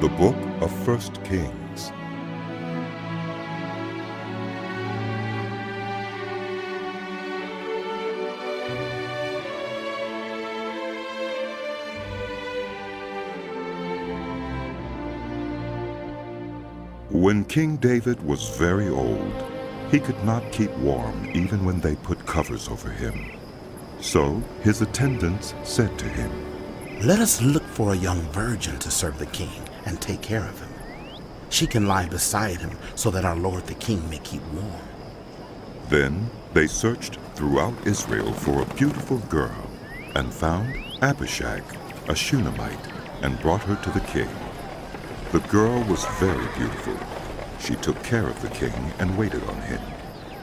The Book of 1 Kings. When King David was very old, he could not keep warm even when they put covers over him. So his attendants said to him, "Let us look for a young virgin to serve the king and take care of him. She can lie beside him so that our lord the king may keep warm." Then they searched throughout Israel for a beautiful girl and found Abishag, a Shunammite, and brought her to the king. The girl was very beautiful. She took care of the king and waited on him,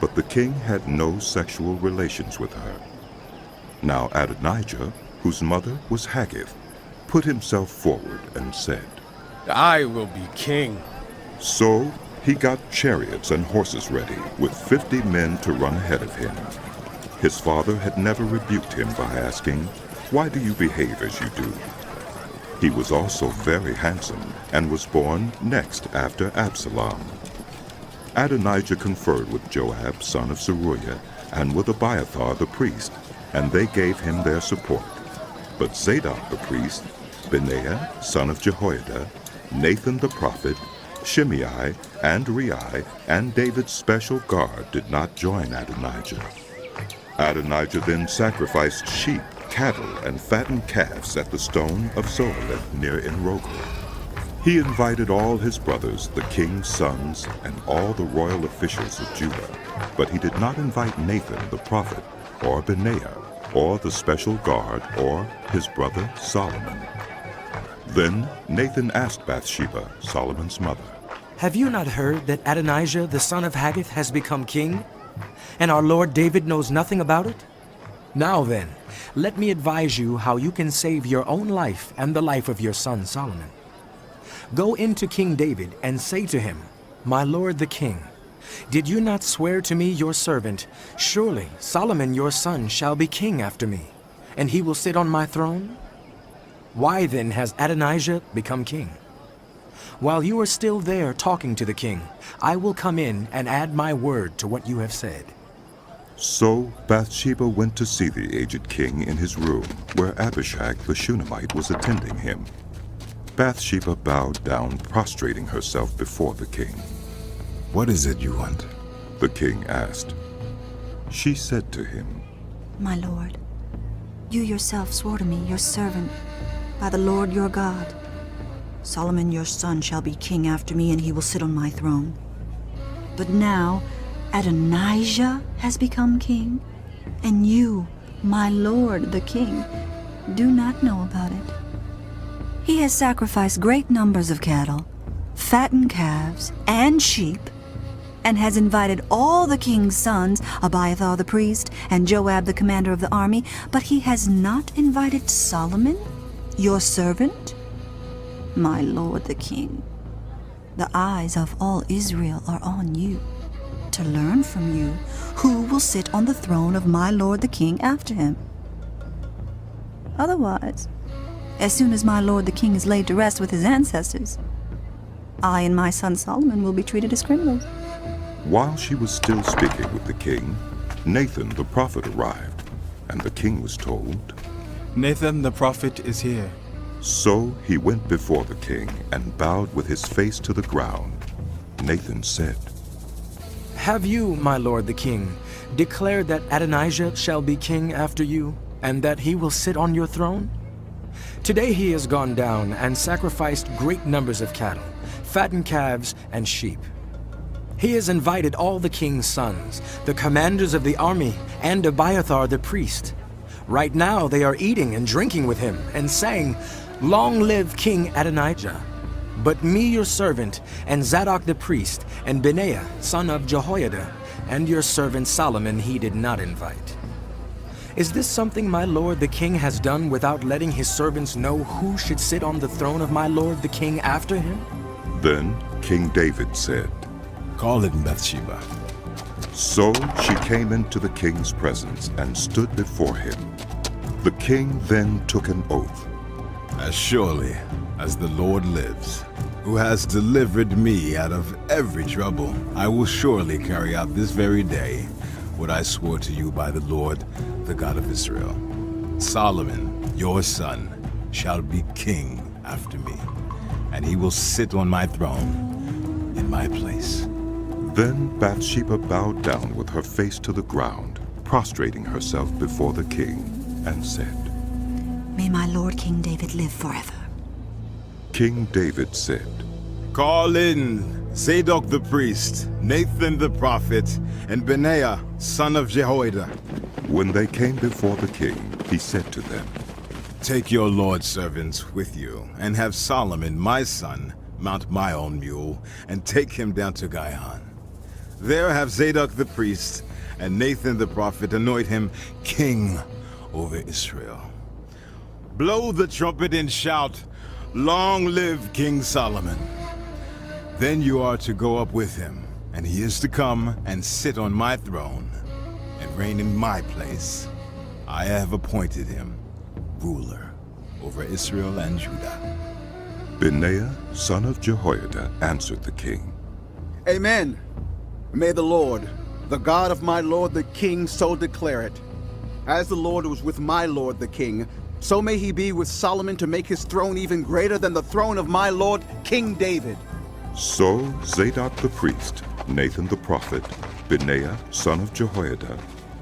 but the king had no sexual relations with her. Now Adonijah, whose mother was Haggith, put himself forward and said, "I will be king." So he got chariots and horses ready, with 50 men to run ahead of him. His father had never rebuked him by asking, "Why do you behave as you do?" He was also very handsome and was born next after Absalom. Adonijah conferred with Joab, son of Zeruiah, and with Abiathar the priest, and they gave him their support. But Zadok the priest, Benaiah, son of Jehoiada, Nathan the prophet, Shimei, and Rei, and David's special guard did not join Adonijah. Adonijah then sacrificed sheep, cattle, and fattened calves at the stone of Zoheleth near Enrogel. He invited all his brothers, the king's sons, and all the royal officials of Judah, but he did not invite Nathan the prophet, or Benaiah, or the special guard, or his brother Solomon. Then Nathan asked Bathsheba, Solomon's mother, "Have you not heard that Adonijah the son of Haggith has become king, and our lord David knows nothing about it? Now then, let me advise you how you can save your own life and the life of your son Solomon. Go into King David and say to him, 'My lord the king, did you not swear to me your servant, surely Solomon your son shall be king after me, and he will sit on my throne? Why then has Adonijah become king? While you are still there talking to the king, I will come in and add my word to what you have said.'" So Bathsheba went to see the aged king in his room, where Abishag the Shunammite was attending him. Bathsheba bowed down, prostrating herself before the king. "What is it you want?" The king asked. She said to him, "My lord, you yourself swore to me, your servant, by the Lord your God, Solomon your son shall be king after me, and he will sit on my throne. But now Adonijah has become king, and you, my lord the king, do not know about it. He has sacrificed great numbers of cattle, fattened calves, and sheep, and has invited all the king's sons, Abiathar the priest, and Joab the commander of the army, but he has not invited Solomon, your servant? My lord the king, the eyes of all Israel are on you, to learn from you who will sit on the throne of my lord the king after him. Otherwise, as soon as my lord the king is laid to rest with his ancestors, I and my son Solomon will be treated as criminals." While she was still speaking with the king, Nathan the prophet arrived, and the king was told. Nathan the prophet is here. So he went before the king and bowed with his face to the ground. Nathan said, "Have you, my lord the king, declared that Adonijah shall be king after you, and that he will sit on your throne? Today he has gone down and sacrificed great numbers of cattle, fattened calves, and sheep. He has invited all the king's sons, the commanders of the army, and Abiathar the priest. Right now they are eating and drinking with him, and saying, 'Long live King Adonijah.' But me, your servant, and Zadok the priest, and Benaiah, son of Jehoiada, and your servant Solomon he did not invite. Is this something my lord the king has done without letting his servants know who should sit on the throne of my lord the king after him?" Then King David said, "Call in Bathsheba." So she came into the king's presence and stood before him. The king then took an oath. "As surely as the Lord lives, who has delivered me out of every trouble, I will surely carry out this very day what I swore to you by the Lord, the God of Israel. Solomon, your son, shall be king after me, and he will sit on my throne in my place. Then Bathsheba bowed down with her face to the ground, prostrating herself before the king, and said, May my lord King David live forever. King David said, Call in Zadok the priest, Nathan the prophet, and Benaiah, son of Jehoiada. When they came before the king, he said to them, Take your Lord's servants with you, and have Solomon, my son, mount my own mule, and take him down to Gihon. There have Zadok the priest and Nathan the prophet anoint him king over Israel. Blow the trumpet and shout, Long live King Solomon! Then you are to go up with him, and he is to come and sit on my throne and reign in my place. I have appointed him ruler over Israel and Judah. Benaiah, son of Jehoiada, answered the king, Amen. May the Lord, the God of my lord the king, so declare it. As the Lord was with my lord the king, so may he be with Solomon to make his throne even greater than the throne of my lord King David. So Zadok the priest, Nathan the prophet, Benaiah, son of Jehoiada,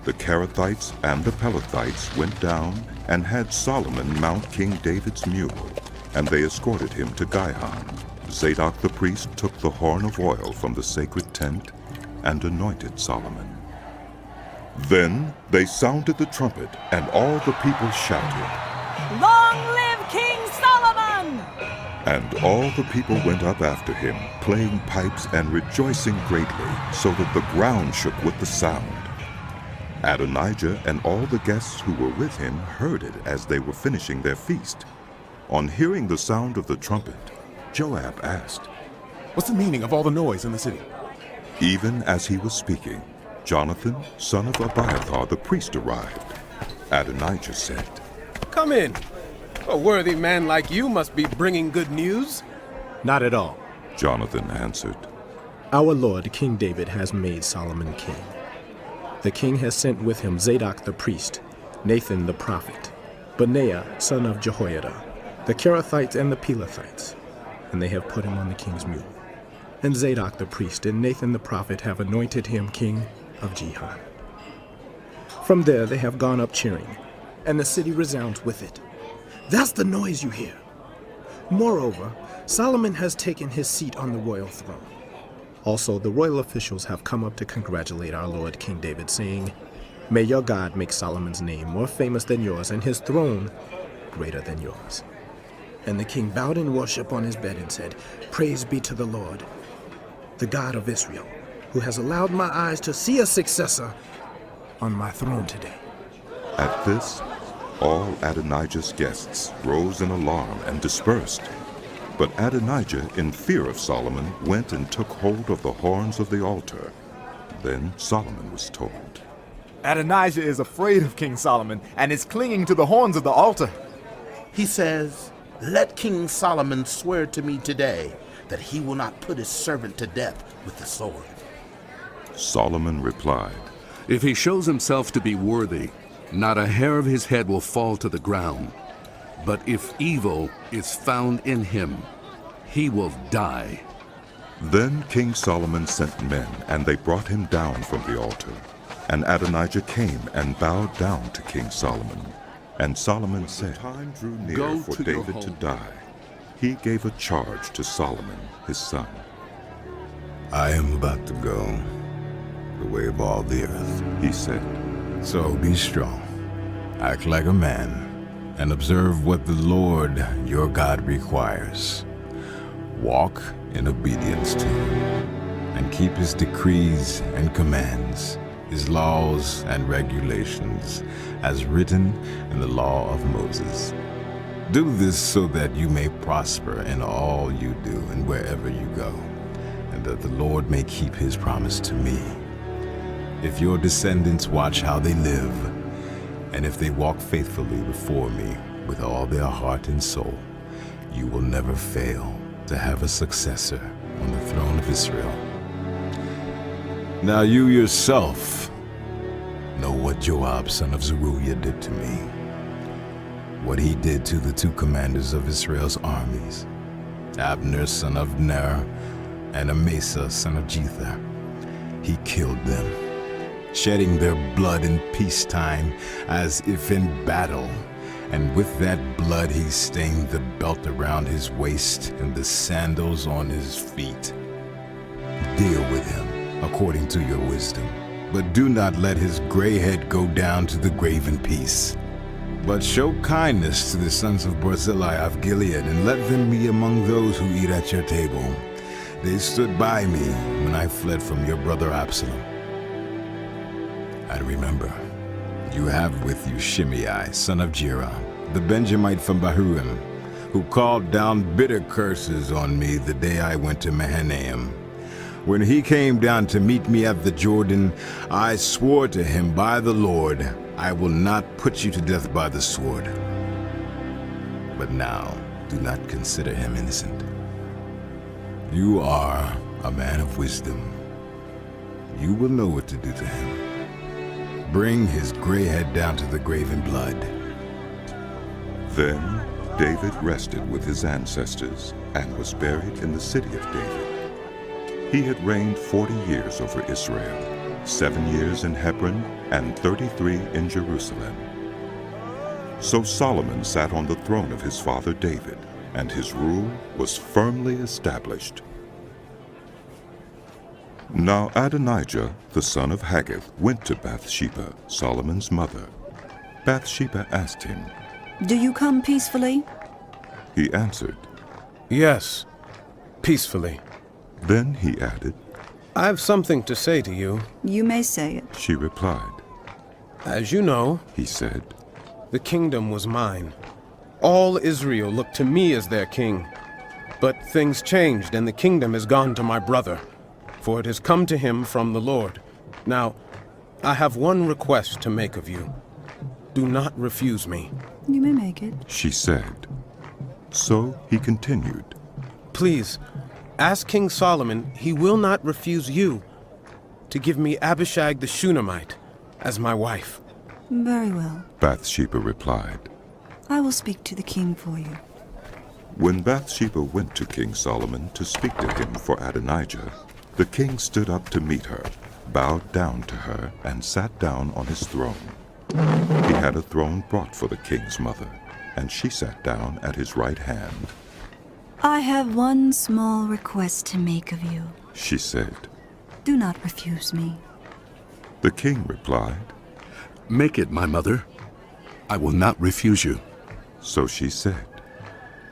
the Kerethites and the Pelethites went down and had Solomon mount King David's mule, and they escorted him to Gihon. Zadok the priest took the horn of oil from the sacred tent and anointed Solomon. Then they sounded the trumpet, and all the people shouted, Long live King Solomon! And all the people went up after him, playing pipes and rejoicing greatly, so that the ground shook with the sound. Adonijah and all the guests who were with him heard it as they were finishing their feast. On hearing the sound of the trumpet, Joab asked, What's the meaning of all the noise in the city? Even as he was speaking, Jonathan, son of Abiathar the priest, arrived. Adonijah said, Come in. A worthy man like you must be bringing good news. Not at all. Jonathan answered, Our Lord King David has made Solomon king. The king has sent with him Zadok the priest, Nathan the prophet, Benaiah son of Jehoiada, the Kerethites and the Pelethites, and they have put him on the king's mule. And Zadok the priest and Nathan the prophet have anointed him king of Gihon. From there they have gone up cheering, and the city resounds with it. That's the noise you hear. Moreover, Solomon has taken his seat on the royal throne. Also, the royal officials have come up to congratulate our Lord King David, saying, May your God make Solomon's name more famous than yours, and his throne greater than yours. And the king bowed in worship on his bed and said, Praise be to the Lord, the God of Israel, who has allowed my eyes to see a successor on my throne today. At this, all Adonijah's guests rose in alarm and dispersed. But Adonijah, in fear of Solomon, went and took hold of the horns of the altar. Then Solomon was told, Adonijah is afraid of King Solomon and is clinging to the horns of the altar. He says, Let King Solomon swear to me today that he will not put his servant to death with the sword. Solomon replied, If he shows himself to be worthy, not a hair of his head will fall to the ground. But if evil is found in him, he will die. Then King Solomon sent men, and they brought him down from the altar. And Adonijah came and bowed down to King Solomon. And Solomon said, The time drew near Go for to your David to home. die. He gave a charge to Solomon, his son. I am about to go the way of all the earth, He said, So be strong, act like a man, and observe what the Lord your God requires. Walk in obedience to him, and keep his decrees and commands, his laws and regulations, as written in the law of Moses. Do this so that you may prosper in all you do and wherever you go, and that the Lord may keep his promise to me. If your descendants watch how they live, and if they walk faithfully before me with all their heart and soul, you will never fail to have a successor on the throne of Israel. Now you yourself know what Joab, son of Zeruiah, did to me. What he did to the two commanders of Israel's armies, Abner, son of Ner, and Amasa, son of Jether. He killed them, shedding their blood in peacetime as if in battle. And with that blood he stained the belt around his waist and the sandals on his feet. Deal with him according to your wisdom, but do not let his gray head go down to the grave in peace. But show kindness to the sons of Barzillai of Gilead, and let them be among those who eat at your table. They stood by me when I fled from your brother Absalom. And remember, you have with you Shimei, son of Gera, the Benjamite from Bahurim, who called down bitter curses on me the day I went to Mahanaim. When he came down to meet me at the Jordan, I swore to him by the Lord, I will not put you to death by the sword. But now, do not consider him innocent. You are a man of wisdom. You will know what to do to him. Bring his gray head down to the grave in blood. Then David rested with his ancestors and was buried in the city of David. He had reigned 40 years over Israel, 7 years in Hebron and 33 in Jerusalem. So Solomon sat on the throne of his father David, and his rule was firmly established. Now Adonijah, the son of Haggith, went to Bathsheba, Solomon's mother. Bathsheba asked him, Do you come peacefully? He answered, Yes, peacefully. Then he added, I have something to say to you. You may say it. She replied. As you know, He said, the kingdom was mine. All Israel looked to me as their king. But things changed, and the kingdom has gone to my brother, for it has come to him from the Lord. Now, I have one request to make of you. Do not refuse me. You may make it. She said. So he continued, Please, ask King Solomon, he will not refuse you, to give me Abishag the Shunammite as my wife. Very well. Bathsheba replied. I will speak to the king for you. When Bathsheba went to King Solomon to speak to him for Adonijah, the king stood up to meet her, bowed down to her, and sat down on his throne. He had a throne brought for the king's mother, and she sat down at his right hand. I have one small request to make of you. She said. Do not refuse me. The king replied. Make it, my mother. I will not refuse you. So she said.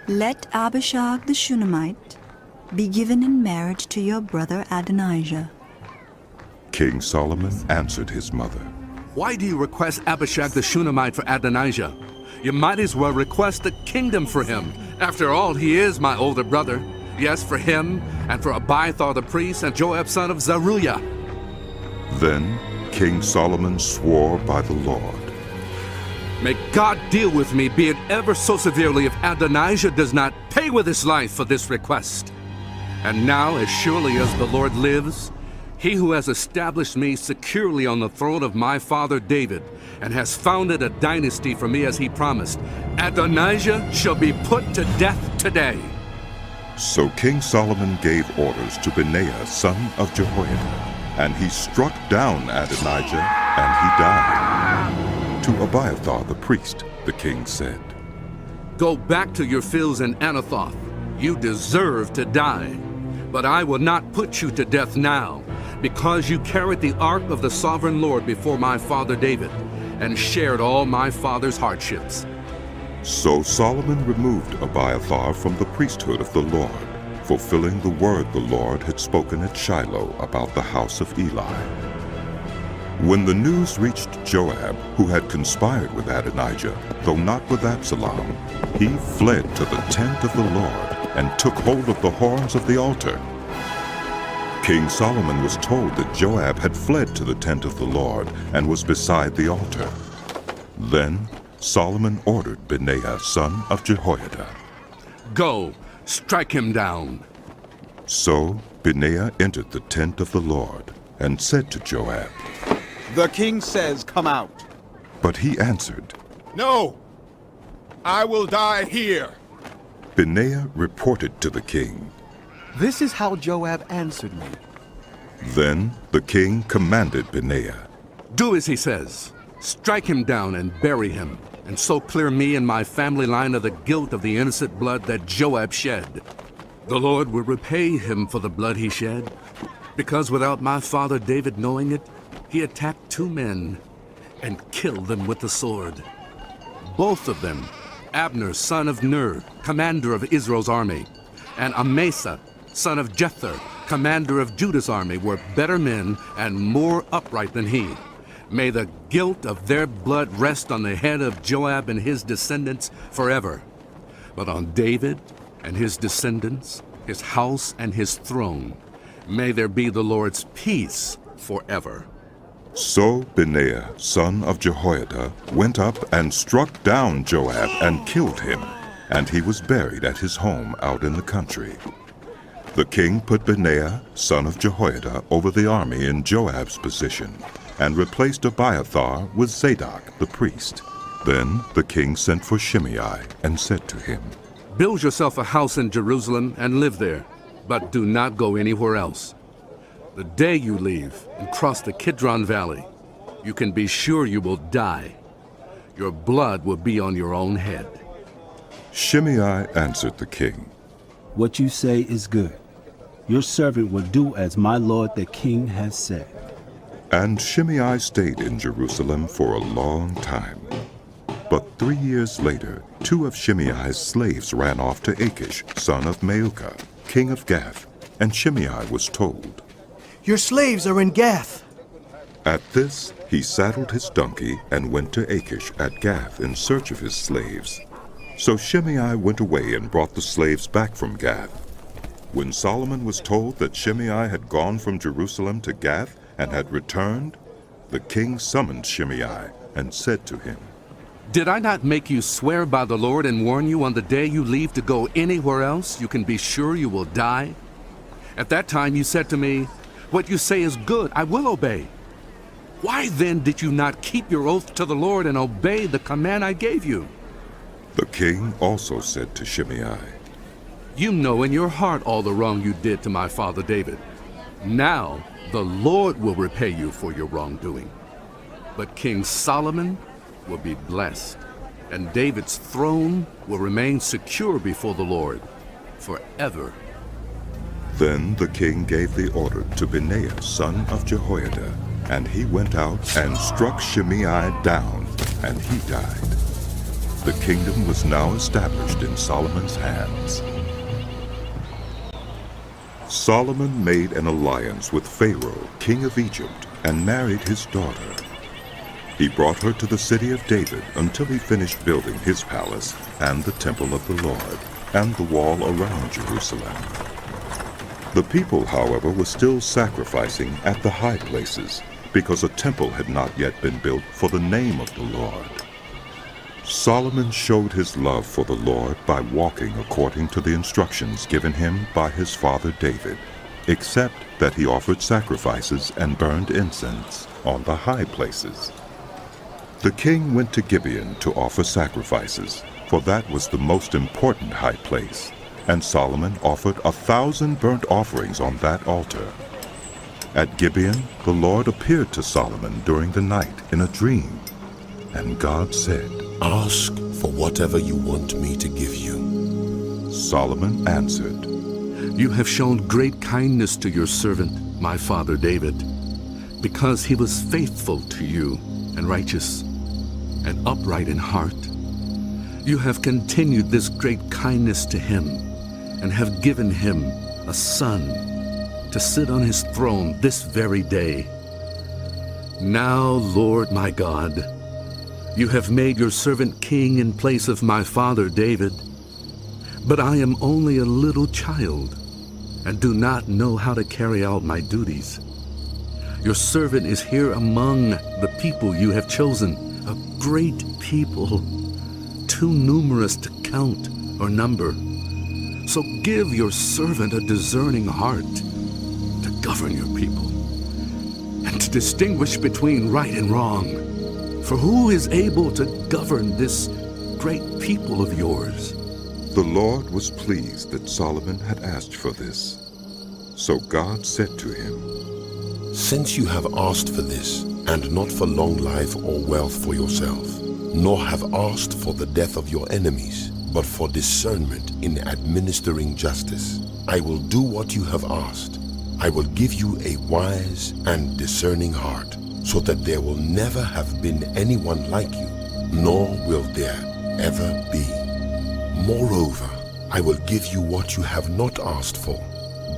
Let Abishag the Shunammite be given in marriage to your brother Adonijah. King Solomon answered his mother. Why do you request Abishag the Shunammite for Adonijah? You might as well request the kingdom for him. After all, he is my older brother. Yes, for him, and for Abiathar the priest, and Joab son of Zeruiah. Then King Solomon swore by the Lord. May God deal with me, be it ever so severely, if Adonijah does not pay with his life for this request. And now, as surely as the Lord lives, he who has established me securely on the throne of my father David, and has founded a dynasty for me as he promised, Adonijah shall be put to death today. So King Solomon gave orders to Benaiah, son of Jehoiada, and he struck down Adonijah, and he died. To Abiathar the priest, the king said, Go back to your fields in Anathoth. You deserve to die. But I will not put you to death now, because you carried the ark of the sovereign Lord before my father David, and shared all my father's hardships. So Solomon removed Abiathar from the priesthood of the Lord, fulfilling the word the Lord had spoken at Shiloh about the house of Eli. When the news reached Joab, who had conspired with Adonijah, though not with Absalom, he fled to the tent of the Lord and took hold of the horns of the altar. King Solomon was told that Joab had fled to the tent of the Lord and was beside the altar. Then Solomon ordered Benaiah, son of Jehoiada, Go, Strike him down. So Benaiah entered the tent of the Lord and said to Joab, The king says, come out. but he answered, No! I will die here. Benaiah reported to the king. This is how Joab answered me. Then the king commanded Benaiah, Do as he says. Strike him down and bury him, and so clear me and my family line of the guilt of the innocent blood that Joab shed. The Lord will repay him for the blood he shed, because without my father David knowing it, he attacked 2 men and killed them with the sword. Both of them, Abner, son of Ner, commander of Israel's army, and Amasa, son of Jether, commander of Judah's army, were better men and more upright than he. May the guilt of their blood rest on the head of Joab and his descendants forever. But on David and his descendants, his house and his throne, may there be the Lord's peace forever. So Benaiah, son of Jehoiada, went up and struck down Joab and killed him, and he was buried at his home out in the country. The king put Benaiah, son of Jehoiada, over the army in Joab's position, and replaced Abiathar with Zadok the priest. Then the king sent for Shimei and said to him, Build yourself a house in Jerusalem and live there, but do not go anywhere else. The day you leave and cross the Kidron Valley, you can be sure you will die. Your blood will be on your own head. Shimei answered the king, What you say is good. Your servant will do as my lord the king has said. And Shimei stayed in Jerusalem for a long time. But 3 years later, 2 of Shimei's slaves ran off to Achish, son of Maacah, king of Gath, and Shimei was told. Your slaves are in Gath. At this, he saddled his donkey and went to Achish at Gath in search of his slaves. So Shimei went away and brought the slaves back from Gath. When Solomon was told that Shimei had gone from Jerusalem to Gath and had returned, the king summoned Shimei and said to him, Did I not make you swear by the Lord and warn you on the day you leave to go anywhere else you can be sure you will die? At that time you said to me, What you say is good, I will obey. Why then did you not keep your oath to the Lord and obey the command I gave you? The king also said to Shimei, You know in your heart all the wrong you did to my father David. Now the Lord will repay you for your wrongdoing. But King Solomon will be blessed, and David's throne will remain secure before the Lord forever. Then the king gave the order to Benaiah, son of Jehoiada, and he went out and struck Shimei down, and he died. The kingdom was now established in Solomon's hands. Solomon made an alliance with Pharaoh, king of Egypt, and married his daughter. He brought her to the city of David until he finished building his palace and the temple of the Lord, and the wall around Jerusalem. The people, however, were still sacrificing at the high places, because a temple had not yet been built for the name of the Lord. Solomon showed his love for the Lord by walking according to the instructions given him by his father David, except that he offered sacrifices and burned incense on the high places. The king went to Gibeon to offer sacrifices, for that was the most important high place, and Solomon offered 1,000 burnt offerings on that altar. At Gibeon, the Lord appeared to Solomon during the night in a dream, and God said, Ask for whatever you want me to give you. Solomon answered, You have shown great kindness to your servant, my father David, because he was faithful to you and righteous and upright in heart. You have continued this great kindness to him and have given him a son to sit on his throne this very day. Now, Lord my God, you have made your servant king in place of my father David, but I am only a little child and do not know how to carry out my duties. Your servant is here among the people you have chosen, a great people, too numerous to count or number. So give your servant a discerning heart to govern your people and to distinguish between right and wrong. For who is able to govern this great people of yours? The Lord was pleased that Solomon had asked for this. So God said to him, Since you have asked for this, and not for long life or wealth for yourself, nor have asked for the death of your enemies, but for discernment in administering justice, I will do what you have asked. I will give you a wise and discerning heart, so that there will never have been anyone like you, nor will there ever be. Moreover, I will give you what you have not asked for,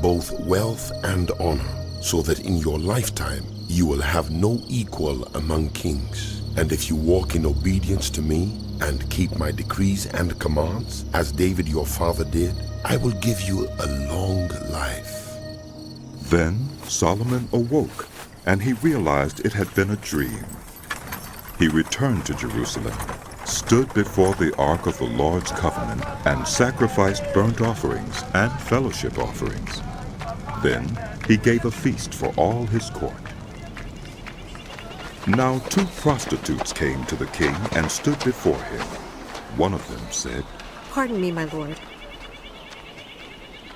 both wealth and honor, so that in your lifetime you will have no equal among kings. And if you walk in obedience to me and keep my decrees and commands, as David your father did, I will give you a long life. Then Solomon awoke, and he realized it had been a dream. He returned to Jerusalem, stood before the ark of the Lord's covenant, and sacrificed burnt offerings and fellowship offerings. Then he gave a feast for all his court. Now 2 prostitutes came to the king and stood before him. One of them said, Pardon me, my lord.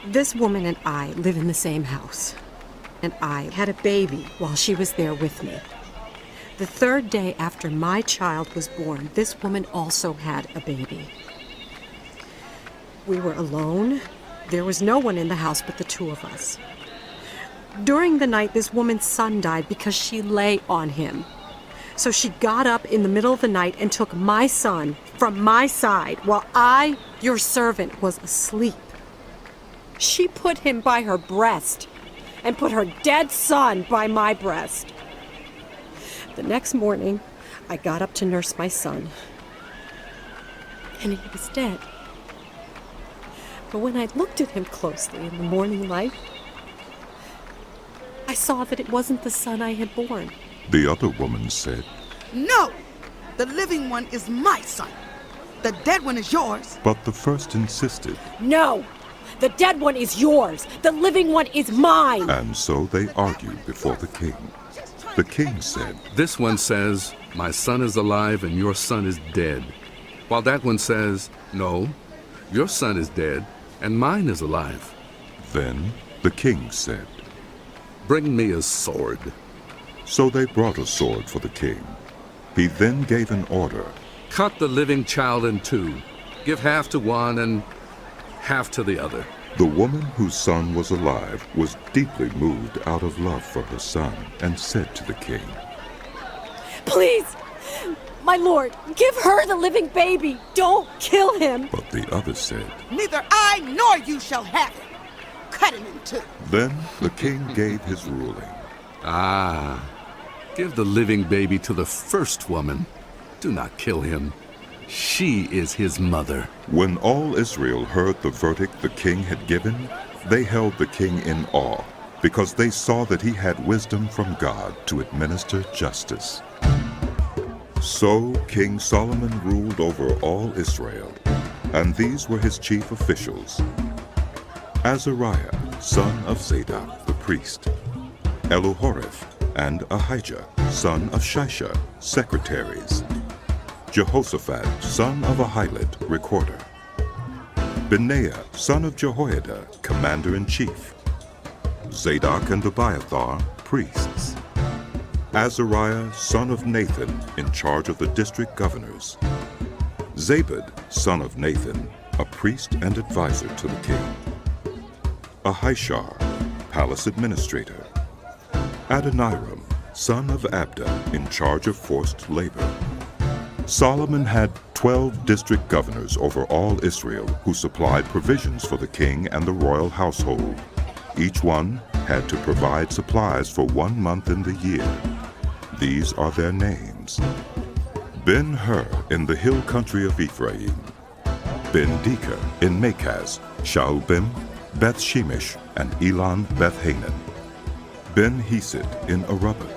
This woman and I live in the same house, and I had a baby while she was there with me. The 3rd day after my child was born, this woman also had a baby. We were alone. There was no one in the house but the 2 of us. During the night, this woman's son died because she lay on him. So she got up in the middle of the night and took my son from my side while I, your servant, was asleep. She put him by her breast and put her dead son by my breast. The next morning, I got up to nurse my son, and he was dead. But when I looked at him closely in the morning light, I saw that it wasn't the son I had born. The other woman said, No! The living one is my son. The dead one is yours. But the first insisted. No! The dead one is yours. The living one is mine. And so they argued before the king. The king said, This one says, My son is alive and your son is dead. While that one says, No, your son is dead and mine is alive. Then the king said, Bring me a sword. So they brought a sword for the king. He then gave an order. Cut the living child in 2. Give half to one and half to the other. The woman whose son was alive was deeply moved out of love for her son and said to the king, Please, my lord, give her the living baby. Don't kill him. But the other said, Neither I nor you shall have him. Cut him in 2. Then the king gave his ruling. Give the living baby to the first woman. Do not kill him. She is his mother. When all Israel heard the verdict the king had given, they held the king in awe, because they saw that he had wisdom from God to administer justice. So King Solomon ruled over all Israel, and these were his chief officials: Azariah, son of Zadok the priest; Elohoreph and Ahijah, son of Shisha, secretaries; Jehoshaphat, son of Ahilud, recorder; Benaiah, son of Jehoiada, commander-in-chief; Zadok and Abiathar, priests; Azariah, son of Nathan, in charge of the district governors; Zabud, son of Nathan, a priest and advisor to the king; Ahishar, palace administrator; Adoniram, son of Abda, in charge of forced labor. Solomon had 12 district governors over all Israel who supplied provisions for the king and the royal household. Each one had to provide supplies for 1 month in the year. These are their names: Ben-Hur in the hill country of Ephraim; Ben-Dikah in Makaz, Shaalbim, Beth-Shemesh, and Elon Beth-Hanan; Ben-Hesed in Arubah.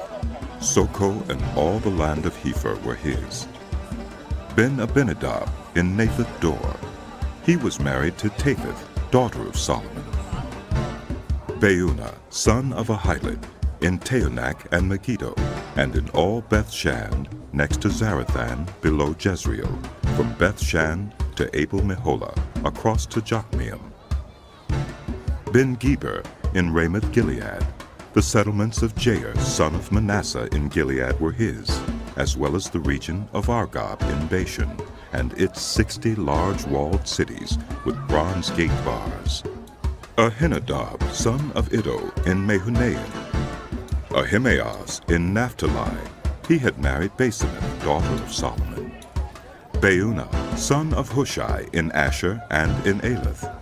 Soko and all the land of Hepher were his. Ben-Abinadab in Naphath Dor. He was married to Tafeth, daughter of Solomon. Beuna, son of Ahilud, in Taanach and Megiddo, and in all Bethshan, next to Zarathan, below Jezreel, from Bethshan to Abel-Meholah, across to Jokmeam. Ben-Geber, in Ramoth-Gilead. The settlements of Jair, son of Manasseh, in Gilead were his, as well as the region of Argob in Bashan, and its 60 large walled cities with bronze gate bars. Ahinadab, son of Iddo, in Mehunaim. Ahimaaz, in Naphtali. He had married Basemeth, daughter of Solomon. Beuna, son of Hushai, in Asher and in Elath.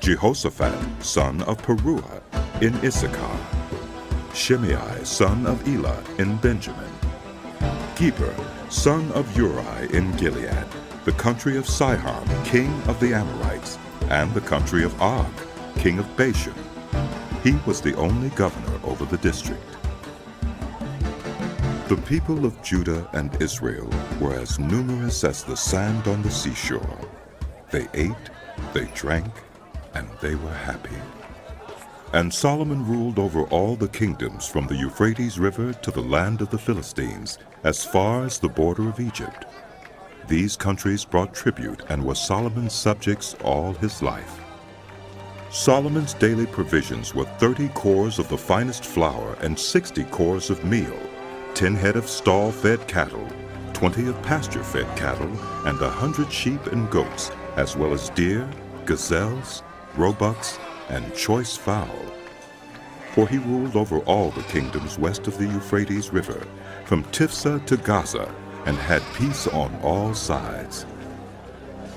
Jehoshaphat, son of Peruah, in Issachar. Shimei, son of Elah, in Benjamin. Geber, son of Uri, in Gilead, the country of Sihon, king of the Amorites, and the country of Og, king of Bashan. He was the only governor over the district. The people of Judah and Israel were as numerous as the sand on the seashore. They ate, they drank, and they were happy. And Solomon ruled over all the kingdoms from the Euphrates River to the land of the Philistines, as far as the border of Egypt. These countries brought tribute and were Solomon's subjects all his life. Solomon's daily provisions were 30 cores of the finest flour and 60 cores of meal, 10 head of stall-fed cattle, 20 of pasture-fed cattle, and 100 sheep and goats, as well as deer, gazelles, roebucks, and choice fowl. For he ruled over all the kingdoms west of the Euphrates River, from Tifsa to Gaza, and had peace on all sides.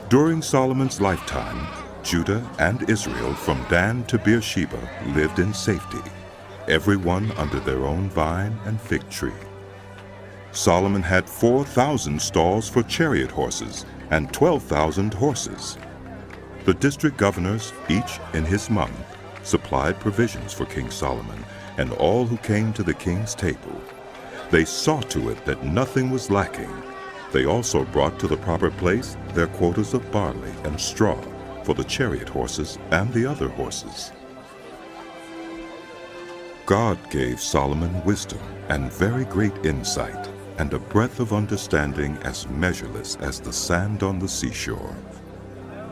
During Solomon's lifetime, Judah and Israel from Dan to Beersheba lived in safety, everyone under their own vine and fig tree. Solomon had 4,000 stalls for chariot horses and 12,000 horses. The district governors, each in his month, supplied provisions for King Solomon and all who came to the king's table. They saw to it that nothing was lacking. They also brought to the proper place their quotas of barley and straw for the chariot horses and the other horses. God gave Solomon wisdom and very great insight, and a breadth of understanding as measureless as the sand on the seashore.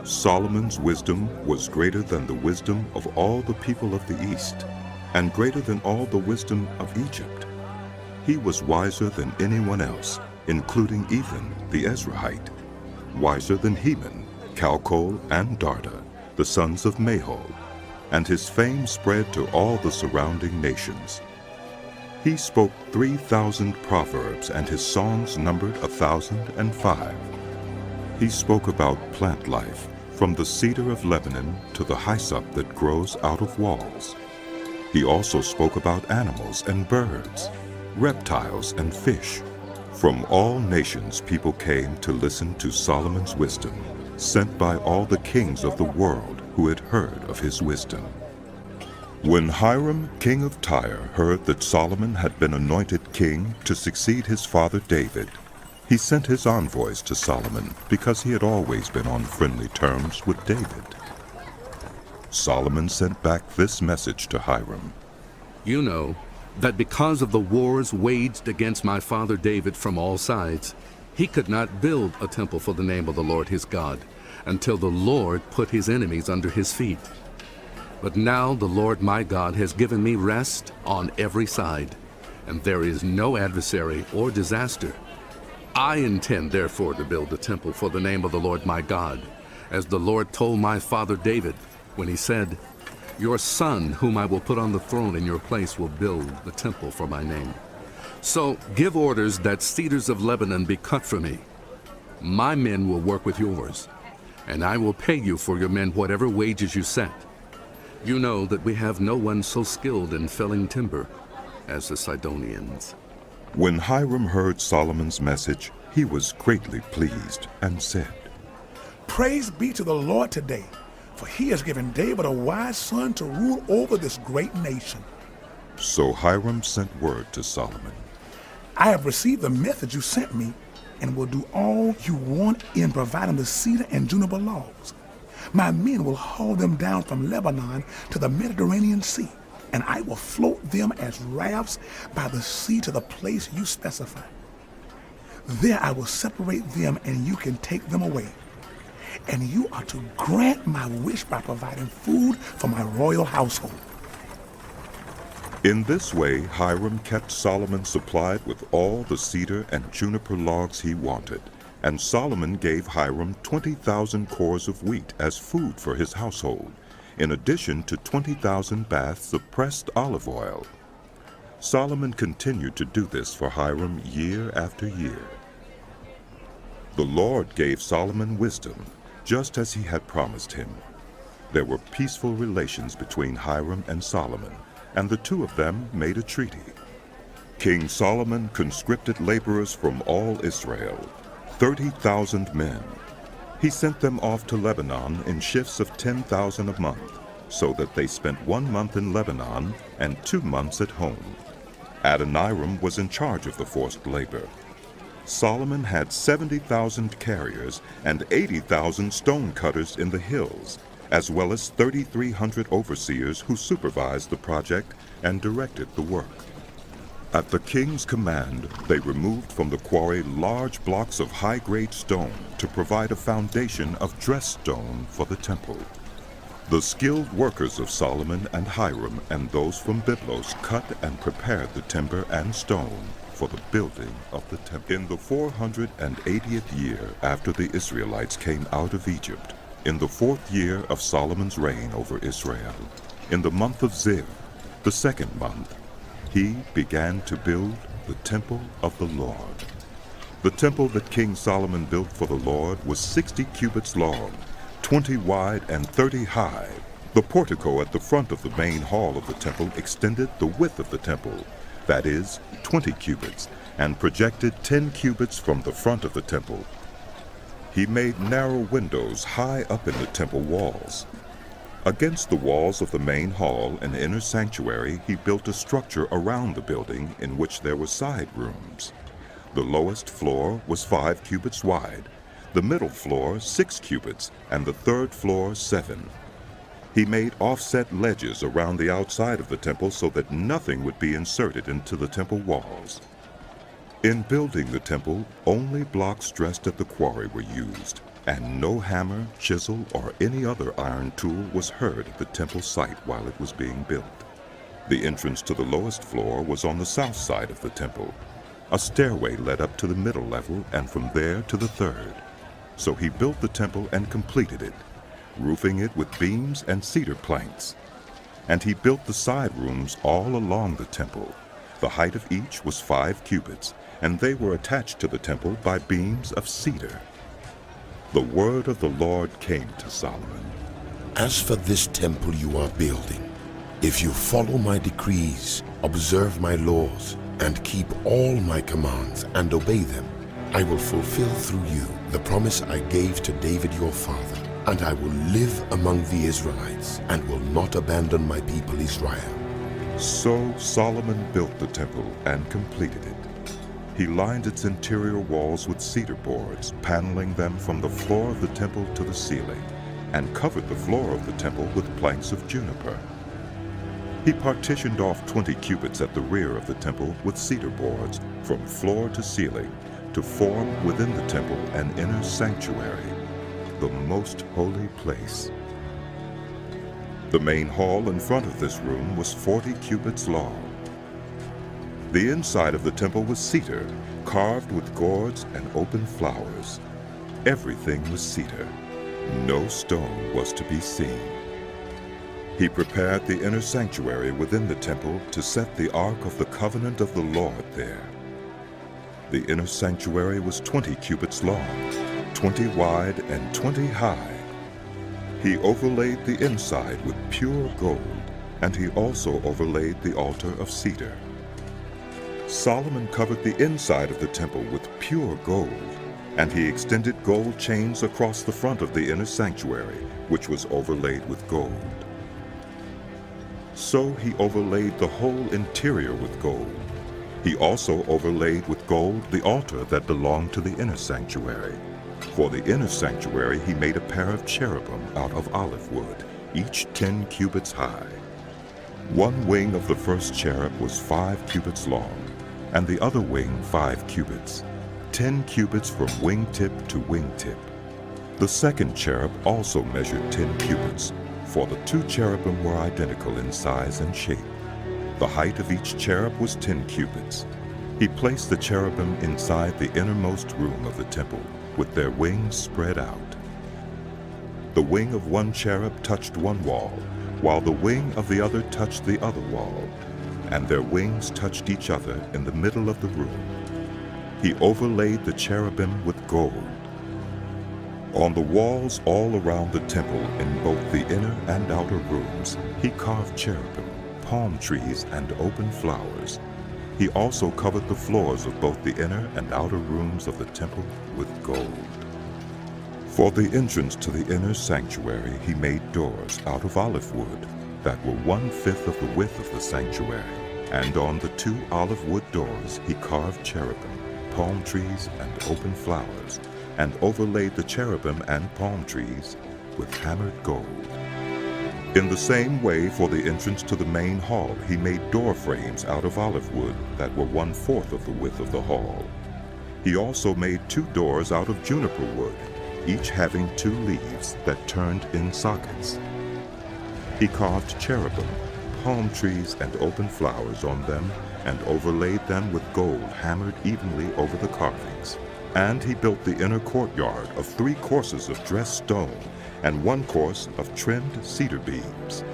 Solomon's wisdom was greater than the wisdom of all the people of the East, and greater than all the wisdom of Egypt. He was wiser than anyone else, including Ethan the Ezrahite, wiser than Heman, Calcol, and Darda, the sons of Mahol, and his fame spread to all the surrounding nations. He spoke 3,000 proverbs, and his songs numbered 1,005. He spoke about plant life, from the cedar of Lebanon to the hyssop that grows out of walls. He also spoke about animals and birds, reptiles and fish. From all nations people came to listen to Solomon's wisdom, sent by all the kings of the world who had heard of his wisdom. When Hiram, king of Tyre, heard that Solomon had been anointed king to succeed his father David, he sent his envoys to Solomon because he had always been on friendly terms with David. Solomon sent back this message to Hiram. You know that because of the wars waged against my father David from all sides, he could not build a temple for the name of the Lord his God until the Lord put his enemies under his feet. But now the Lord my God has given me rest on every side, and there is no adversary or disaster. I intend therefore to build a temple for the name of the Lord my God, as the Lord told my father David when he said, "Your son, whom I will put on the throne in your place, will build the temple for my name." So give orders that cedars of Lebanon be cut for me. My men will work with yours, and I will pay you for your men whatever wages you set. You know that we have no one so skilled in felling timber as the Sidonians. When Hiram heard Solomon's message, he was greatly pleased and said, "Praise be to the Lord today, for he has given David a wise son to rule over this great nation." So Hiram sent word to Solomon, "I have received the message you sent me and will do all you want in providing the cedar and juniper logs. My men will haul them down from Lebanon to the Mediterranean Sea, and I will float them as rafts by the sea to the place you specify. There I will separate them, and you can take them away. And you are to grant my wish by providing food for my royal household. In this way, Hiram kept Solomon supplied with all the cedar and juniper logs he wanted, and Solomon gave Hiram 20,000 cores of wheat as food for his household, in addition to 20,000 baths of pressed olive oil. Solomon continued to do this for Hiram year after year. The Lord gave Solomon wisdom, just as he had promised him. There were peaceful relations between Hiram and Solomon, and the two of them made a treaty. King Solomon conscripted laborers from all Israel, 30,000 men. He sent them off to Lebanon in shifts of 10,000 a month, so that they spent 1 month in Lebanon and 2 months at home. Adoniram was in charge of the forced labor. Solomon had 70,000 carriers and 80,000 stone cutters in the hills, as well as 3,300 overseers who supervised the project and directed the work. At the king's command, they removed from the quarry large blocks of high-grade stone to provide a foundation of dressed stone for the temple. The skilled workers of Solomon and Hiram and those from Byblos cut and prepared the timber and stone for the building of the temple. In the 480th year after the Israelites came out of Egypt, in the 4th year of Solomon's reign over Israel, in the month of Ziv, the 2nd month, he began to build the temple of the Lord. The temple that King Solomon built for the Lord was 60 cubits long, 20 wide, and 30 high. The portico at the front of the main hall of the temple extended the width of the temple, that is, 20 cubits, and projected 10 cubits from the front of the temple. He made narrow windows high up in the temple walls. Against the walls of the main hall and inner sanctuary, he built a structure around the building in which there were side rooms. The lowest floor was 5 cubits wide, the middle floor 6 cubits, and the 3rd floor 7. He made offset ledges around the outside of the temple so that nothing would be inserted into the temple walls. In building the temple, only blocks dressed at the quarry were used, and no hammer, chisel, or any other iron tool was heard at the temple site while it was being built. The entrance to the lowest floor was on the south side of the temple. A stairway led up to the middle level and from there to the 3rd. So he built the temple and completed it, roofing it with beams and cedar planks. And he built the side rooms all along the temple. The height of each was 5 cubits, and they were attached to the temple by beams of cedar. The word of the Lord came to Solomon. As for this temple you are building, if you follow my decrees, observe my laws, and keep all my commands and obey them, I will fulfill through you the promise I gave to David your father, and I will live among the Israelites and will not abandon my people Israel. So Solomon built the temple and completed it. He lined its interior walls with cedar boards, paneling them from the floor of the temple to the ceiling, and covered the floor of the temple with planks of juniper. He partitioned off 20 cubits at the rear of the temple with cedar boards from floor to ceiling to form within the temple an inner sanctuary, the most holy place. The main hall in front of this room was 40 cubits long. The inside of the temple was cedar, carved with gourds and open flowers. Everything was cedar. No stone was to be seen. He prepared the inner sanctuary within the temple to set the Ark of the Covenant of the Lord there. The inner sanctuary was 20 cubits long, 20 wide, and 20 high. He overlaid the inside with pure gold, and he also overlaid the altar of cedar. Solomon covered the inside of the temple with pure gold, and he extended gold chains across the front of the inner sanctuary, which was overlaid with gold. So he overlaid the whole interior with gold. He also overlaid with gold the altar that belonged to the inner sanctuary, For the inner sanctuary he made a pair of cherubim out of olive wood, each 10 cubits high. One wing of the first cherub was 5 cubits long, and the other wing 5 cubits, 10 cubits from wingtip to wingtip. The second cherub also measured 10 cubits, for the 2 cherubim were identical in size and shape. The height of each cherub was 10 cubits. He placed the cherubim inside the innermost room of the temple, with their wings spread out. The wing of one cherub touched one wall, while the wing of the other touched the other wall, and their wings touched each other in the middle of the room. He overlaid the cherubim with gold. On the walls all around the temple, in both the inner and outer rooms, he carved cherubim, palm trees, and open flowers. He also covered the floors of both the inner and outer rooms of the temple with gold. For the entrance to the inner sanctuary he made doors out of olive wood that were 1/5 of the width of the sanctuary, and on the 2 olive wood doors he carved cherubim, palm trees, and open flowers, and overlaid the cherubim and palm trees with hammered gold. In the same way, for the entrance to the main hall, he made door frames out of olive wood that were 1/4 of the width of the hall. He also made 2 doors out of juniper wood, each having 2 leaves that turned in sockets. He carved cherubim, palm trees, and open flowers on them, and overlaid them with gold hammered evenly over the carvings. And he built the inner courtyard of 3 courses of dressed stone, and 1 course of trimmed cedar beams.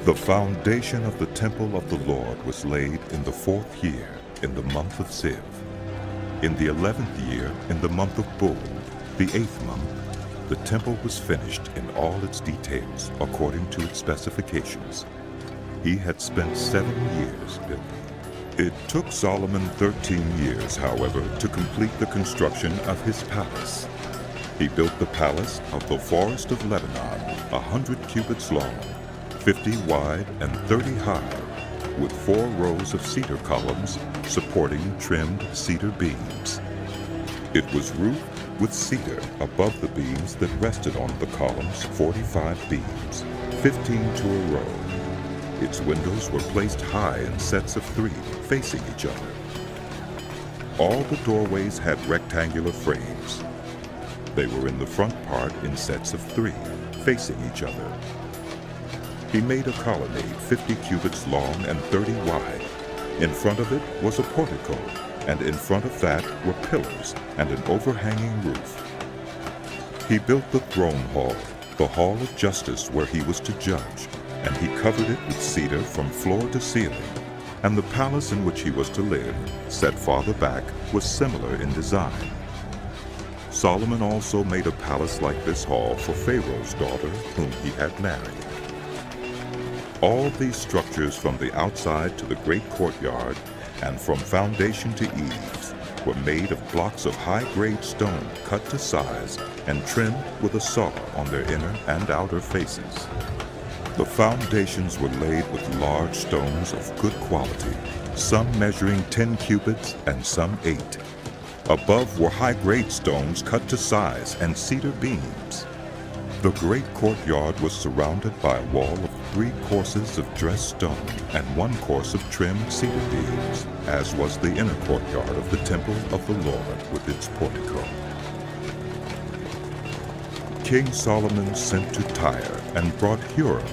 The foundation of the temple of the Lord was laid in the 4th year, in the month of Ziv. In the 11th year, in the month of Bul, the 8th month, the temple was finished in all its details, according to its specifications. He had spent 7 years building. It took Solomon 13 years, however, to complete the construction of his palace. He built the palace of the forest of Lebanon, 100 cubits long, 50 wide, and 30 high, with 4 rows of cedar columns supporting trimmed cedar beams. It was roofed with cedar above the beams that rested on the columns, 45 beams, 15 to a row. Its windows were placed high in sets of 3, facing each other. All the doorways had rectangular frames. They were in the front part in sets of 3, facing each other. He made a colonnade 50 cubits long and 30 wide. In front of it was a portico, and in front of that were pillars and an overhanging roof. He built the throne hall, the hall of justice where he was to judge, and he covered it with cedar from floor to ceiling. And the palace in which he was to live, set farther back, was similar in design. Solomon also made a palace like this hall for Pharaoh's daughter, whom he had married. All these structures from the outside to the great courtyard, and from foundation to eaves, were made of blocks of high-grade stone cut to size and trimmed with a saw on their inner and outer faces. The foundations were laid with large stones of good quality, some measuring 10 cubits and some 8. Above were high-grade stones cut to size and cedar beams. The great courtyard was surrounded by a wall of 3 courses of dressed stone and 1 course of trimmed cedar beams, as was the inner courtyard of the temple of the Lord with its portico. King Solomon sent to Tyre and brought Huram,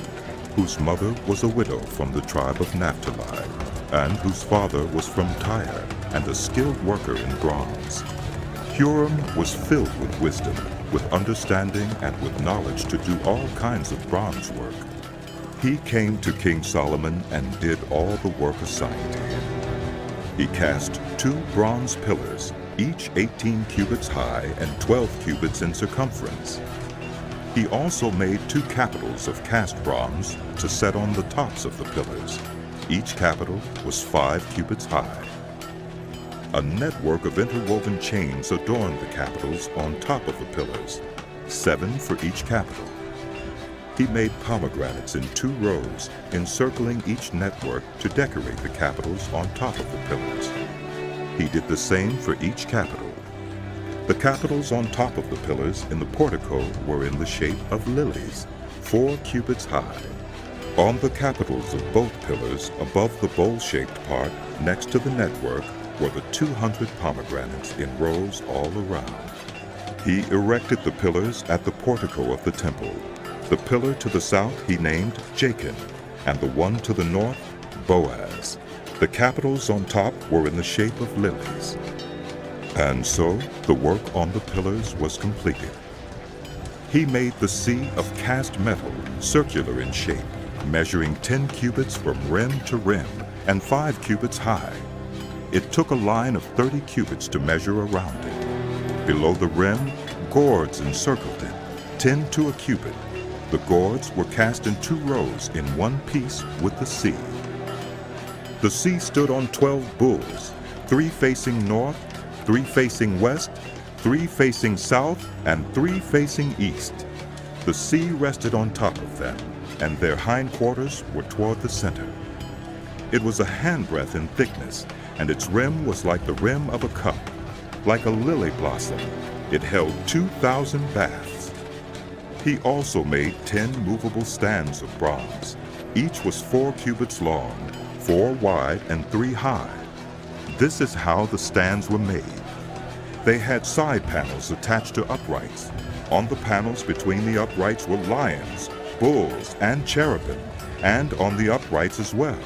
whose mother was a widow from the tribe of Naphtali, and whose father was from Tyre, and a skilled worker in bronze. Huram was filled with wisdom, with understanding, and with knowledge to do all kinds of bronze work. He came to King Solomon and did all the work assigned to him. He cast 2 bronze pillars, each 18 cubits high and 12 cubits in circumference. He also made 2 capitals of cast bronze to set on the tops of the pillars. Each capital was 5 cubits high. A network of interwoven chains adorned the capitals on top of the pillars, 7 for each capital. He made pomegranates in 2 rows, encircling each network to decorate the capitals on top of the pillars. He did the same for each capital. The capitals on top of the pillars in the portico were in the shape of lilies, 4 cubits high. On the capitals of both pillars, above the bowl-shaped part, next to the network, were the 200 pomegranates in rows all around. He erected the pillars at the portico of the temple. The pillar to the south he named Jachin, and the one to the north, Boaz. The capitals on top were in the shape of lilies. And so the work on the pillars was completed. He made the sea of cast metal, circular in shape, measuring 10 cubits from rim to rim, and 5 cubits high. It took a line of 30 cubits to measure around it. Below the rim, gourds encircled it, 10 to a cubit. The gourds were cast in 2 rows in one piece with the sea. The sea stood on 12 bulls, 3 facing north, 3 facing west, 3 facing south, and 3 facing east. The sea rested on top of them, and their hindquarters were toward the center. It was a handbreadth in thickness, and its rim was like the rim of a cup. Like a lily blossom, it held 2,000 baths. He also made 10 movable stands of bronze. Each was 4 cubits long, 4 wide, and 3 high. This is how the stands were made. They had side panels attached to uprights. On the panels between the uprights were lions, bulls, and cherubim, and on the uprights as well.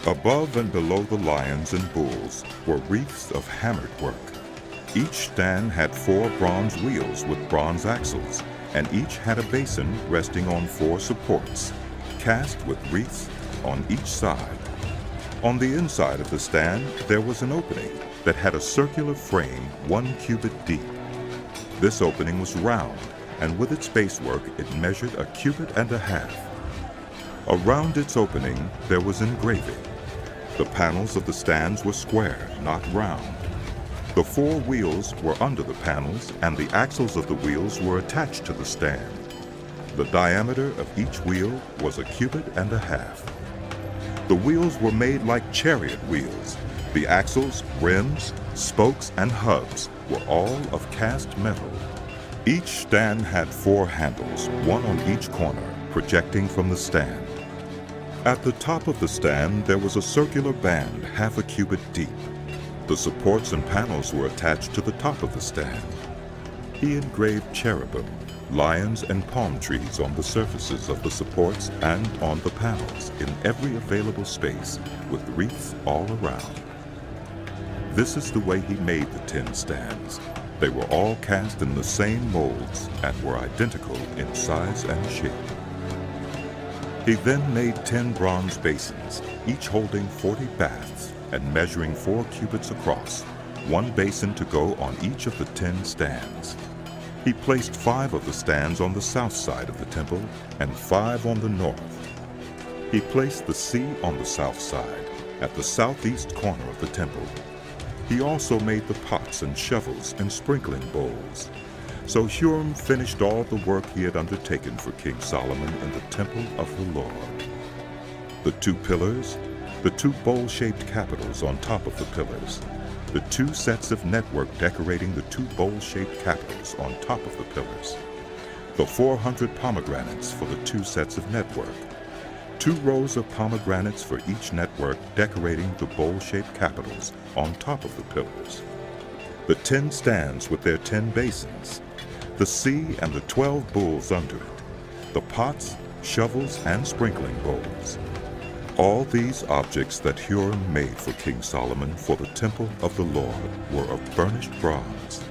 Above and below the lions and bulls were wreaths of hammered work. Each stand had 4 bronze wheels with bronze axles, and each had a basin resting on 4 supports, cast with wreaths on each side. On the inside of the stand there was an opening that had a circular frame 1 cubit deep. This opening was round, and with its basework it measured 1.5 cubits. Around its opening there was engraving. The panels of the stands were square, not round. The 4 wheels were under the panels, and the axles of the wheels were attached to the stand. The diameter of each wheel was 1.5 cubits. The wheels were made like chariot wheels. The axles, rims, spokes, and hubs were all of cast metal. Each stand had 4 handles, 1 on each corner, projecting from the stand. At the top of the stand there was a circular band 1/2 cubit deep. The supports and panels were attached to the top of the stand. He engraved cherubim, lions, and palm trees on the surfaces of the supports and on the panels in every available space, with wreaths all around. This is the way he made the 10 stands. They were all cast in the same molds and were identical in size and shape. He then made 10 bronze basins, each holding 40 baths and measuring 4 cubits across, 1 basin to go on each of the 10 stands. He placed 5 of the stands on the south side of the temple and 5 on the north. He placed the sea on the south side, at the southeast corner of the temple. He also made the pots and shovels and sprinkling bowls. So Huram finished all the work he had undertaken for King Solomon in the temple of the Lord. The 2 pillars, the 2 bowl-shaped capitals on top of the pillars, the 2 sets of network decorating the 2 bowl-shaped capitals on top of the pillars, the 400 pomegranates for the 2 sets of network, 2 rows of pomegranates for each network decorating the bowl-shaped capitals on top of the pillars, the 10 stands with their 10 basins, the sea and the 12 bulls under it, the pots, shovels, and sprinkling bowls. All these objects that Huram made for King Solomon for the temple of the Lord were of burnished bronze.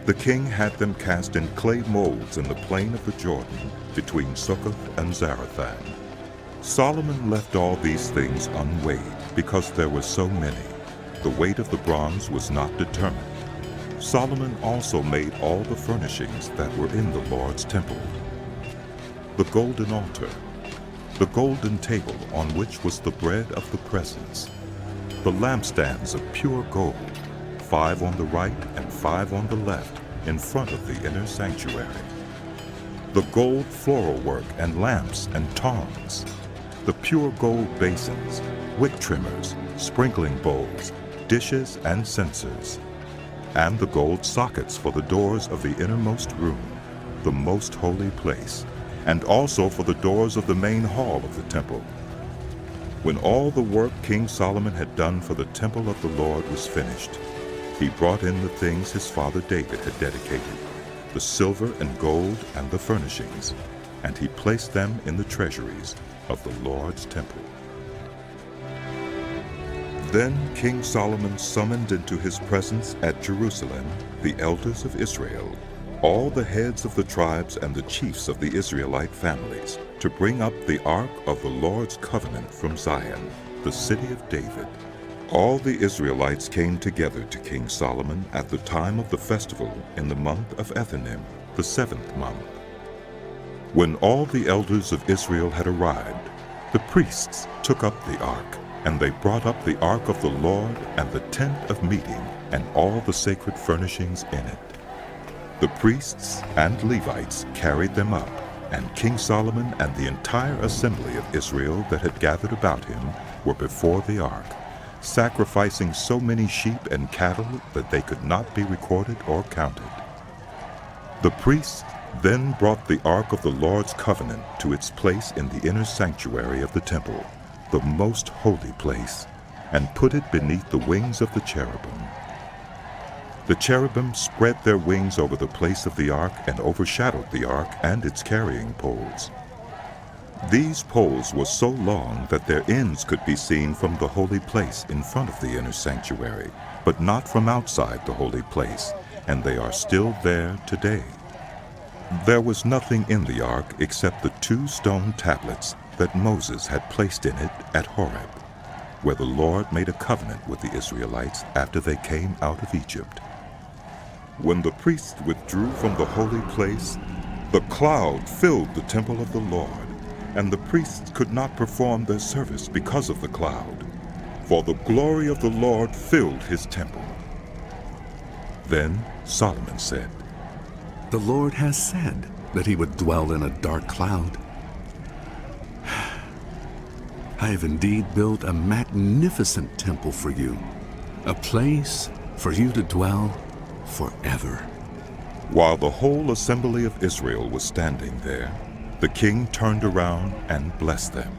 The king had them cast in clay molds in the plain of the Jordan between Succoth and Zarethan. Solomon left all these things unweighed because there were so many. The weight of the bronze was not determined. Solomon also made all the furnishings that were in the Lord's temple: the golden altar, the golden table on which was the bread of the presence, the lampstands of pure gold, 5 on the right and 5 on the left in front of the inner sanctuary, the gold floral work and lamps and tongs, the pure gold basins, wick trimmers, sprinkling bowls, dishes, and censers, and the gold sockets for the doors of the innermost room, the most holy place, and also for the doors of the main hall of the temple. When all the work King Solomon had done for the temple of the Lord was finished, he brought in the things his father David had dedicated, the silver and gold and the furnishings, and he placed them in the treasuries of the Lord's temple. Then King Solomon summoned into his presence at Jerusalem the elders of Israel, all the heads of the tribes and the chiefs of the Israelite families, to bring up the ark of the Lord's covenant from Zion, the city of David. All the Israelites came together to King Solomon at the time of the festival in the month of Ethanim, the 7th month. When all the elders of Israel had arrived, the priests took up the ark, and they brought up the ark of the Lord and the tent of meeting and all the sacred furnishings in it. The priests and Levites carried them up, and King Solomon and the entire assembly of Israel that had gathered about him were before the ark, sacrificing so many sheep and cattle that they could not be recorded or counted. The priests then brought the ark of the Lord's covenant to its place in the inner sanctuary of the temple, the most holy place, and put it beneath the wings of the cherubim. The cherubim spread their wings over the place of the ark and overshadowed the ark and its carrying poles. These poles were so long that their ends could be seen from the holy place in front of the inner sanctuary, but not from outside the holy place, and they are still there today. There was nothing in the ark except the 2 stone tablets that Moses had placed in it at Horeb, where the Lord made a covenant with the Israelites after they came out of Egypt. When the priests withdrew from the holy place, the cloud filled the temple of the Lord, and the priests could not perform their service because of the cloud, for the glory of the Lord filled his temple. Then Solomon said, "The Lord has said that he would dwell in a dark cloud. I have indeed built a magnificent temple for you, a place for you to dwell forever." While the whole assembly of Israel was standing there, the king turned around and blessed them.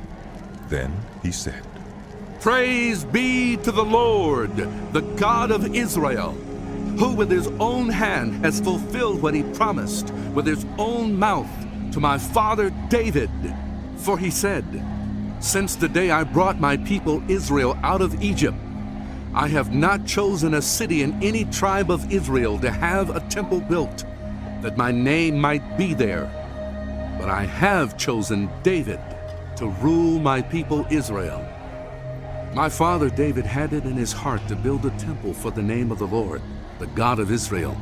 Then he said, "Praise be to the Lord, the God of Israel, who with his own hand has fulfilled what he promised with his own mouth to my father David. For he said, 'Since the day I brought my people Israel out of Egypt, I have not chosen a city in any tribe of Israel to have a temple built, that my name might be there. But I have chosen David to rule my people Israel.' My father David had it in his heart to build a temple for the name of the Lord, the God of Israel.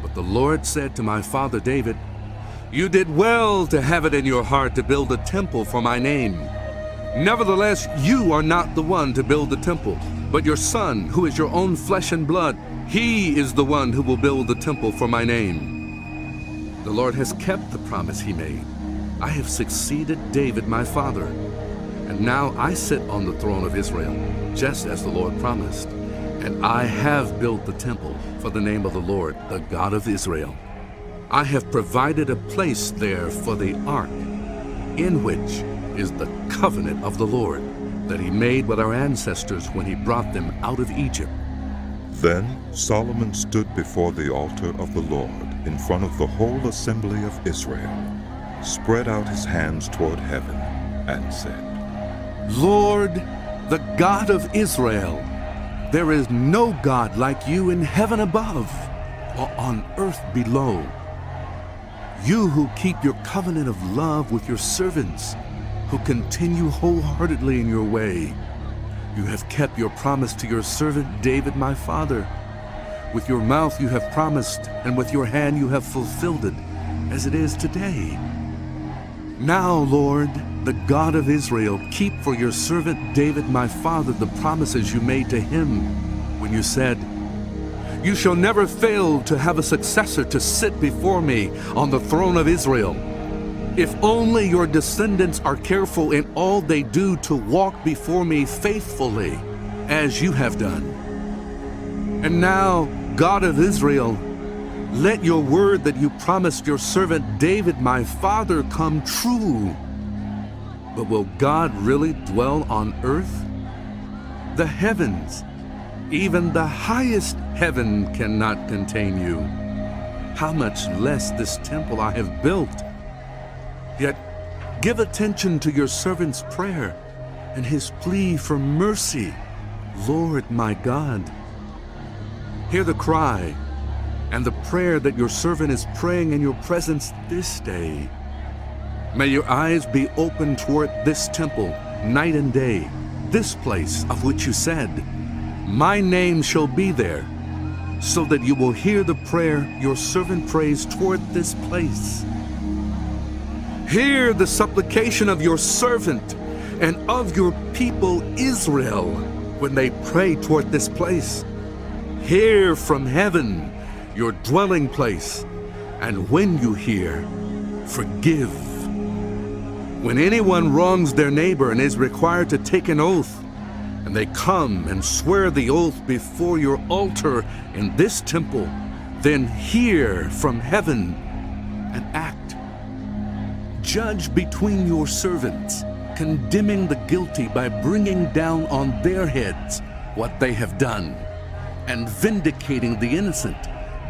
But the Lord said to my father David, 'You did well to have it in your heart to build a temple for my name. Nevertheless, you are not the one to build the temple, but your son, who is your own flesh and blood, he is the one who will build the temple for my name.' The Lord has kept the promise he made. I have succeeded David my father, and now I sit on the throne of Israel, just as the Lord promised. And I have built the temple for the name of the Lord, the God of Israel. I have provided a place there for the ark, in which is the covenant of the Lord that he made with our ancestors when he brought them out of Egypt." Then Solomon stood before the altar of the Lord in front of the whole assembly of Israel, spread out his hands toward heaven, and said, "Lord, the God of Israel, there is no God like you in heaven above or on earth below. You who keep your covenant of love with your servants, who continue wholeheartedly in your way. You have kept your promise to your servant David my father. With your mouth you have promised, and with your hand you have fulfilled it, as it is today. Now, Lord, the God of Israel, keep for your servant David my father the promises you made to him when you said, 'You shall never fail to have a successor to sit before me on the throne of Israel. If only your descendants are careful in all they do to walk before me faithfully, as you have done.' And now God of Israel, let your word that you promised your servant David, my father, come true. But will God really dwell on earth? The heavens, even the highest heaven, cannot contain you. How much less this temple I have built? Yet give attention to your servant's prayer and his plea for mercy, Lord my God. Hear the cry and the prayer that your servant is praying in your presence this day. May your eyes be open toward this temple night and day, this place of which you said, my name shall be there, so that you will hear the prayer your servant prays toward this place. Hear the supplication of your servant and of your people Israel when they pray toward this place. Hear from heaven, your dwelling place, and when you hear, forgive. When anyone wrongs their neighbor and is required to take an oath, and they come and swear the oath before your altar in this temple, then hear from heaven and act. Judge between your servants, condemning the guilty by bringing down on their heads what they have done, and vindicating the innocent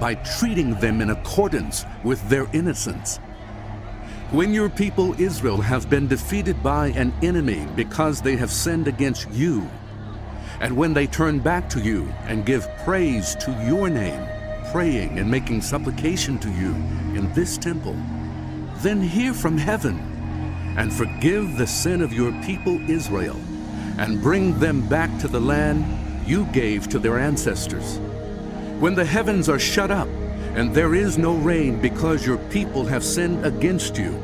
by treating them in accordance with their innocence. When your people Israel have been defeated by an enemy because they have sinned against you, and when they turn back to you and give praise to your name, praying and making supplication to you in this temple, then hear from heaven and forgive the sin of your people Israel, and bring them back to the land you gave to their ancestors. When the heavens are shut up and there is no rain because your people have sinned against you,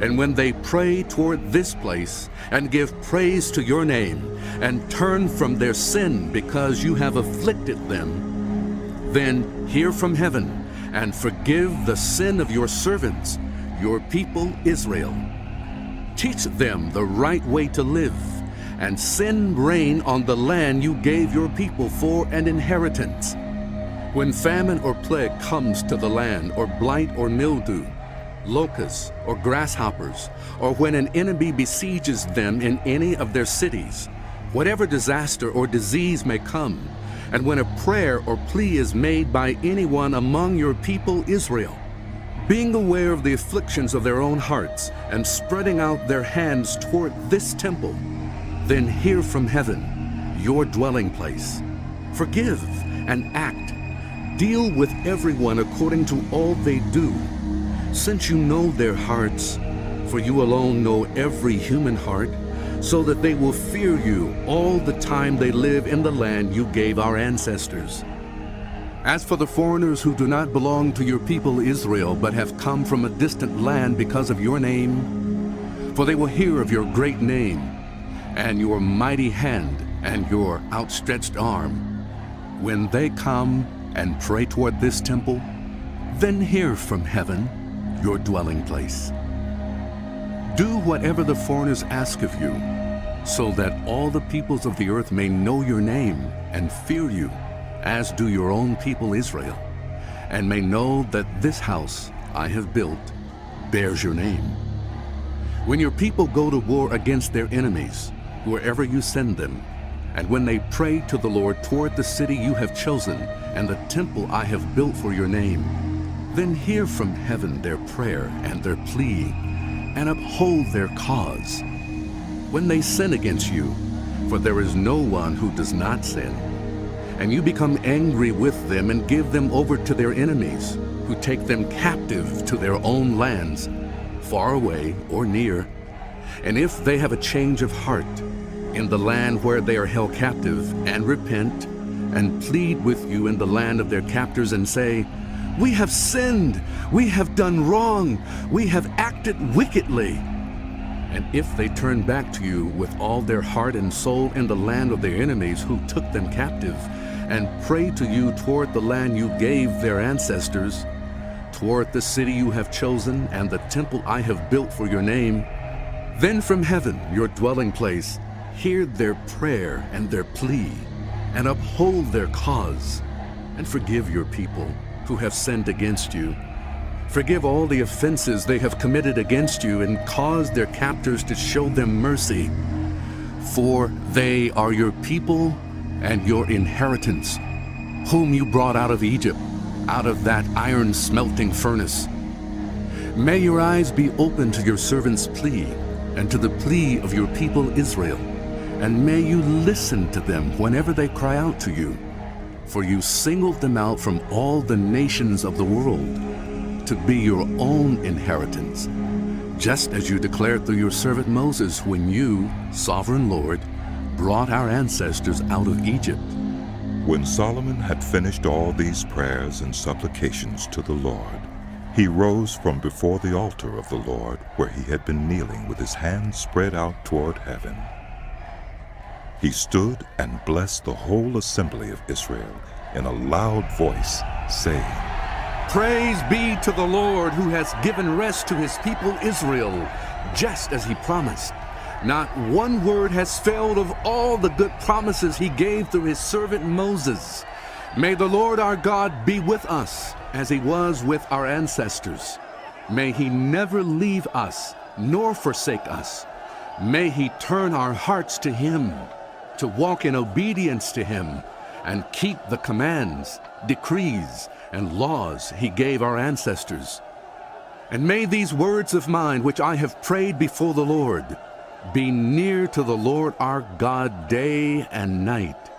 and when they pray toward this place and give praise to your name and turn from their sin because you have afflicted them, then hear from heaven and forgive the sin of your servants, your people Israel. Teach them the right way to live, and send rain on the land you gave your people for an inheritance. When famine or plague comes to the land, or blight or mildew, locusts or grasshoppers, or when an enemy besieges them in any of their cities, whatever disaster or disease may come, and when a prayer or plea is made by anyone among your people Israel, being aware of the afflictions of their own hearts and spreading out their hands toward this temple, then hear from heaven, your dwelling place. Forgive and act. Deal with everyone according to all they do, since you know their hearts, for you alone know every human heart, so that they will fear you all the time they live in the land you gave our ancestors. As for the foreigners who do not belong to your people Israel, but have come from a distant land because of your name, for they will hear of your great name, and your mighty hand, and your outstretched arm, when they come and pray toward this temple, then hear from heaven, your dwelling place. Do whatever the foreigners ask of you, so that all the peoples of the earth may know your name and fear you, as do your own people Israel, and may know that this house I have built bears your name. When your people go to war against their enemies, wherever you send them, and when they pray to the Lord toward the city you have chosen and the temple I have built for your name, then hear from heaven their prayer and their plea, and uphold their cause. When they sin against you, for there is no one who does not sin, and you become angry with them and give them over to their enemies, who take them captive to their own lands, far away or near, and if they have a change of heart in the land where they are held captive, and repent, and plead with you in the land of their captors, and say, "We have sinned, we have done wrong, we have acted wickedly," and if they turn back to you with all their heart and soul in the land of their enemies who took them captive, and pray to you toward the land you gave their ancestors, toward the city you have chosen and the temple I have built for your name, then from heaven, your dwelling place, hear their prayer and their plea, and uphold their cause, and forgive your people who have sinned against you. Forgive all the offenses they have committed against you, and cause their captors to show them mercy. For they are your people and your inheritance, whom you brought out of Egypt, out of that iron smelting furnace. May your eyes be open to your servant's plea, and to the plea of your people Israel, and may you listen to them whenever they cry out to you. For you singled them out from all the nations of the world to be your own inheritance, just as you declared through your servant Moses when you, sovereign Lord, brought our ancestors out of Egypt. When Solomon had finished all these prayers and supplications to the Lord, he rose from before the altar of the Lord, where he had been kneeling with his hands spread out toward heaven. He stood and blessed the whole assembly of Israel in a loud voice, saying, Praise be to the Lord, who has given rest to his people Israel, just as he promised. Not one word has failed of all the good promises he gave through his servant Moses. May the Lord our God be with us, as he was with our ancestors. May he never leave us, nor forsake us. May he turn our hearts to him, to walk in obedience to him, and keep the commands, decrees, and laws he gave our ancestors. And may these words of mine, which I have prayed before the Lord, be near to the Lord our God day and night,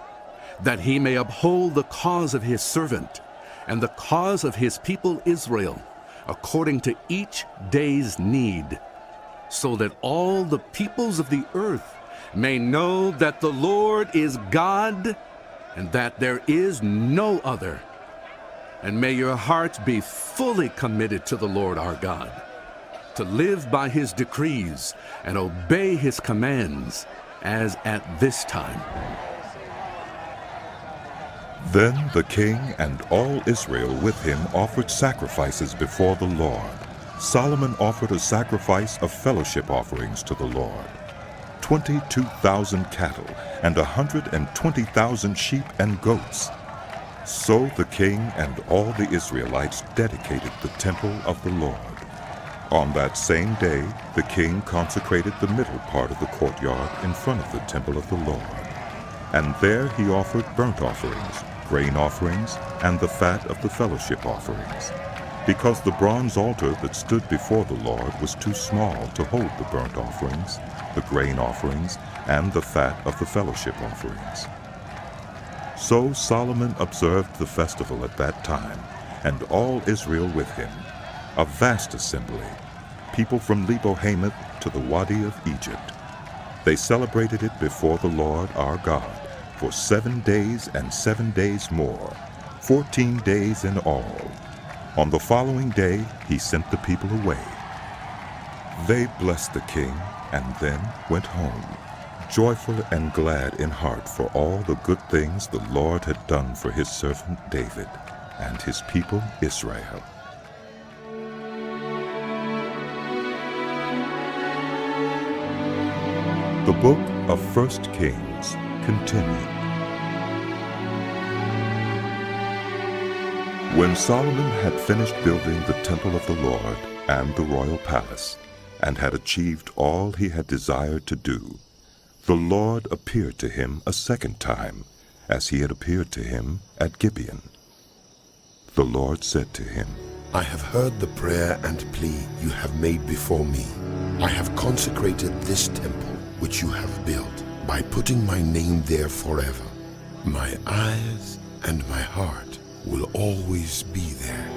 that he may uphold the cause of his servant and the cause of his people Israel, according to each day's need, so that all the peoples of the earth may know that the Lord is God, and that there is no other. And may your hearts be fully committed to the Lord our God, to live by his decrees and obey his commands, as at this time. Then the king and all Israel with him offered sacrifices before the Lord. Solomon offered a sacrifice of fellowship offerings to the Lord, 22,000 cattle and 120,000 sheep and goats. So the king and all the Israelites dedicated the temple of the Lord. On that same day, the king consecrated the middle part of the courtyard in front of the temple of the Lord. And there he offered burnt offerings, grain offerings, and the fat of the fellowship offerings, because the bronze altar that stood before the Lord was too small to hold the burnt offerings, the grain offerings, and the fat of the fellowship offerings. So Solomon observed the festival at that time, and all Israel with him, a vast assembly, people from Lebo-Hamath to the Wadi of Egypt. They celebrated it before the Lord our God for 7 days and 7 days more, 14 days in all. On the following day he sent the people away. They blessed the king and then went home, joyful and glad in heart for all the good things the Lord had done for his servant David and his people Israel. The book of 1 Kings continued. When Solomon had finished building the temple of the Lord and the royal palace, and had achieved all he had desired to do, the Lord appeared to him a second time, as he had appeared to him at Gibeon. The Lord said to him, I have heard the prayer and plea you have made before me. I have consecrated this temple which you have built by putting my name there forever. My eyes and my heart will always be there.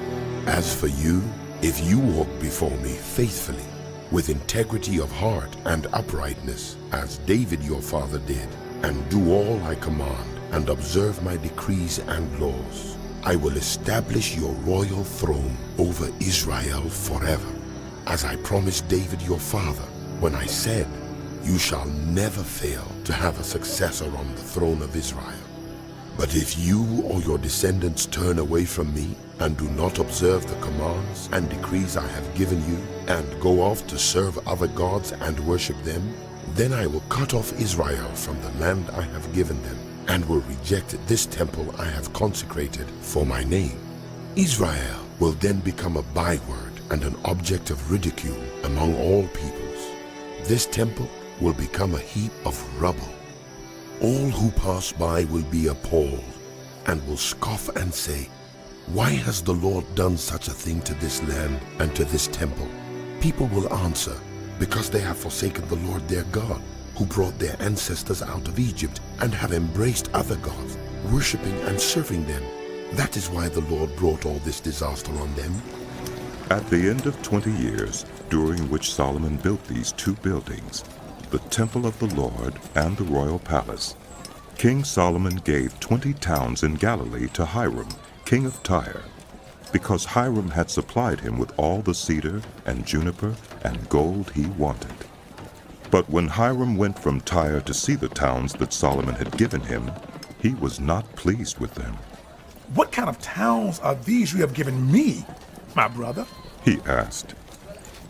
As for you, if you walk before me faithfully, with integrity of heart and uprightness, as David your father did, and do all I command, and observe my decrees and laws, I will establish your royal throne over Israel forever, as I promised David your father, when I said, you shall never fail to have a successor on the throne of Israel. But if you or your descendants turn away from me and do not observe the commands and decrees I have given you, and go off to serve other gods and worship them, then I will cut off Israel from the land I have given them, and will reject this temple I have consecrated for my name, Israel will then become a byword and an object of ridicule among all peoples. This temple will become a heap of rubble. All who pass by will be appalled and will scoff and say, "Why has the Lord done such a thing to this land and to this temple?" People will answer, "Because they have forsaken the Lord their God, who brought their ancestors out of Egypt, and have embraced other gods, worshipping and serving them. That is why the Lord brought all this disaster on them." At the end of 20 years, during which Solomon built these two buildings, the temple of the Lord and the royal palace, King Solomon gave 20 towns in Galilee to Hiram, king of Tyre, because Hiram had supplied him with all the cedar and juniper and gold he wanted. But when Hiram went from Tyre to see the towns that Solomon had given him, he was not pleased with them. "What kind of towns are these you have given me, my brother?" he asked.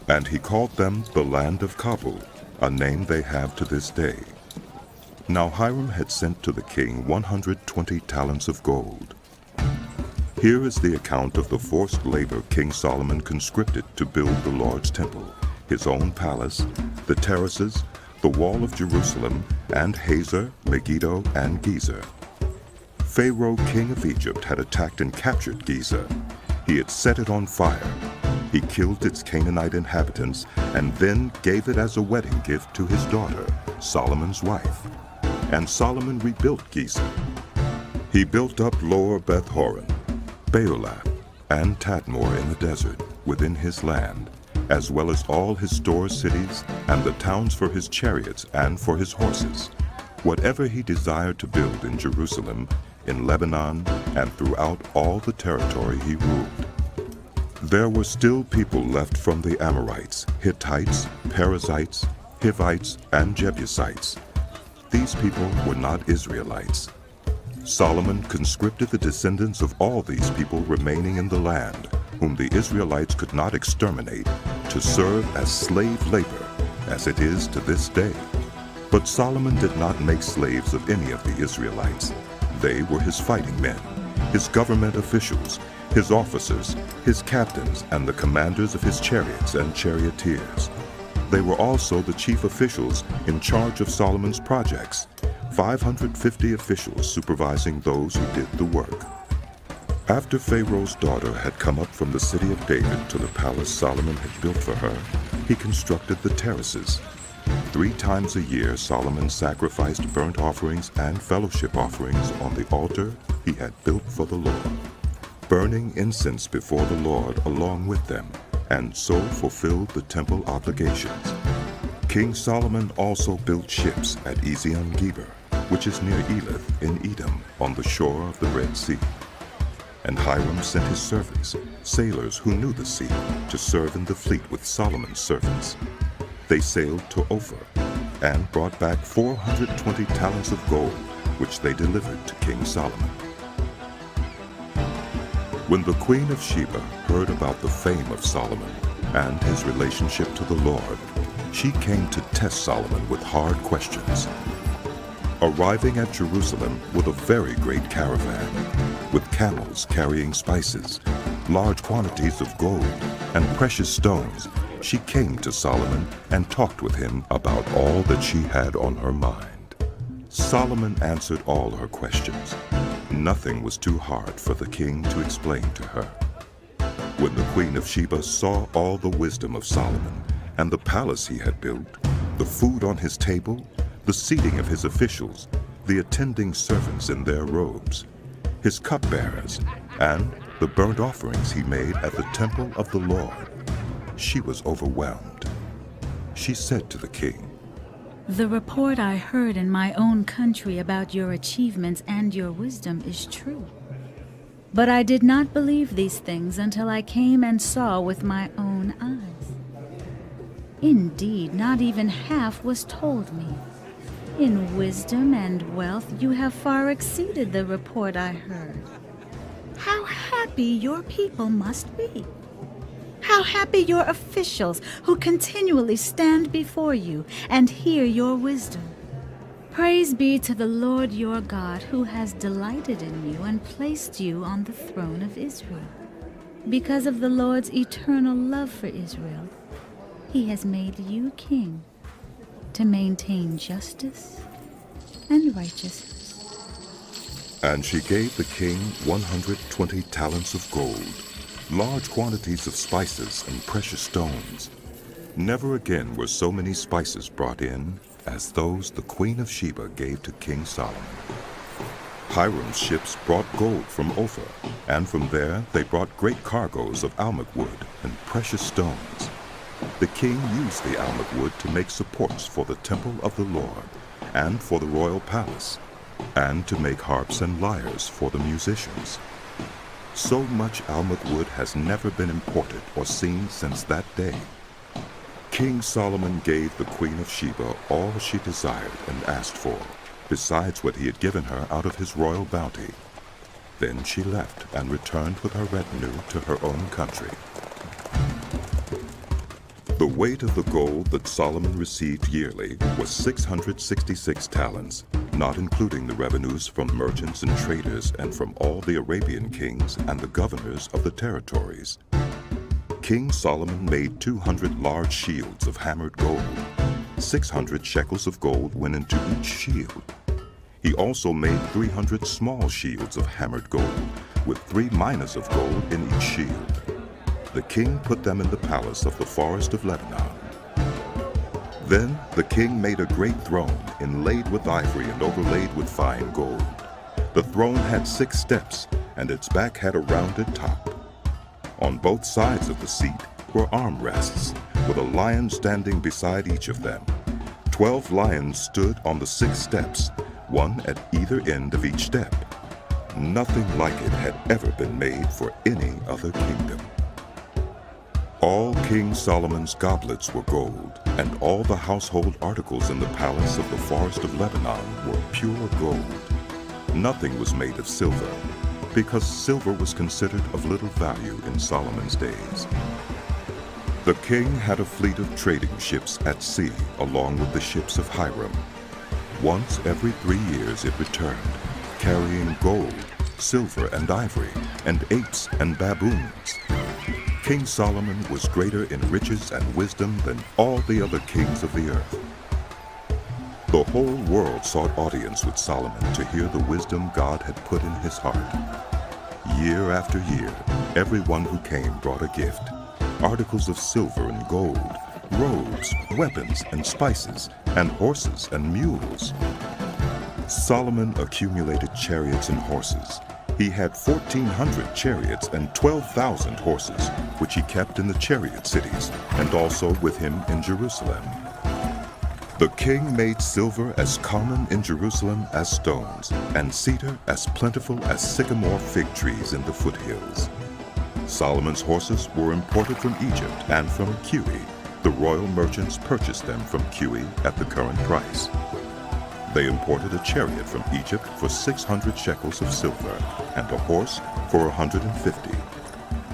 And he called them the land of Kabul, a name they have to this day. Now Hiram had sent to the king 120 talents of gold. Here is the account of the forced labor King Solomon conscripted to build the Lord's temple, his own palace, the terraces, the wall of Jerusalem, and Hazor, Megiddo, and Gezer. Pharaoh, king of Egypt, had attacked and captured Gezer. He had set it on fire. He killed its Canaanite inhabitants and then gave it as a wedding gift to his daughter, Solomon's wife. And Solomon rebuilt Gezer. He built up Lower Beth-horon, Baalah, and Tadmor in the desert within his land, as well as all his store cities and the towns for his chariots and for his horses. Whatever he desired to build in Jerusalem, in Lebanon, and throughout all the territory he ruled. There were still people left from the Amorites, Hittites, Perizzites, Hivites, and Jebusites. These people were not Israelites. Solomon conscripted the descendants of all these people remaining in the land, whom the Israelites could not exterminate, to serve as slave labor, as it is to this day. But Solomon did not make slaves of any of the Israelites. They were his fighting men, his government officials, his officers, his captains, and the commanders of his chariots and charioteers. They were also the chief officials in charge of Solomon's projects, 550 officials supervising those who did the work. After Pharaoh's daughter had come up from the city of David to the palace Solomon had built for her, he constructed the terraces. 3 times a year Solomon sacrificed burnt offerings and fellowship offerings on the altar he had built for the Lord, burning incense before the Lord along with them, and so fulfilled the temple obligations. King Solomon also built ships at Ezion-Geber, which is near Elath in Edom, on the shore of the Red Sea. And Hiram sent his servants, sailors who knew the sea, to serve in the fleet with Solomon's servants. They sailed to Ophir and brought back 420 talents of gold, which they delivered to King Solomon. When the Queen of Sheba heard about the fame of Solomon and his relationship to the Lord, she came to test Solomon with hard questions. Arriving at Jerusalem with a very great caravan, with camels carrying spices, large quantities of gold, and precious stones, she came to Solomon and talked with him about all that she had on her mind. Solomon answered all her questions. Nothing was too hard for the king to explain to her. When the Queen of Sheba saw all the wisdom of Solomon and the palace he had built, the food on his table, the seating of his officials, the attending servants in their robes, his cupbearers, and the burnt offerings he made at the temple of the Lord, she was overwhelmed. She said to the king, "The report I heard in my own country about your achievements and your wisdom is true. But I did not believe these things until I came and saw with my own eyes. Indeed, not even half was told me. In wisdom and wealth you have far exceeded the report I heard. How happy your people must be! How happy your officials who continually stand before you and hear your wisdom. Praise be to the Lord your God, who has delighted in you and placed you on the throne of Israel. Because of the Lord's eternal love for Israel, he has made you king to maintain justice and righteousness. And she gave the king 120 talents of gold, large quantities of spices and precious stones. Never again were so many spices brought in as those the Queen of Sheba gave to King Solomon. Hiram's ships brought gold from Ophir, and from there they brought great cargoes of almug wood and precious stones. The king used the almug wood to make supports for the temple of the Lord and for the royal palace, and to make harps and lyres for the musicians. So much almug wood has never been imported or seen since that day. King Solomon gave the Queen of Sheba all she desired and asked for, besides what he had given her out of his royal bounty. Then she left and returned with her retinue to her own country. The weight of the gold that Solomon received yearly was 666 talents, not including the revenues from merchants and traders and from all the Arabian kings and the governors of the territories. King Solomon made 200 large shields of hammered gold. 600 shekels of gold went into each shield. He also made 300 small shields of hammered gold, with 3 minas of gold in each shield. The king put them in the palace of the forest of Lebanon. Then the king made a great throne, inlaid with ivory and overlaid with fine gold. The throne had 6 steps, and its back had a rounded top. On both sides of the seat were armrests, with a lion standing beside each of them. 12 lions stood on the 6 steps, one at either end of each step. Nothing like it had ever been made for any other kingdom. All King Solomon's goblets were gold, and all the household articles in the palace of the forest of Lebanon were pure gold. Nothing was made of silver, because silver was considered of little value in Solomon's days. The king had a fleet of trading ships at sea along with the ships of Hiram. Once every 3 years it returned, carrying gold, silver and ivory, and apes and baboons. King Solomon was greater in riches and wisdom than all the other kings of the earth. The whole world sought audience with Solomon to hear the wisdom God had put in his heart. Year after year, everyone who came brought a gift, articles of silver and gold, robes, weapons and spices, and horses and mules. Solomon accumulated chariots and horses. He had 1,400 chariots and 12,000 horses, which he kept in the chariot cities, and also with him in Jerusalem. The king made silver as common in Jerusalem as stones, and cedar as plentiful as sycamore fig trees in the foothills. Solomon's horses were imported from Egypt and from Kiwi. The royal merchants purchased them from Kiwi at the current price. They imported a chariot from Egypt for 600 shekels of silver, and a horse for 150.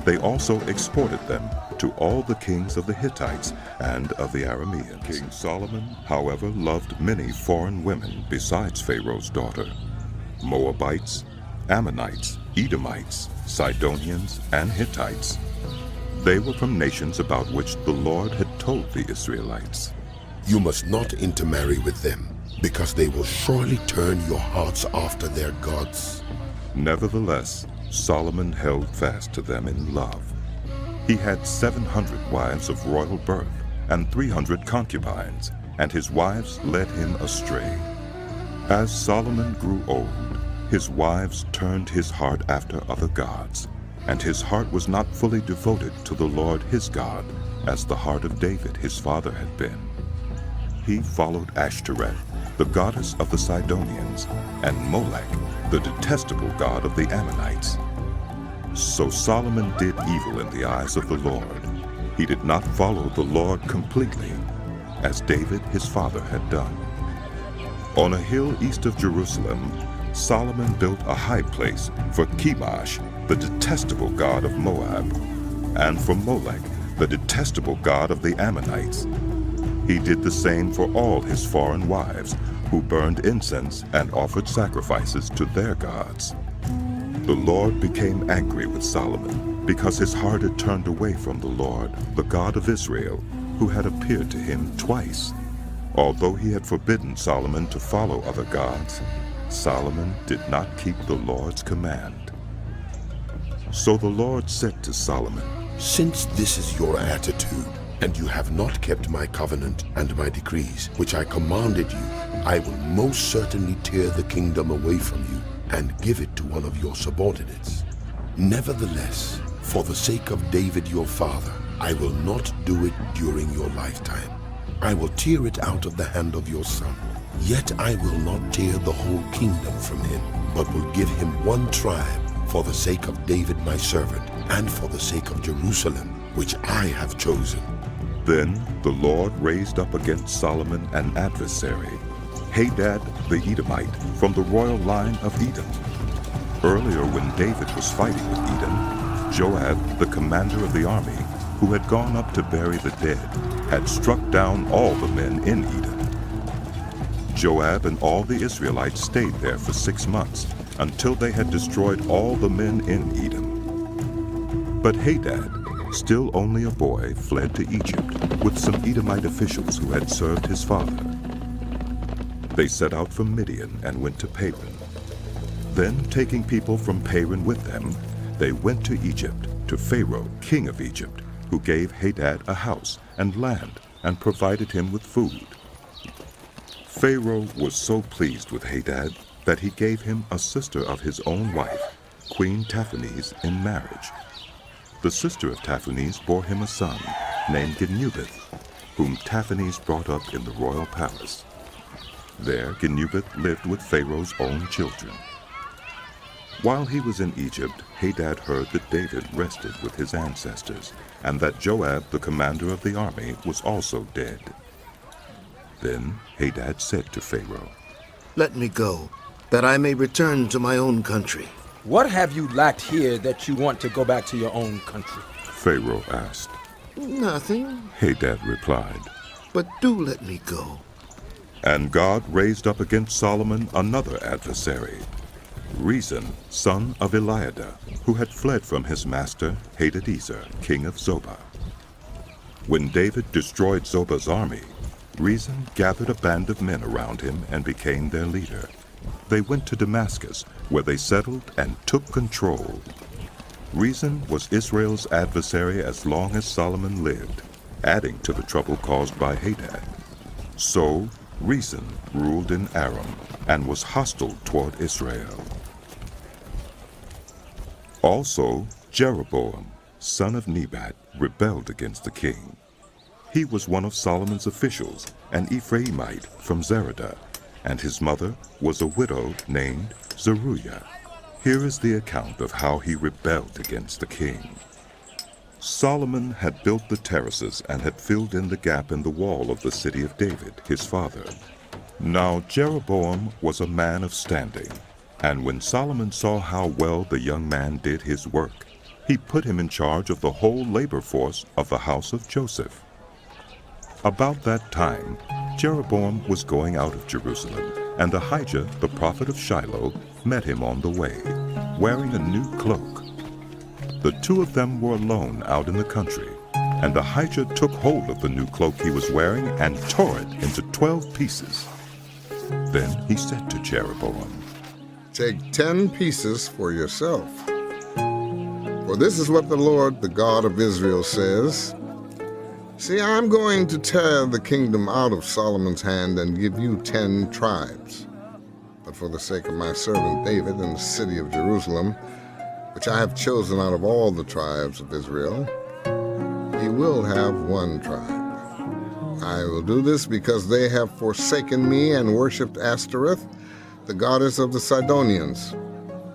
They also exported them to all the kings of the Hittites and of the Arameans. King Solomon, however, loved many foreign women besides Pharaoh's daughter: Moabites, Ammonites, Edomites, Sidonians, and Hittites. They were from nations about which the Lord had told the Israelites, "You must not intermarry with them, because they will surely turn your hearts after their gods." Nevertheless, Solomon held fast to them in love. He had 700 wives of royal birth and 300 concubines, and his wives led him astray. As Solomon grew old, his wives turned his heart after other gods, and his heart was not fully devoted to the Lord his God, as the heart of David his father had been. He followed Ashtoreth, the goddess of the Sidonians, and Molech, the detestable god of the Ammonites. So Solomon did evil in the eyes of the Lord. He did not follow the Lord completely, as David his father had done. On a hill east of Jerusalem, Solomon built a high place for Chemosh, the detestable god of Moab, and for Molech, the detestable god of the Ammonites. He did the same for all his foreign wives, who burned incense and offered sacrifices to their gods. The Lord became angry with Solomon because his heart had turned away from the Lord, the God of Israel, who had appeared to him twice. Although he had forbidden Solomon to follow other gods, Solomon did not keep the Lord's command. So the Lord said to Solomon, "Since this is your attitude, and you have not kept my covenant and my decrees, which I commanded you, I will most certainly tear the kingdom away from you and give it to one of your subordinates. Nevertheless, for the sake of David your father, I will not do it during your lifetime. I will tear it out of the hand of your son. Yet I will not tear the whole kingdom from him, but will give him one tribe for the sake of David my servant, and for the sake of Jerusalem, which I have chosen." Then the Lord raised up against Solomon an adversary, Hadad the Edomite, from the royal line of Edom. Earlier, when David was fighting with Edom, Joab, the commander of the army, who had gone up to bury the dead, had struck down all the men in Edom. Joab and all the Israelites stayed there for 6 months, until they had destroyed all the men in Edom. But Hadad, still only a boy, fled to Egypt with some Edomite officials who had served his father. They set out from Midian and went to Paran. Then, taking people from Paran with them, they went to Egypt, to Pharaoh, king of Egypt, who gave Hadad a house and land and provided him with food. Pharaoh was so pleased with Hadad that he gave him a sister of his own wife, Queen Taphanes, in marriage. The sister of Taphanes bore him a son named Genubith, whom Taphanes brought up in the royal palace. There Genubith lived with Pharaoh's own children. While he was in Egypt, Hadad heard that David rested with his ancestors, and that Joab, the commander of the army, was also dead. Then Hadad said to Pharaoh, "Let me go, that I may return to my own country." What have you lacked here that you want to go back to your own country? Pharaoh asked. "Nothing," Hadad replied, "but do let me go." And God raised up against Solomon another adversary, Rezon, son of Eliada, who had fled from his master Hadadezer, king of Zobah. When David destroyed Zobah's army, Rezon gathered a band of men around him and became their leader. They went to Damascus, where they settled and took control. Rezon was Israel's adversary as long as Solomon lived, adding to the trouble caused by Hadad. So Rezon ruled in Aram and was hostile toward Israel. Also, Jeroboam, son of Nebat, rebelled against the king. He was one of Solomon's officials, an Ephraimite from Zeradah, and his mother was a widow named Zeruiah. Here is the account of how he rebelled against the king. Solomon had built the terraces and had filled in the gap in the wall of the city of David, his father. Now Jeroboam was a man of standing, and when Solomon saw how well the young man did his work, he put him in charge of the whole labor force of the house of Joseph. About that time, Jeroboam was going out of Jerusalem, and Ahijah, the prophet of Shiloh, met him on the way, wearing a new cloak. The two of them were alone out in the country, and Ahijah took hold of the new cloak he was wearing and tore it into 12 pieces. Then he said to Jeroboam, "Take 10 pieces for yourself. For this is what the Lord, the God of Israel, says. See, I'm going to tear the kingdom out of Solomon's hand and give you 10 tribes. But for the sake of my servant David and the city of Jerusalem, which I have chosen out of all the tribes of Israel, he will have one tribe. I will do this because they have forsaken me and worshipped Ashtoreth, the goddess of the Sidonians,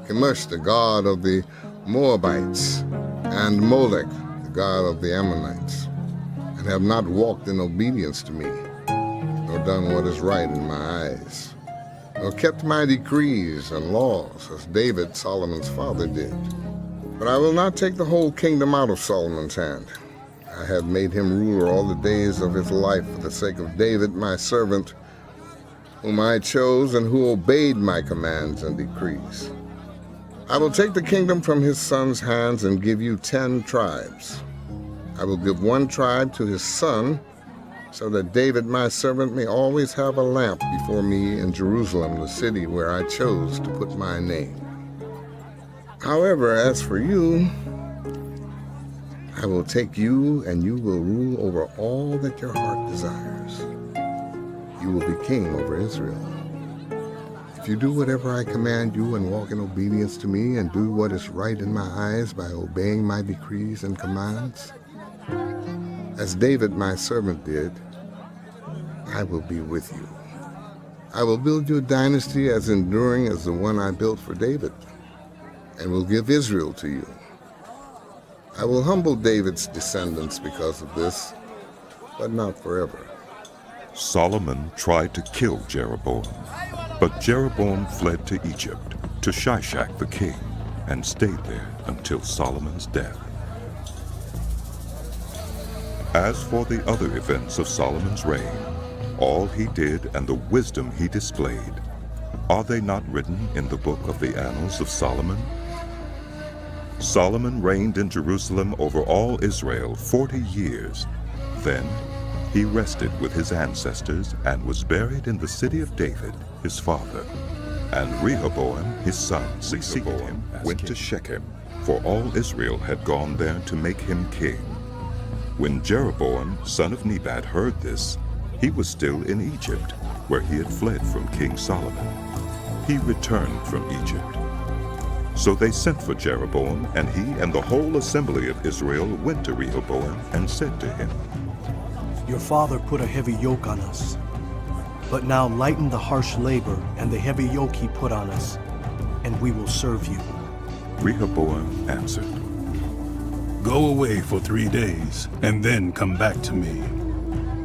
Chemosh, the god of the Moabites, and Molech, the god of the Ammonites, and have not walked in obedience to me, nor done what is right in my eyes, nor kept my decrees and laws, as David, Solomon's father, did. But I will not take the whole kingdom out of Solomon's hand. I have made him ruler all the days of his life for the sake of David, my servant, whom I chose and who obeyed my commands and decrees. I will take the kingdom from his son's hands and give you 10 tribes. I will give 1 tribe to his son, so that David my servant may always have a lamp before me in Jerusalem, the city where I chose to put my name. However, as for you, I will take you, and you will rule over all that your heart desires. You will be king over Israel. If you do whatever I command you and walk in obedience to me and do what is right in my eyes by obeying my decrees and commands, as David my servant did, I will be with you. I will build you a dynasty as enduring as the one I built for David, and will give Israel to you. I will humble David's descendants because of this, but not forever. Solomon tried to kill Jeroboam, but Jeroboam fled to Egypt, to Shishak the king, and stayed there until Solomon's death. As for the other events of Solomon's reign, all he did and the wisdom he displayed, are they not written in the book of the Annals of Solomon? Solomon reigned in Jerusalem over all Israel 40 years. Then he rested with his ancestors and was buried in the city of David, his father. And Rehoboam, his son, succeeded him, went to Shechem, for all Israel had gone there to make him king. When Jeroboam, son of Nebat, heard this, he was still in Egypt, where he had fled from King Solomon. He returned from Egypt. So they sent for Jeroboam, and he and the whole assembly of Israel went to Rehoboam and said to him, Your father put a heavy yoke on us, but now lighten the harsh labor and the heavy yoke he put on us, and we will serve you. Rehoboam answered, Go away for 3 days, and then come back to me.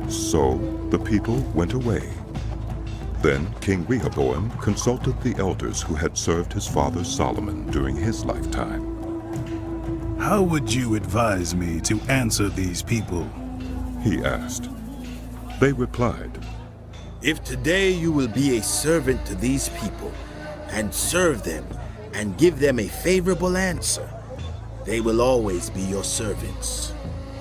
So the people went away. Then King Rehoboam consulted the elders who had served his father Solomon during his lifetime. How would you advise me to answer these people? He asked. They replied, If today you will be a servant to these people, and serve them, and give them a favorable answer, they will always be your servants.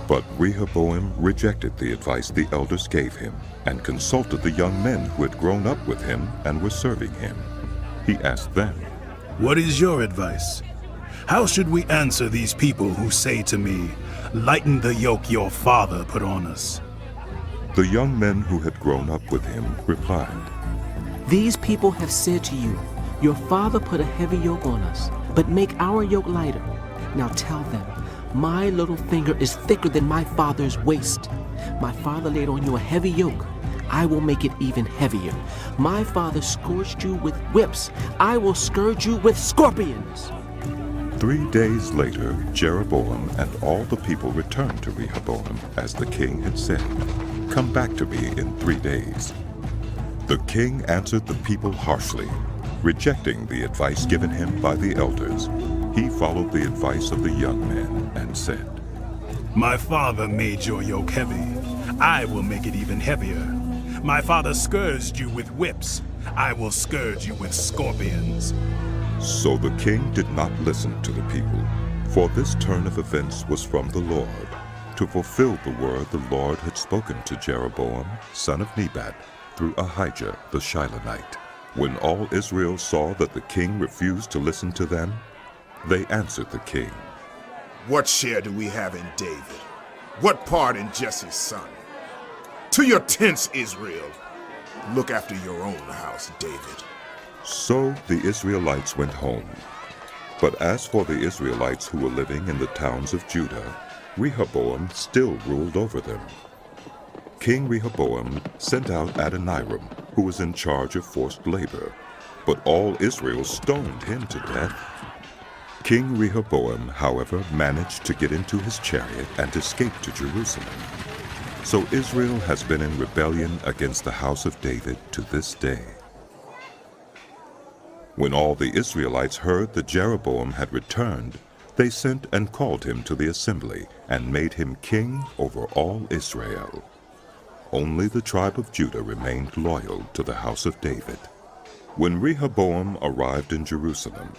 But Rehoboam rejected the advice the elders gave him, and consulted the young men who had grown up with him and were serving him. He asked them, What is your advice? How should we answer these people who say to me, Lighten the yoke your father put on us? The young men who had grown up with him replied, These people have said to you, Your father put a heavy yoke on us, but make our yoke lighter. Now tell them, my little finger is thicker than my father's waist. My father laid on you a heavy yoke. I will make it even heavier. My father scourged you with whips. I will scourge you with scorpions. 3 days later, Jeroboam and all the people returned to Rehoboam, as the king had said, Come back to me in 3 days. The king answered the people harshly, rejecting the advice given him by the elders. He followed the advice of the young men and said, My father made your yoke heavy. I will make it even heavier. My father scourged you with whips. I will scourge you with scorpions. So the king did not listen to the people, for this turn of events was from the Lord, to fulfill the word the Lord had spoken to Jeroboam, son of Nebat, through Ahijah the Shilonite. When all Israel saw that the king refused to listen to them, they answered the king, What share do we have in David? What part in Jesse's son? To your tents, Israel. Look after your own house, David. So the Israelites went home. But as for the Israelites who were living in the towns of Judah, Rehoboam still ruled over them. King Rehoboam sent out Adoniram, who was in charge of forced labor, but all Israel stoned him to death. King Rehoboam, however, managed to get into his chariot and escape to Jerusalem. So Israel has been in rebellion against the house of David to this day. When all the Israelites heard that Jeroboam had returned, they sent and called him to the assembly and made him king over all Israel. Only the tribe of Judah remained loyal to the house of David. When Rehoboam arrived in Jerusalem,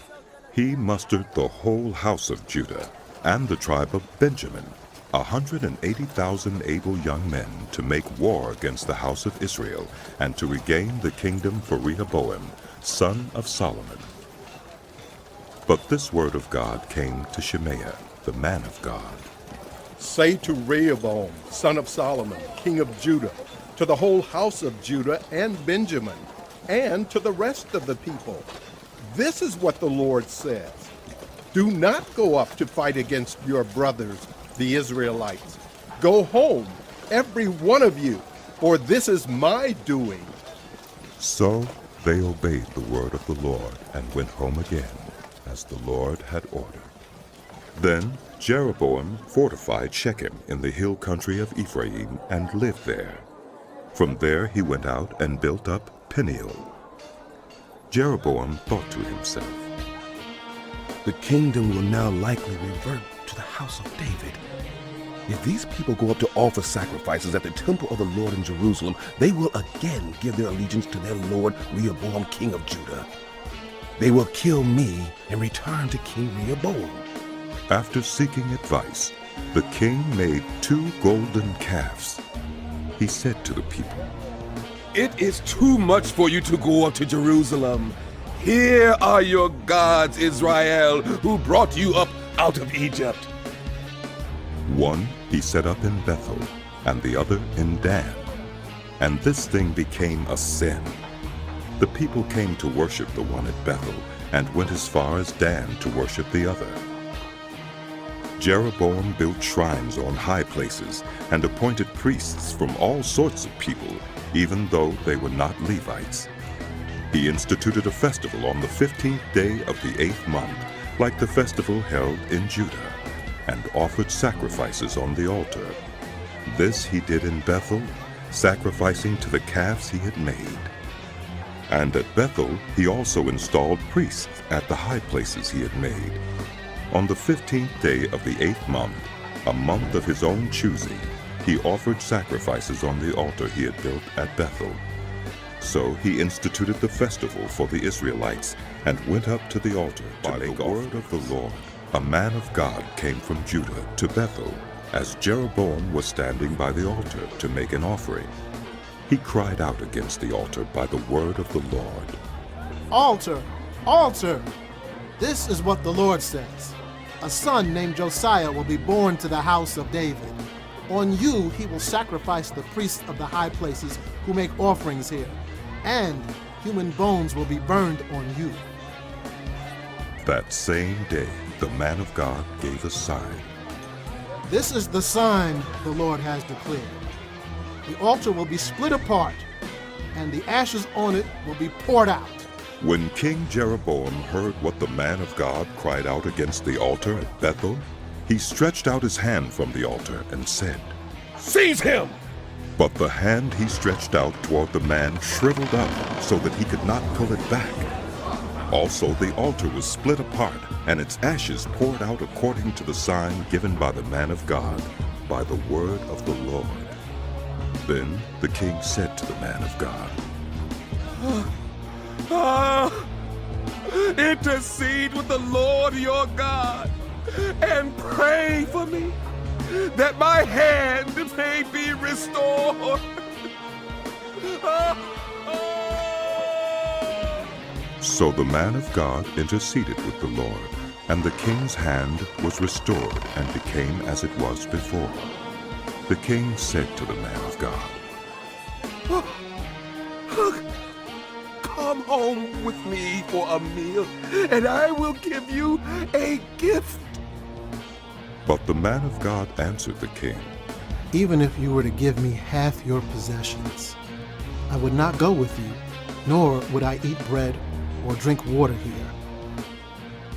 he mustered the whole house of Judah and the tribe of Benjamin, 180,000 able young men, to make war against the house of Israel and to regain the kingdom for Rehoboam, son of Solomon. But this word of God came to Shemaiah, the man of God. Say to Rehoboam, son of Solomon, king of Judah, to the whole house of Judah and Benjamin, and to the rest of the people, this is what the Lord says. Do not go up to fight against your brothers, the Israelites. Go home, every one of you, for this is my doing. So they obeyed the word of the Lord and went home again, as the Lord had ordered. Then Jeroboam fortified Shechem in the hill country of Ephraim and lived there. From there he went out and built up Peniel. Jeroboam thought to himself, the kingdom will now likely revert to the house of David. If these people go up to offer sacrifices at the temple of the Lord in Jerusalem, they will again give their allegiance to their lord Rehoboam, king of Judah. They will kill me and return to King Rehoboam. After seeking advice, the king made 2 golden calves. He said to the people, It is too much for you to go up to Jerusalem. Here are your gods, Israel, who brought you up out of Egypt. One he set up in Bethel, and the other in Dan. And this thing became a sin. The people came to worship the one at Bethel, and went as far as Dan to worship the other. Jeroboam built shrines on high places, and appointed priests from all sorts of people, even though they were not Levites. He instituted a festival on the 15th day of the 8th month, like the festival held in Judah, and offered sacrifices on the altar. This he did in Bethel, sacrificing to the calves he had made. And at Bethel he also installed priests at the high places he had made. On the 15th day of the 8th month, a month of his own choosing, he offered sacrifices on the altar he had built at Bethel. So he instituted the festival for the Israelites, and went up to the altar by the word of the Lord. A man of God came from Judah to Bethel, as Jeroboam was standing by the altar to make an offering. He cried out against the altar by the word of the Lord. Altar! Altar! This is what the Lord says. A son named Josiah will be born to the house of David. On you he will sacrifice the priests of the high places who make offerings here, and human bones will be burned on you. That same day the man of God gave a sign. This is the sign the Lord has declared. The altar will be split apart, and the ashes on it will be poured out. When King Jeroboam heard what the man of God cried out against the altar at Bethel, he stretched out his hand from the altar and said, Seize him! But the hand he stretched out toward the man shriveled up so that he could not pull it back. Also the altar was split apart, and its ashes poured out according to the sign given by the man of God, by the word of the Lord. Then the king said to the man of God, Intercede with the Lord your God, and pray for me, that my hand may be restored. So the man of God interceded with the Lord, and the king's hand was restored and became as it was before. The king said to the man of God, Come home with me for a meal, and I will give you a gift. But the man of God answered the king, Even if you were to give me half your possessions, I would not go with you, nor would I eat bread or drink water here.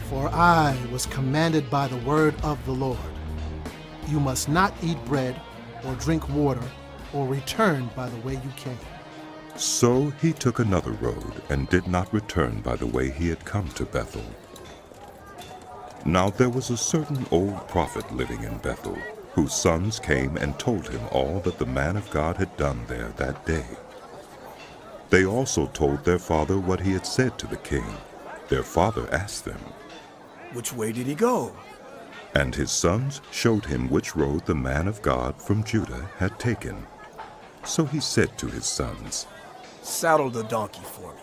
For I was commanded by the word of the Lord, you must not eat bread or drink water or return by the way you came. So he took another road and did not return by the way he had come to Bethel. Now there was a certain old prophet living in Bethel, whose sons came and told him all that the man of God had done there that day. They also told their father what he had said to the king. Their father asked them, "Which way did he go?" And his sons showed him which road the man of God from Judah had taken. So he said to his sons, "Saddle the donkey for me."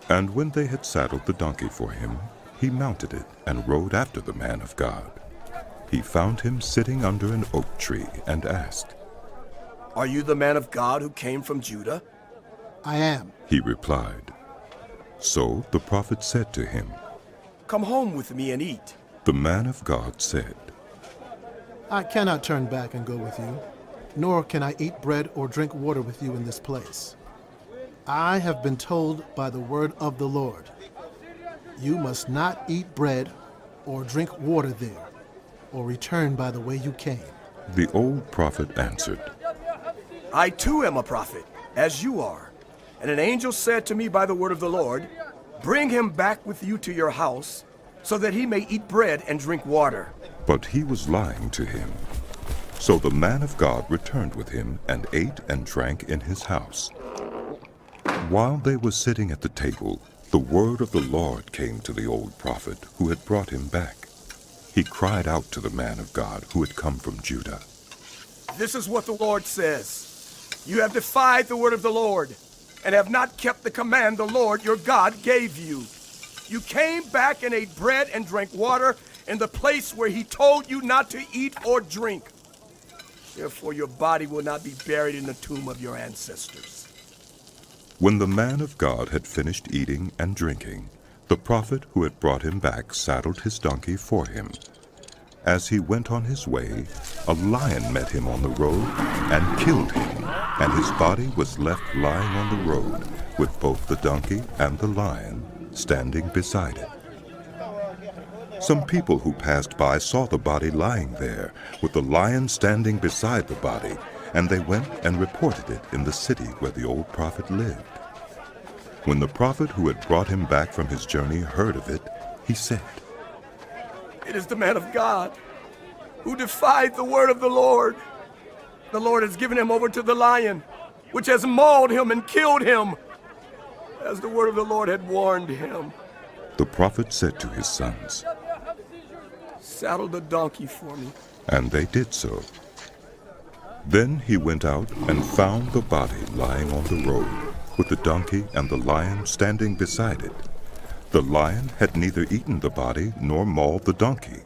And when they had saddled the donkey for him, he mounted it and rode after the man of God. He found him sitting under an oak tree and asked, "Are you the man of God who came from Judah?" "I am," he replied. So the prophet said to him, "Come home with me and eat." The man of God said, "I cannot turn back and go with you, nor can I eat bread or drink water with you in this place. I have been told by the word of the Lord, you must not eat bread or drink water there, or return by the way you came." The old prophet answered, "I too am a prophet, as you are. And an angel said to me by the word of the Lord, bring him back with you to your house, so that he may eat bread and drink water." But he was lying to him. So the man of God returned with him and ate and drank in his house. While they were sitting at the table, the word of the Lord came to the old prophet who had brought him back. He cried out to the man of God who had come from Judah. "This is what the Lord says. You have defied the word of the Lord, and have not kept the command the Lord your God gave you. You came back and ate bread and drank water in the place where he told you not to eat or drink. Therefore your body will not be buried in the tomb of your ancestors." When the man of God had finished eating and drinking, the prophet who had brought him back saddled his donkey for him. As he went on his way, a lion met him on the road and killed him, and his body was left lying on the road, with both the donkey and the lion standing beside it. Some people who passed by saw the body lying there, with the lion standing beside the body, and they went and reported it in the city where the old prophet lived. When the prophet who had brought him back from his journey heard of it, he said, "It is the man of God who defied the word of the Lord. The Lord has given him over to the lion, which has mauled him and killed him, as the word of the Lord had warned him." The prophet said to his sons, "Saddle the donkey for me." and they did so. Then he went out and found the body lying on the road, with the donkey and the lion standing beside it. The lion had neither eaten the body nor mauled the donkey.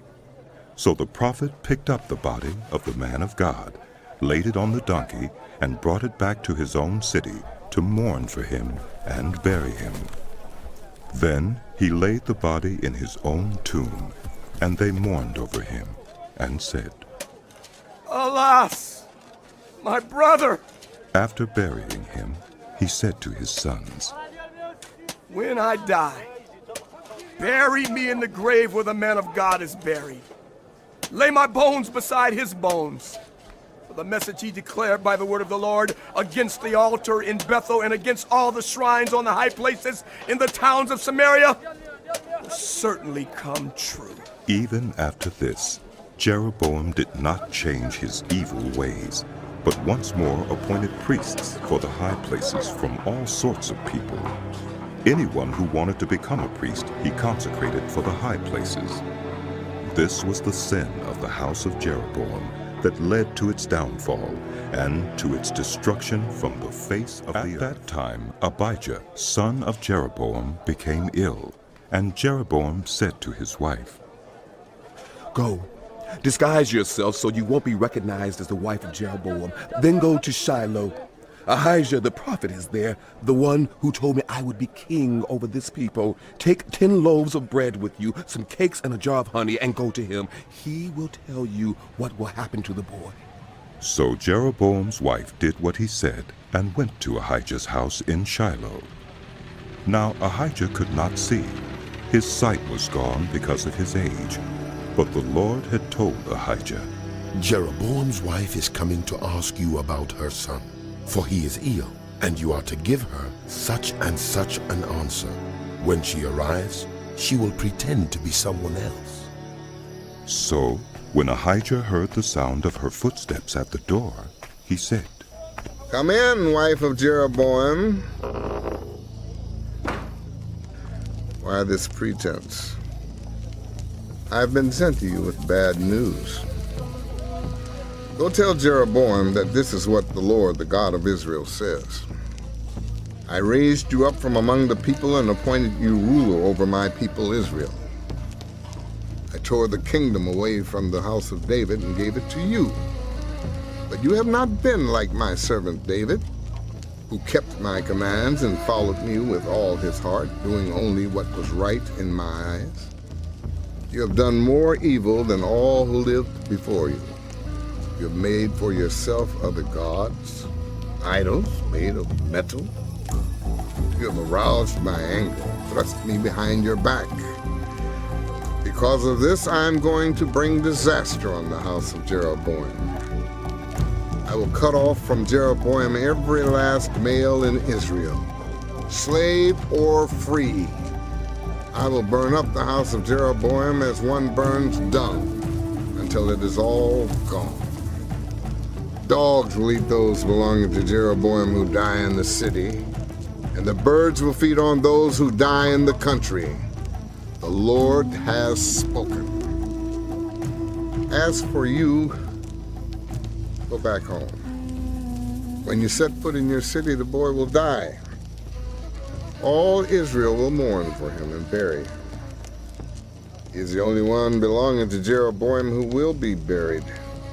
So the prophet picked up the body of the man of God, laid it on the donkey, and brought it back to his own city to mourn for him and bury him. Then he laid the body in his own tomb, and they mourned over him and said, "Alas, my brother!" After burying him, he said to his sons, "When I die, bury me in the grave where the man of God is buried. Lay my bones beside his bones. For the message he declared by the word of the Lord against the altar in Bethel and against all the shrines on the high places in the towns of Samaria will certainly come true." Even after this, Jeroboam did not change his evil ways, but once more appointed priests for the high places from all sorts of people. Anyone who wanted to become a priest, he consecrated for the high places. This was the sin of the house of Jeroboam that led to its downfall and to its destruction from the face of the earth. At that time, Abijah, son of Jeroboam, became ill, and Jeroboam said to his wife, "Go, disguise yourself so you won't be recognized as the wife of Jeroboam. Then go to Shiloh. Ahijah the prophet is there, the one who told me I would be king over this people. Take 10 loaves of bread with you, some cakes and a jar of honey, and go to him. He will tell you what will happen to the boy." So Jeroboam's wife did what he said and went to Ahijah's house in Shiloh. Now Ahijah could not see. His sight was gone because of his age. But the Lord had told Ahijah, "Jeroboam's wife is coming to ask you about her son, for he is ill, and you are to give her such and such an answer. When she arrives, she will pretend to be someone else." So When Ahijah heard the sound of her footsteps at the door, he said, "Come in, wife of Jeroboam." "Why this pretense? I've been sent to you with bad news. Go tell Jeroboam that this is what the Lord, the God of Israel, says. I raised you up from among the people and appointed you ruler over my people Israel. I tore the kingdom away from the house of David and gave it to you. But you have not been like my servant David, who kept my commands and followed me with all his heart, doing only what was right in my eyes. You have done more evil than all who lived before you. You have made for yourself other gods, idols made of metal. You have aroused my anger, thrust me behind your back. Because of this, I am going to bring disaster on the house of Jeroboam. I will cut off from Jeroboam every last male in Israel, slave or free. I will burn up the house of Jeroboam as one burns dung, until it is all gone. Dogs will eat those belonging to Jeroboam who die in the city, and the birds will feed on those who die in the country. The Lord has spoken. As for you, go back home. When you set foot in your city, the boy will die. All Israel will mourn for him and bury him. He is the only one belonging to Jeroboam who will be buried,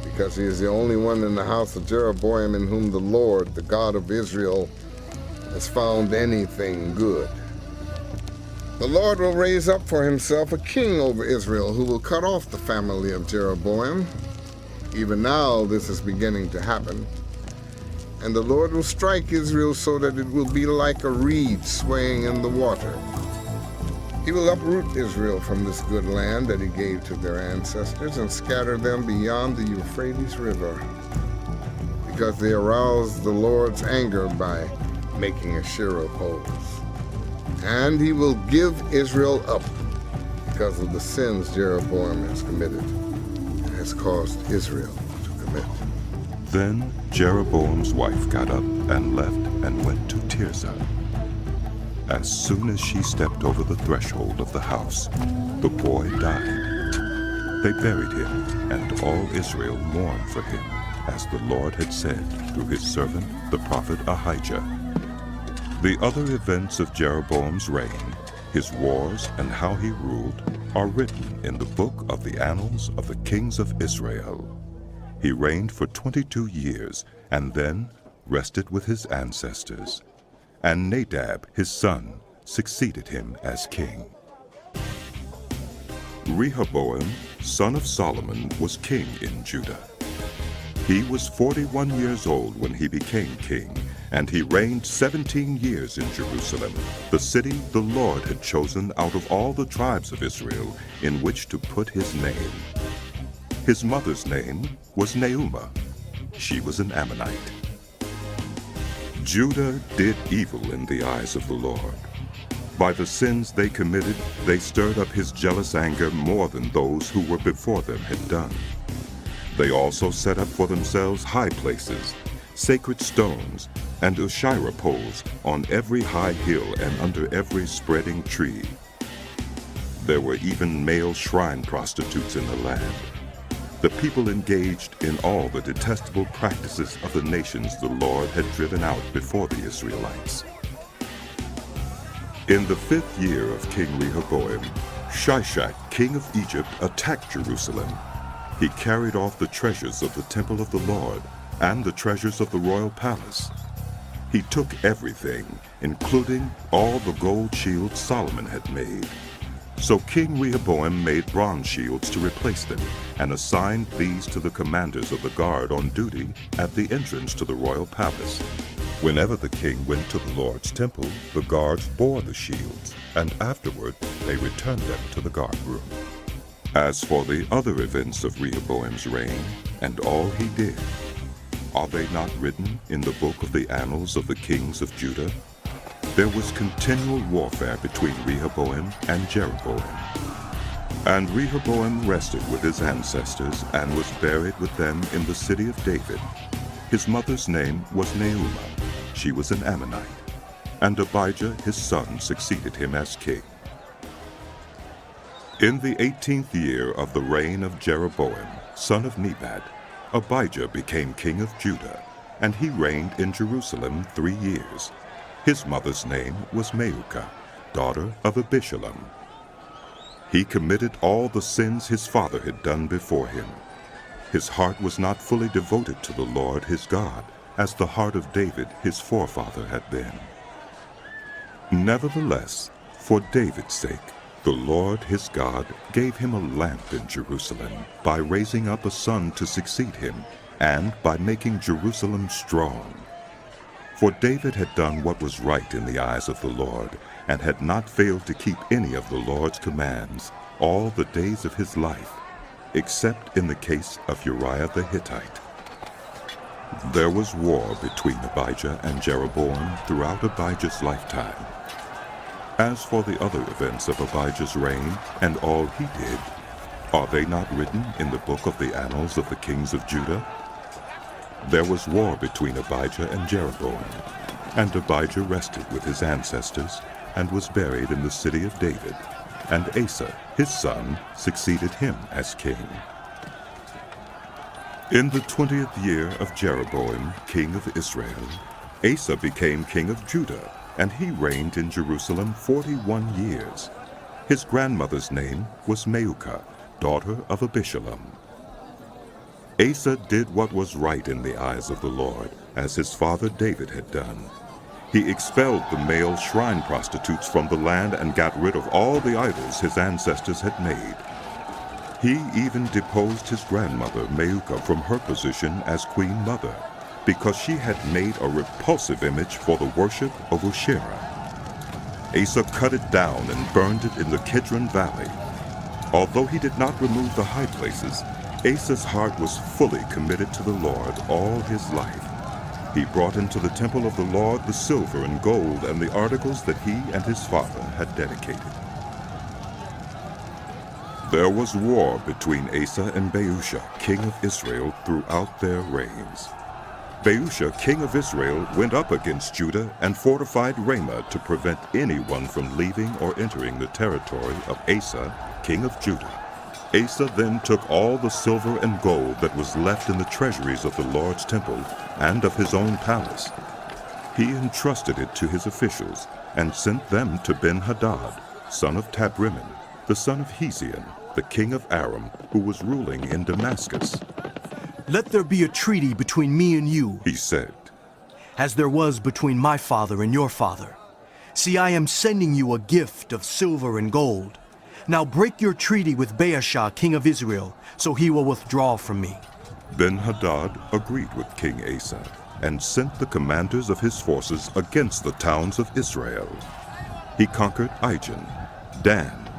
because he is the only one in the house of Jeroboam in whom the Lord, the God of Israel, has found anything good. The Lord will raise up for himself a king over Israel who will cut off the family of Jeroboam. Even now this is beginning to happen. And the Lord will strike Israel so that it will be like a reed swaying in the water. He will uproot Israel from this good land that he gave to their ancestors and scatter them beyond the Euphrates River, because they aroused the Lord's anger by making Asherah poles. And he will give Israel up because of the sins Jeroboam has committed and has caused Israel to commit. Then Jeroboam's wife got up and left and went to Tirzah. As soon as she stepped over the threshold of the house, the boy died. They buried him, and all Israel mourned for him, as the Lord had said through his servant, the prophet Ahijah. The other events of Jeroboam's reign, his wars, and how he ruled, are written in the book of the annals of the kings of Israel. He reigned for 22 years, and then rested with his ancestors. And Nadab, his son, succeeded him as king. Rehoboam, son of Solomon, was king in Judah. He was 41 years old when he became king, and he reigned 17 years in Jerusalem, the city the Lord had chosen out of all the tribes of Israel in which to put his name. His mother's name was Naamah. She was an Ammonite. Judah did evil in the eyes of the Lord. By the sins they committed, they stirred up his jealous anger more than those who were before them had done. They also set up for themselves high places, sacred stones, and Asherah poles on every high hill and under every spreading tree. There were even male shrine prostitutes in the land. The people engaged in all the detestable practices of the nations the Lord had driven out before the Israelites. In the 5th year of King Rehoboam, Shishak, king of Egypt, attacked Jerusalem. He carried off the treasures of the temple of the Lord and the treasures of the royal palace. He took everything, including all the gold shields Solomon had made. So King Rehoboam made bronze shields to replace them, and assigned these to the commanders of the guard on duty at the entrance to the royal palace. Whenever the king went to the Lord's temple, the guards bore the shields, and afterward they returned them to the guard room. As for the other events of Rehoboam's reign, and all he did, are they not written in the book of the annals of the kings of Judah? There was continual warfare between Rehoboam and Jeroboam. And Rehoboam rested with his ancestors and was buried with them in the city of David. His mother's name was Naamah. She was an Ammonite. And Abijah his son succeeded him as king. In the 18th year of the reign of Jeroboam, son of Nebat, Abijah became king of Judah, and he reigned in Jerusalem 3 years. His mother's name was Maacah, daughter of Abishalom. He committed all the sins his father had done before him. His heart was not fully devoted to the Lord his God, as the heart of David his forefather had been. Nevertheless, for David's sake, the Lord his God gave him a lamp in Jerusalem by raising up a son to succeed him, and by making Jerusalem strong. For David had done what was right in the eyes of the Lord, and had not failed to keep any of the Lord's commands all the days of his life, except in the case of Uriah the Hittite. There was war between Abijah and Jeroboam throughout Abijah's lifetime. As for the other events of Abijah's reign and all he did, are they not written in the book of the annals of the kings of Judah? There was war between Abijah and Jeroboam, and Abijah rested with his ancestors and was buried in the city of David, and Asa, his son, succeeded him as king. In the 20th year of Jeroboam, king of Israel, Asa became king of Judah, and he reigned in Jerusalem 41 years. His grandmother's name was Maacah, daughter of Abishalom. Asa did what was right in the eyes of the Lord, as his father David had done. He expelled the male shrine prostitutes from the land and got rid of all the idols his ancestors had made. He even deposed his grandmother Maacah from her position as queen mother, because she had made a repulsive image for the worship of Asherah. Asa cut it down and burned it in the Kidron Valley. Although he did not remove the high places, Asa's heart was fully committed to the Lord all his life. He brought into the temple of the Lord the silver and gold and the articles that he and his father had dedicated. There was war between Asa and Baasha, king of Israel, throughout their reigns. Baasha, king of Israel, went up against Judah and fortified Ramah to prevent anyone from leaving or entering the territory of Asa, king of Judah. Asa then took all the silver and gold that was left in the treasuries of the Lord's temple and of his own palace. He entrusted it to his officials and sent them to Ben-Hadad, son of Tabrimmon, the son of Hezion, the king of Aram, who was ruling in Damascus. "Let there be a treaty between me and you," he said, "as there was between my father and your father. See, I am sending you a gift of silver and gold. Now break your treaty with Baasha, king of Israel, so he will withdraw from me." Ben-Hadad agreed with King Asa and sent the commanders of his forces against the towns of Israel. He conquered Ijon, Dan,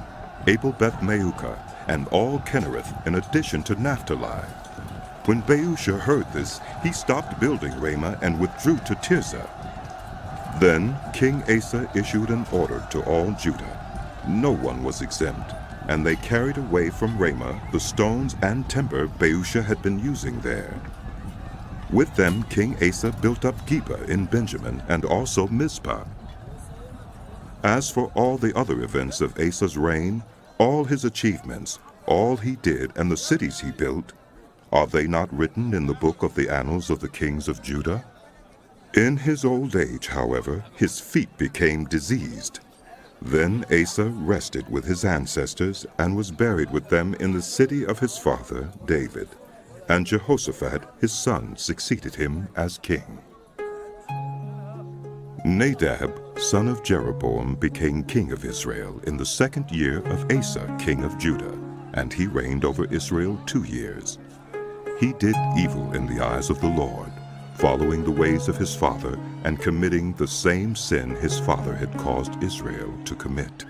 Abel-Beth-Maacah, and all Kinnereth, in addition to Naphtali. When Baasha heard this, he stopped building Ramah and withdrew to Tirzah. Then King Asa issued an order to all Judah. No one was exempt, and they carried away from Ramah the stones and timber Baasha had been using there. With them King Asa built up Geba in Benjamin and also Mizpah. As for all the other events of Asa's reign, all his achievements, all he did, and the cities he built, are they not written in the book of the annals of the kings of Judah? In his old age, however, his feet became diseased. Then Asa rested with his ancestors and was buried with them in the city of his father David. And Jehoshaphat his son succeeded him as king. Nadab, son of Jeroboam, became king of Israel in the 2nd year of Asa, king of Judah, and he reigned over Israel 2 years. He did evil in the eyes of the Lord, following the ways of his father and committing the same sin his father had caused Israel to commit.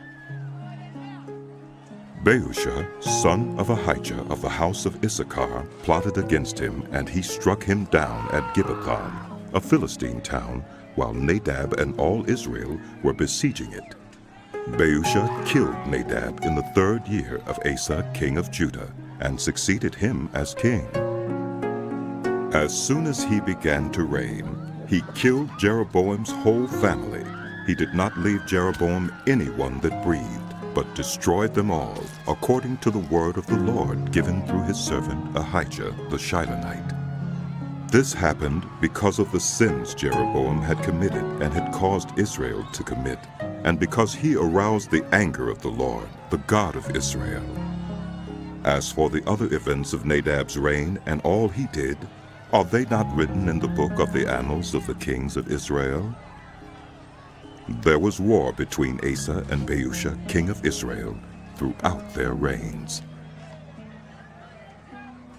Baasha, son of Ahijah of the house of Issachar, plotted against him, and he struck him down at Gibbethon, a Philistine town, while Nadab and all Israel were besieging it. Baasha killed Nadab in the 3rd year of Asa, king of Judah, and succeeded him as king. As soon as he began to reign, he killed Jeroboam's whole family. He did not leave Jeroboam anyone that breathed, but destroyed them all, according to the word of the Lord given through his servant Ahijah the Shilonite. This happened because of the sins Jeroboam had committed and had caused Israel to commit, and because he aroused the anger of the Lord, the God of Israel. As for the other events of Nadab's reign and all he did, are they not written in the book of the annals of the kings of Israel? There was war between Asa and Baasha, king of Israel, throughout their reigns.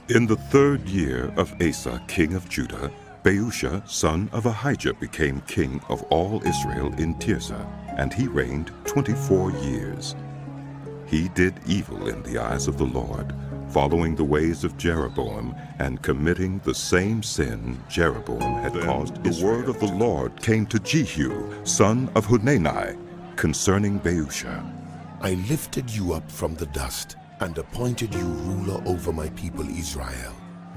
In the 3rd year of Asa, king of Judah, Baasha, son of Ahijah, became king of all Israel in Tirzah, and he reigned 24 years. He did evil in the eyes of the Lord, following the ways of Jeroboam and committing the same sin Jeroboam had caused Israel. The word of the Lord came to Jehu, son of Hanani, concerning Baasha. I lifted you up from the dust and appointed you ruler over my people Israel.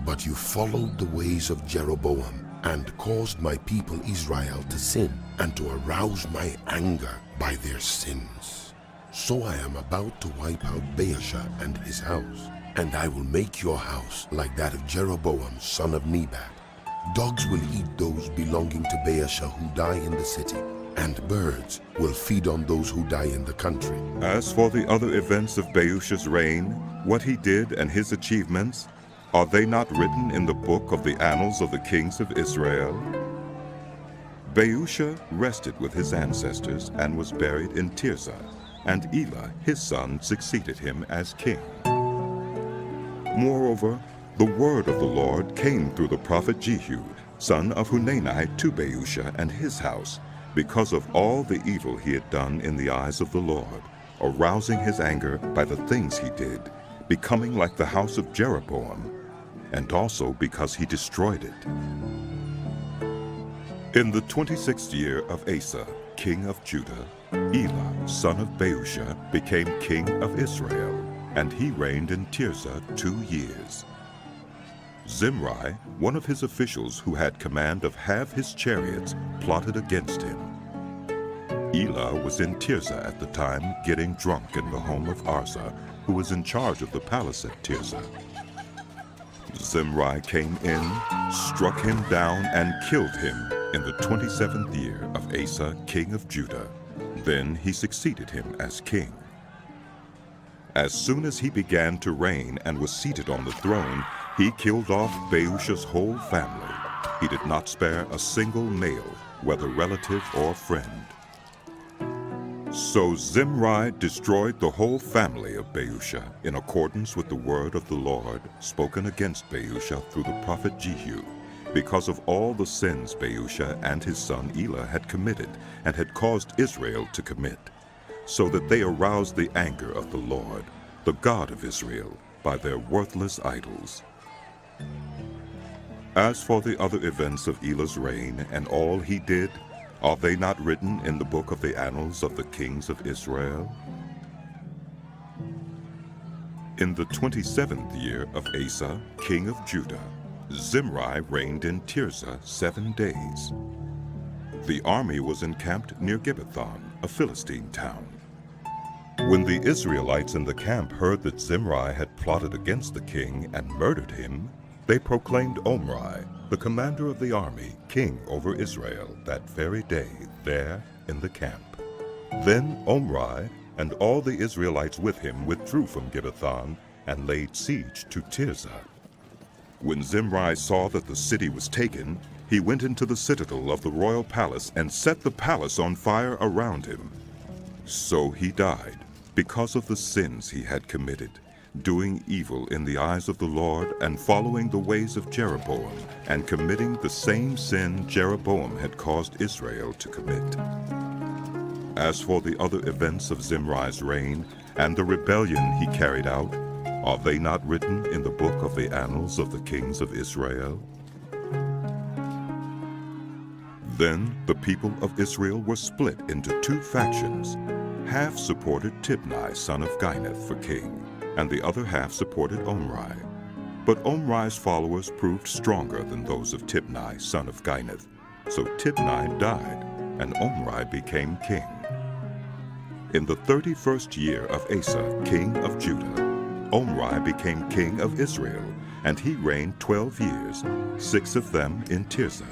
But you followed the ways of Jeroboam and caused my people Israel to sin and to arouse my anger by their sins. So I am about to wipe out Baasha and his house, and I will make your house like that of Jeroboam, son of Nebat. Dogs will eat those belonging to Baasha who die in the city, and birds will feed on those who die in the country. As for the other events of Baasha's reign, what he did and his achievements, are they not written in the book of the annals of the kings of Israel? Baasha rested with his ancestors and was buried in Tirzah, and Elah, his son, succeeded him as king. Moreover, the word of the Lord came through the prophet Jehu, son of Hanani, to Baasha and his house, because of all the evil he had done in the eyes of the Lord, arousing his anger by the things he did, becoming like the house of Jeroboam, and also because he destroyed it. In the 26th year of Asa, king of Judah, Elah, son of Baasha, became king of Israel, and he reigned in Tirzah 2 years. Zimri, one of his officials who had command of half his chariots, plotted against him. Elah was in Tirzah at the time, getting drunk in the home of Arza, who was in charge of the palace at Tirzah. Zimri came in, struck him down, and killed him in the 27th year of Asa, king of Judah. Then he succeeded him as king. As soon as he began to reign and was seated on the throne, he killed off Baasha's whole family. He did not spare a single male, whether relative or friend. So Zimri destroyed the whole family of Baasha in accordance with the word of the Lord spoken against Baasha through the prophet Jehu, because of all the sins Baasha and his son Elah had committed and had caused Israel to commit, so that they aroused the anger of the Lord, the God of Israel, by their worthless idols. As for the other events of Elah's reign and all he did, are they not written in the book of the annals of the kings of Israel? In the 27th year of Asa, king of Judah, Zimri reigned in Tirzah 7 days. The army was encamped near Gibbethon, a Philistine town. When the Israelites in the camp heard that Zimri had plotted against the king and murdered him, they proclaimed Omri, the commander of the army, king over Israel that very day there in the camp. Then Omri and all the Israelites with him withdrew from Gibbethon and laid siege to Tirzah. When Zimri saw that the city was taken, he went into the citadel of the royal palace and set the palace on fire around him. So he died because of the sins he had committed, doing evil in the eyes of the Lord and following the ways of Jeroboam and committing the same sin Jeroboam had caused Israel to commit. As for the other events of Zimri's reign and the rebellion he carried out, are they not written in the book of the annals of the kings of Israel? Then the people of Israel were split into 2 factions. half supported Tibni, son of Ginath, for king, and the other half supported Omri. But Omri's followers proved stronger than those of Tibni, son of Ginath. So Tibni died, and Omri became king. In the 31st year of Asa, king of Judah, Omri became king of Israel, and he reigned 12 years, 6 of them in Tirzah.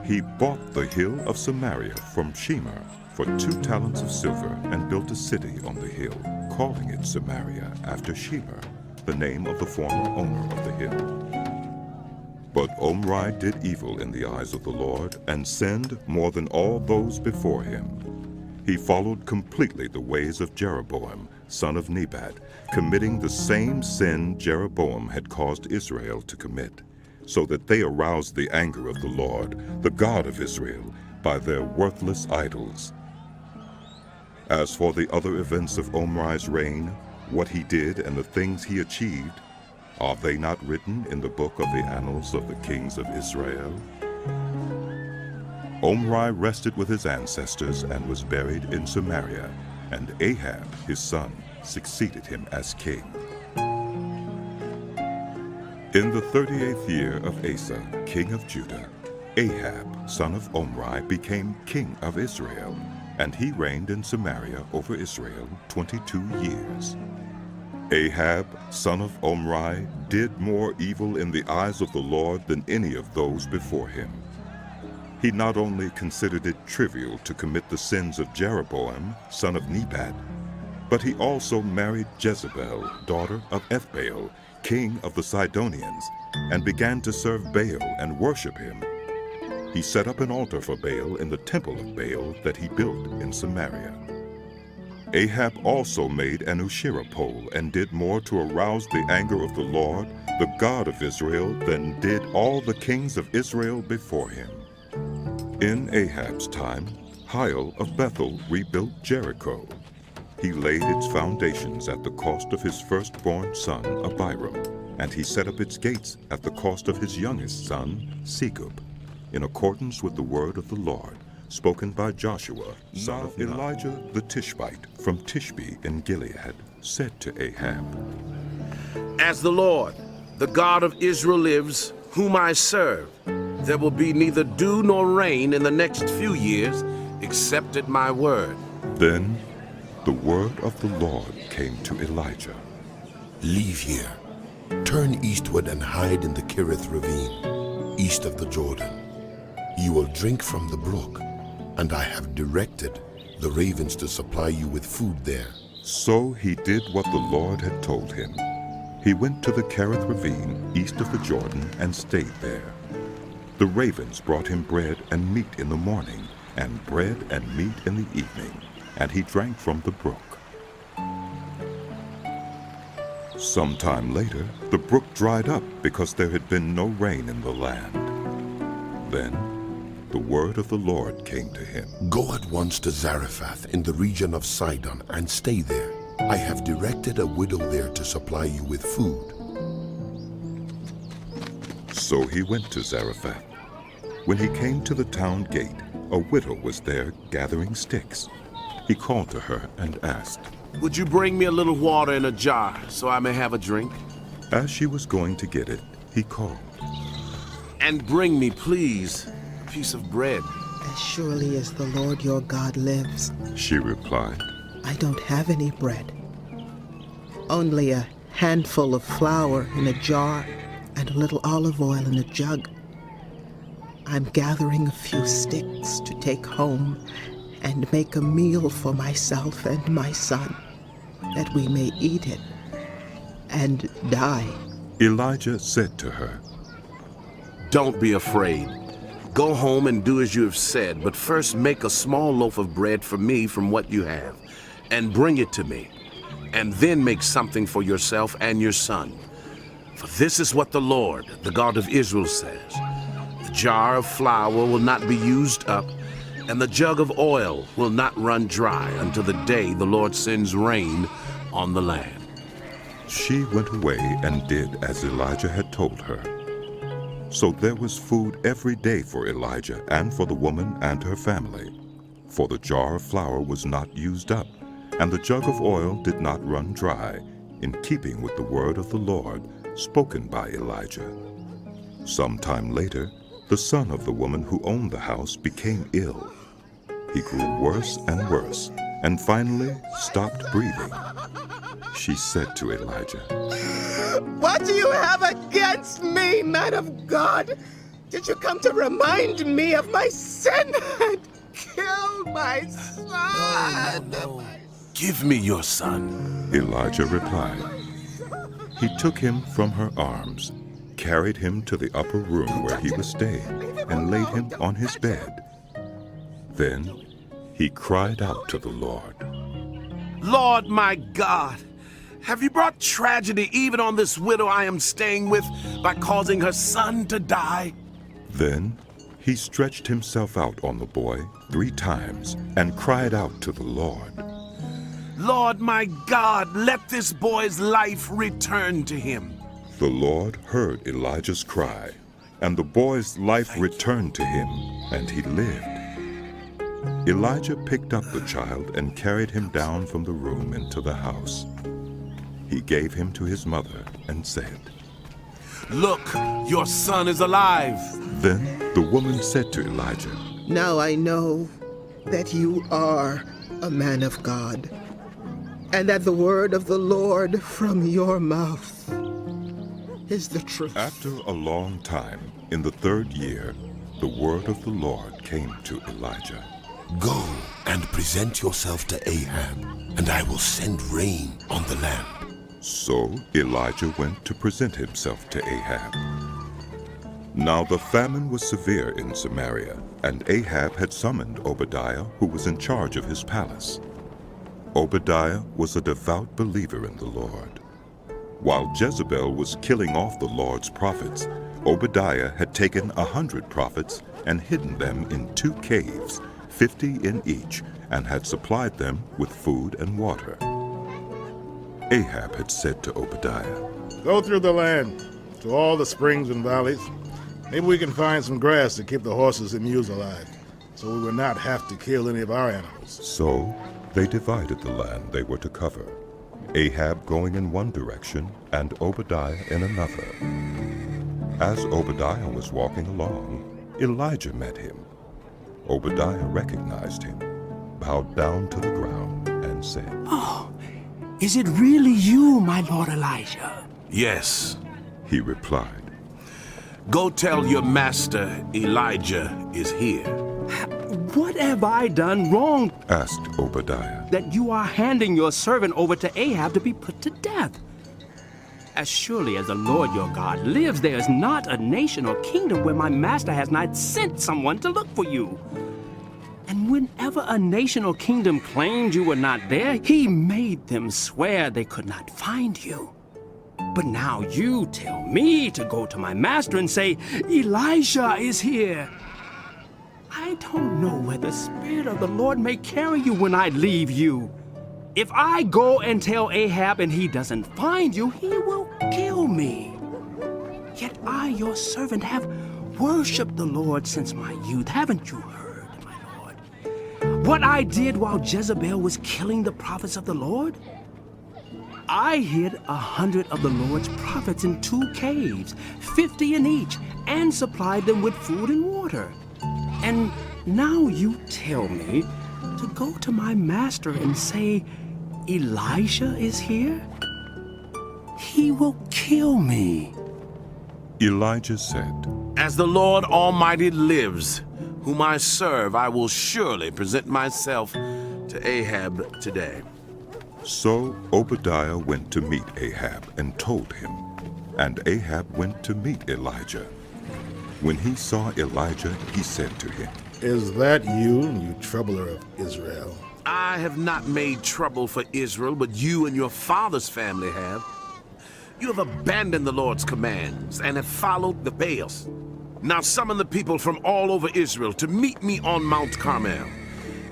He bought the hill of Samaria from Shemer for 2 talents of silver and built a city on the hill, calling it Samaria after Shemer, the name of the former owner of the hill. But Omri did evil in the eyes of the Lord and sinned more than all those before him. He followed completely the ways of Jeroboam, son of Nebat, committing the same sin Jeroboam had caused Israel to commit, so that they aroused the anger of the Lord, the God of Israel, by their worthless idols. As for the other events of Omri's reign, what he did and the things he achieved, are they not written in the book of the annals of the kings of Israel? Omri rested with his ancestors and was buried in Samaria, and Ahab, his son, succeeded him as king. In the 38th year of Asa, king of Judah, Ahab, son of Omri, became king of Israel, and he reigned in Samaria over Israel 22 years. Ahab, son of Omri, did more evil in the eyes of the Lord than any of those before him. He not only considered it trivial to commit the sins of Jeroboam, son of Nebat, but he also married Jezebel, daughter of Ethbaal, king of the Sidonians, and began to serve Baal and worship him. He set up an altar for Baal in the temple of Baal that he built in Samaria. Ahab also made an Asherah pole and did more to arouse the anger of the Lord, the God of Israel, than did all the kings of Israel before him. In Ahab's time, Hiel of Bethel rebuilt Jericho. He laid its foundations at the cost of his firstborn son, Abiram, and he set up its gates at the cost of his youngest son, Segub, in accordance with the word of the Lord, spoken by Joshua, son of Nun. Elijah the Tishbite from Tishbe in Gilead said to Ahab, As the Lord, the God of Israel lives, whom I serve, there will be neither dew nor rain in the next few years, except at my word. Then the word of the Lord came to Elijah. Leave here, turn eastward and hide in the Kerith ravine, east of the Jordan. You will drink from the brook, and I have directed the ravens to supply you with food there. So he did what the Lord had told him. He went to the Kerith ravine, east of the Jordan, and stayed there. The ravens brought him bread and meat in the morning, and bread and meat in the evening, and he drank from the brook. Some time later, the brook dried up because there had been no rain in the land. Then the word of the Lord came to him. Go at once to Zarephath in the region of Sidon and stay there. I have directed a widow there to supply you with food. So he went to Zarephath. When he came to the town gate, a widow was there gathering sticks. He called to her and asked, Would you bring me a little water in a jar so I may have a drink? As she was going to get it, he called, And bring me, please, a piece of bread. As surely as the Lord your God lives, she replied, I don't have any bread. Only a handful of flour in a jar and a little olive oil in a jug. I'm gathering a few sticks to take home and make a meal for myself and my son, that we may eat it and die. Elijah said to her, Don't be afraid. Go home and do as you have said, but first make a small loaf of bread for me from what you have, and bring it to me, and then make something for yourself and your son. For this is what the Lord, the God of Israel, says. The jar of flour will not be used up, and the jug of oil will not run dry until the day the Lord sends rain on the land. She went away and did as Elijah had told her. So there was food every day for Elijah and for the woman and her family. for the jar of flour was not used up, and the jug of oil did not run dry, in keeping with the word of the Lord spoken by Elijah. Some time later, the son of the woman who owned the house became ill. He grew worse and worse, and finally stopped breathing. She said to Elijah, "What do you have against me, man of God? Did you come to remind me of my sin and kill my son?" Give me your son. Elijah replied. He took him from her arms, carried him to the upper room where he was staying, and laid him on his bed. Then he cried out to the Lord, Lord my God, have you brought tragedy even on this widow I am staying with by causing her son to die? Then he stretched himself out on the boy 3 times and cried out to the Lord, Lord my God, let this boy's life return to him. The Lord heard Elijah's cry, and the boy's life returned to him, and he lived. Elijah picked up the child and carried him down from the room into the house. He gave him to his mother and said, Look, your son is alive. Then the woman said to Elijah, Now I know that you are a man of God, and that the word of the Lord from your mouth is the truth. After a long time, in the 3rd year, the word of the Lord came to Elijah. Go and present yourself to Ahab, and I will send rain on the land. So Elijah went to present himself to Ahab. Now the famine was severe in Samaria, and Ahab had summoned Obadiah, who was in charge of his palace. Obadiah was a devout believer in the Lord. While Jezebel was killing off the Lord's prophets, Obadiah had taken 100 prophets and hidden them in 2 caves, 50 in each, and had supplied them with food and water. Ahab had said to Obadiah, Go through the land, to all the springs and valleys. Maybe we can find some grass to keep the horses and mules alive, so we will not have to kill any of our animals. So they divided the land they were to cover, Ahab going in one direction and Obadiah in another. As Obadiah was walking along, Elijah met him. Obadiah recognized him, bowed down to the ground, and said, Oh, is it really you, my Lord Elijah? Yes, he replied. Go tell your master Elijah is here. What have I done wrong? Asked Obadiah. That you are handing your servant over to Ahab to be put to death. As surely as the Lord your God lives, there is not a nation or kingdom where my master has not sent someone to look for you. And whenever a nation or kingdom claimed you were not there, he made them swear they could not find you. But now you tell me to go to my master and say, Elijah is here. I don't know where the Spirit of the Lord may carry you when I leave you. If I go and tell Ahab and he doesn't find you, he will kill me. Yet I, your servant, have worshipped the Lord since my youth. Haven't you heard, my Lord? What I did while Jezebel was killing the prophets of the Lord? I hid 100 of the Lord's prophets in 2 caves, 50 in each, and supplied them with food and water. And now you tell me to go to my master and say, Elijah is here? He will kill me. Elijah said, As the Lord Almighty lives, whom I serve, I will surely present myself to Ahab today. So Obadiah went to meet Ahab and told him, and Ahab went to meet Elijah. When he saw Elijah, he said to him, Is that you troubler of Israel? I have not made trouble for Israel, but you and your father's family have. You have abandoned the Lord's commands and have followed the Baals. Now summon the people from all over Israel to meet me on Mount Carmel,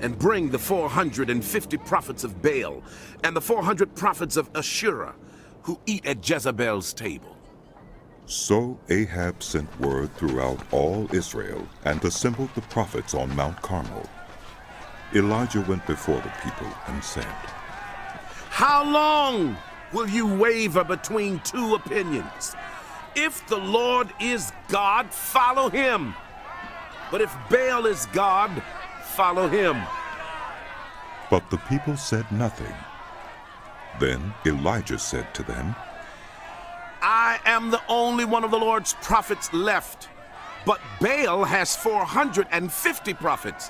and bring the 450 prophets of Baal and the 400 prophets of Asherah who eat at Jezebel's table. So Ahab sent word throughout all Israel and assembled the prophets on Mount Carmel. Elijah went before the people and said, How long will you waver between two opinions? If the Lord is God, follow him. But if Baal is God, follow him. But the people said nothing. Then Elijah said to them, I am the only one of the Lord's prophets left, but Baal has 450 prophets.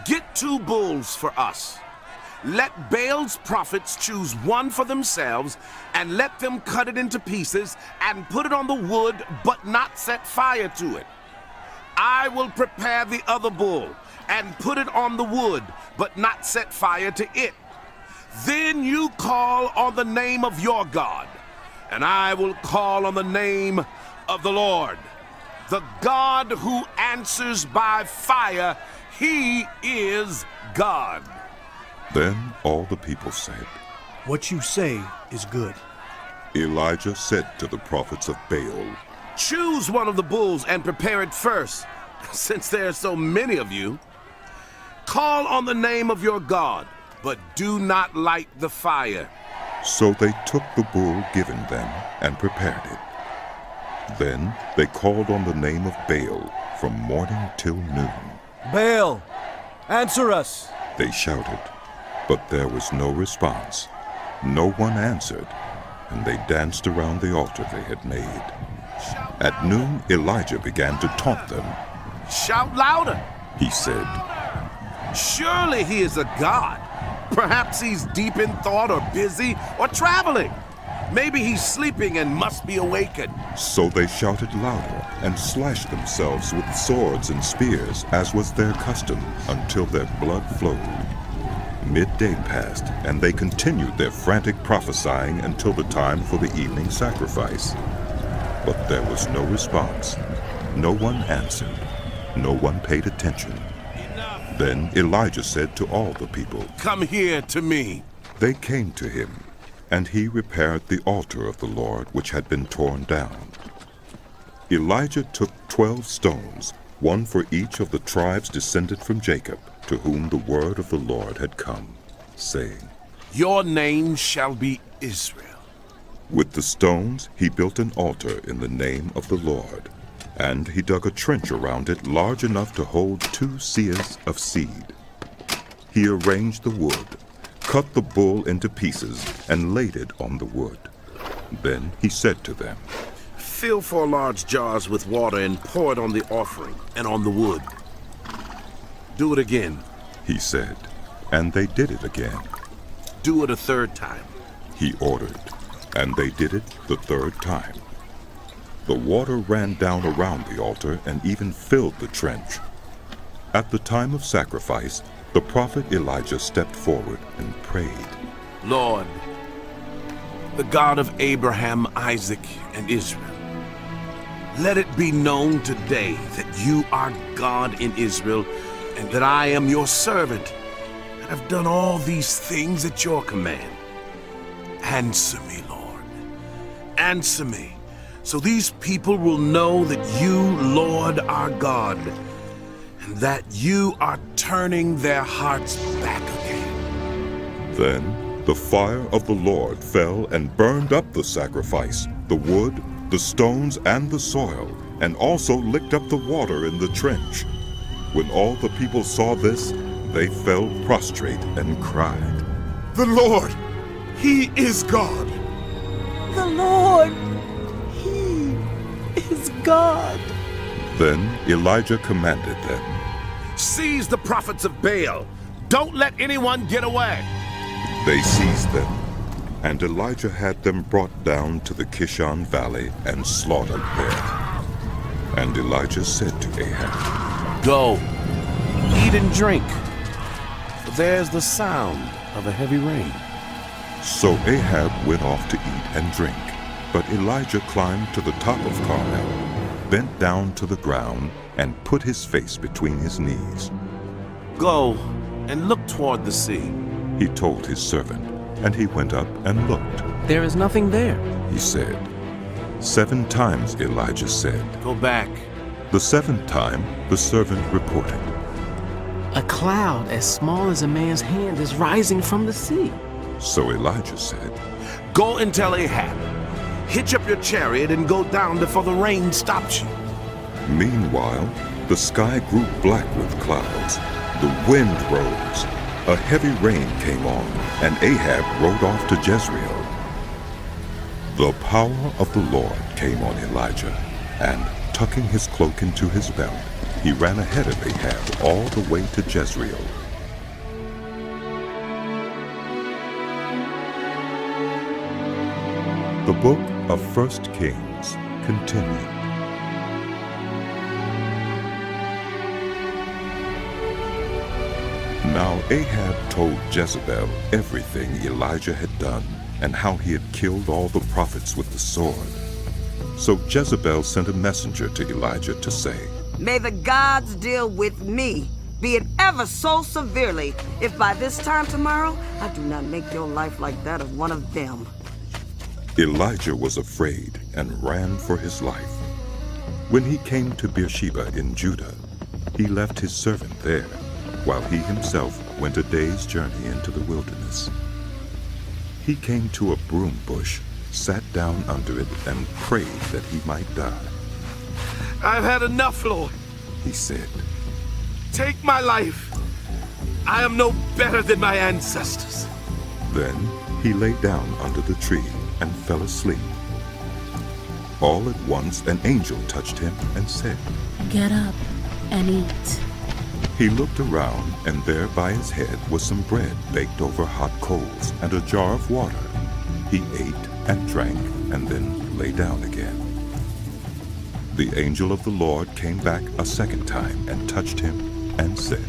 Get 2 bulls for us. Let Baal's prophets choose one for themselves, and let them cut it into pieces and put it on the wood, but not set fire to it. I will prepare the other bull and put it on the wood, but not set fire to it. Then you call on the name of your God, and I will call on the name of the Lord. The God who answers by fire, he is God. Then all the people said, What you say is good. Elijah said to the prophets of Baal, Choose one of the bulls and prepare it first, since there are so many of you. Call on the name of your God, but do not light the fire. So they took the bull given them and prepared it. Then they called on the name of Baal from morning till noon. Baal, answer us! They shouted, but there was no response. No one answered, and they danced around the altar they had made. At noon, Elijah began to taunt them. Shout louder, he said. Surely he is a god. Perhaps he's deep in thought or busy or traveling. Maybe he's sleeping and must be awakened. So they shouted louder and slashed themselves with swords and spears, as was their custom, until their blood flowed. Midday passed, and they continued their frantic prophesying until the time for the evening sacrifice. But there was no response. No one answered. No one paid attention. Then Elijah said to all the people, Come here to me. They came to him, and he repaired the altar of the Lord which had been torn down. Elijah took 12 stones, one for each of the tribes descended from Jacob, to whom the word of the Lord had come, saying, Your name shall be Israel. With the stones he built an altar in the name of the Lord, and he dug a trench around it large enough to hold 2 seahs of seed. He arranged the wood, cut the bull into pieces, and laid it on the wood. Then he said to them, Fill 4 large jars with water and pour it on the offering and on the wood. Do it again, he said, and they did it again. Do it a 3rd time, he ordered, and they did it the 3rd time. The water ran down around the altar and even filled the trench. At the time of sacrifice, the prophet Elijah stepped forward and prayed, Lord, the God of Abraham, Isaac, and Israel, let it be known today that you are God in Israel, and that I am your servant, and have done all these things at your command. Answer me, Lord. Answer me, so these people will know that you, Lord, are God, and that you are turning their hearts back again. Then the fire of the Lord fell and burned up the sacrifice, the wood, the stones, and the soil, and also licked up the water in the trench. When all the people saw this, they fell prostrate and cried, The Lord, he is God. The Lord, he is God. Then Elijah commanded them, Seize the prophets of Baal. Don't let anyone get away. They seized them, and Elijah had them brought down to the Kishon Valley and slaughtered there. And Elijah said to Ahab, Go, eat and drink, for there's the sound of a heavy rain. So Ahab went off to eat and drink, but Elijah climbed to the top of Carmel, bent down to the ground, and put his face between his knees. Go and look toward the sea, he told his servant, and he went up and looked. There is nothing there, he said. 7 times Elijah said, Go back. The 7th time the servant reported, A cloud as small as a man's hand is rising from the sea. So Elijah said, Go and tell Ahab, hitch up your chariot and go down before the rain stops you. Meanwhile, the sky grew black with clouds. The wind rose. A heavy rain came on, and Ahab rode off to Jezreel. The power of the Lord came on Elijah, and tucking his cloak into his belt, he ran ahead of Ahab all the way to Jezreel. The book of 1 Kings continued. Now Ahab told Jezebel everything Elijah had done and how he had killed all the prophets with the sword. So Jezebel sent a messenger to Elijah to say, May the gods deal with me, be it ever so severely, if by this time tomorrow I do not make your life like that of one of them. Elijah was afraid and ran for his life. When he came to Beersheba in Judah, he left his servant there, while he himself went a day's journey into the wilderness. He came to a broom bush, sat down under it, and prayed that he might die. I've had enough, Lord, he said. Take my life. I am no better than my ancestors. Then he lay down under the tree and fell asleep. All at once an angel touched him and said, Get up and eat. He looked around, and there by his head was some bread baked over hot coals and a jar of water. He ate and drank and then lay down again. The angel of the Lord came back a second time and touched him and said,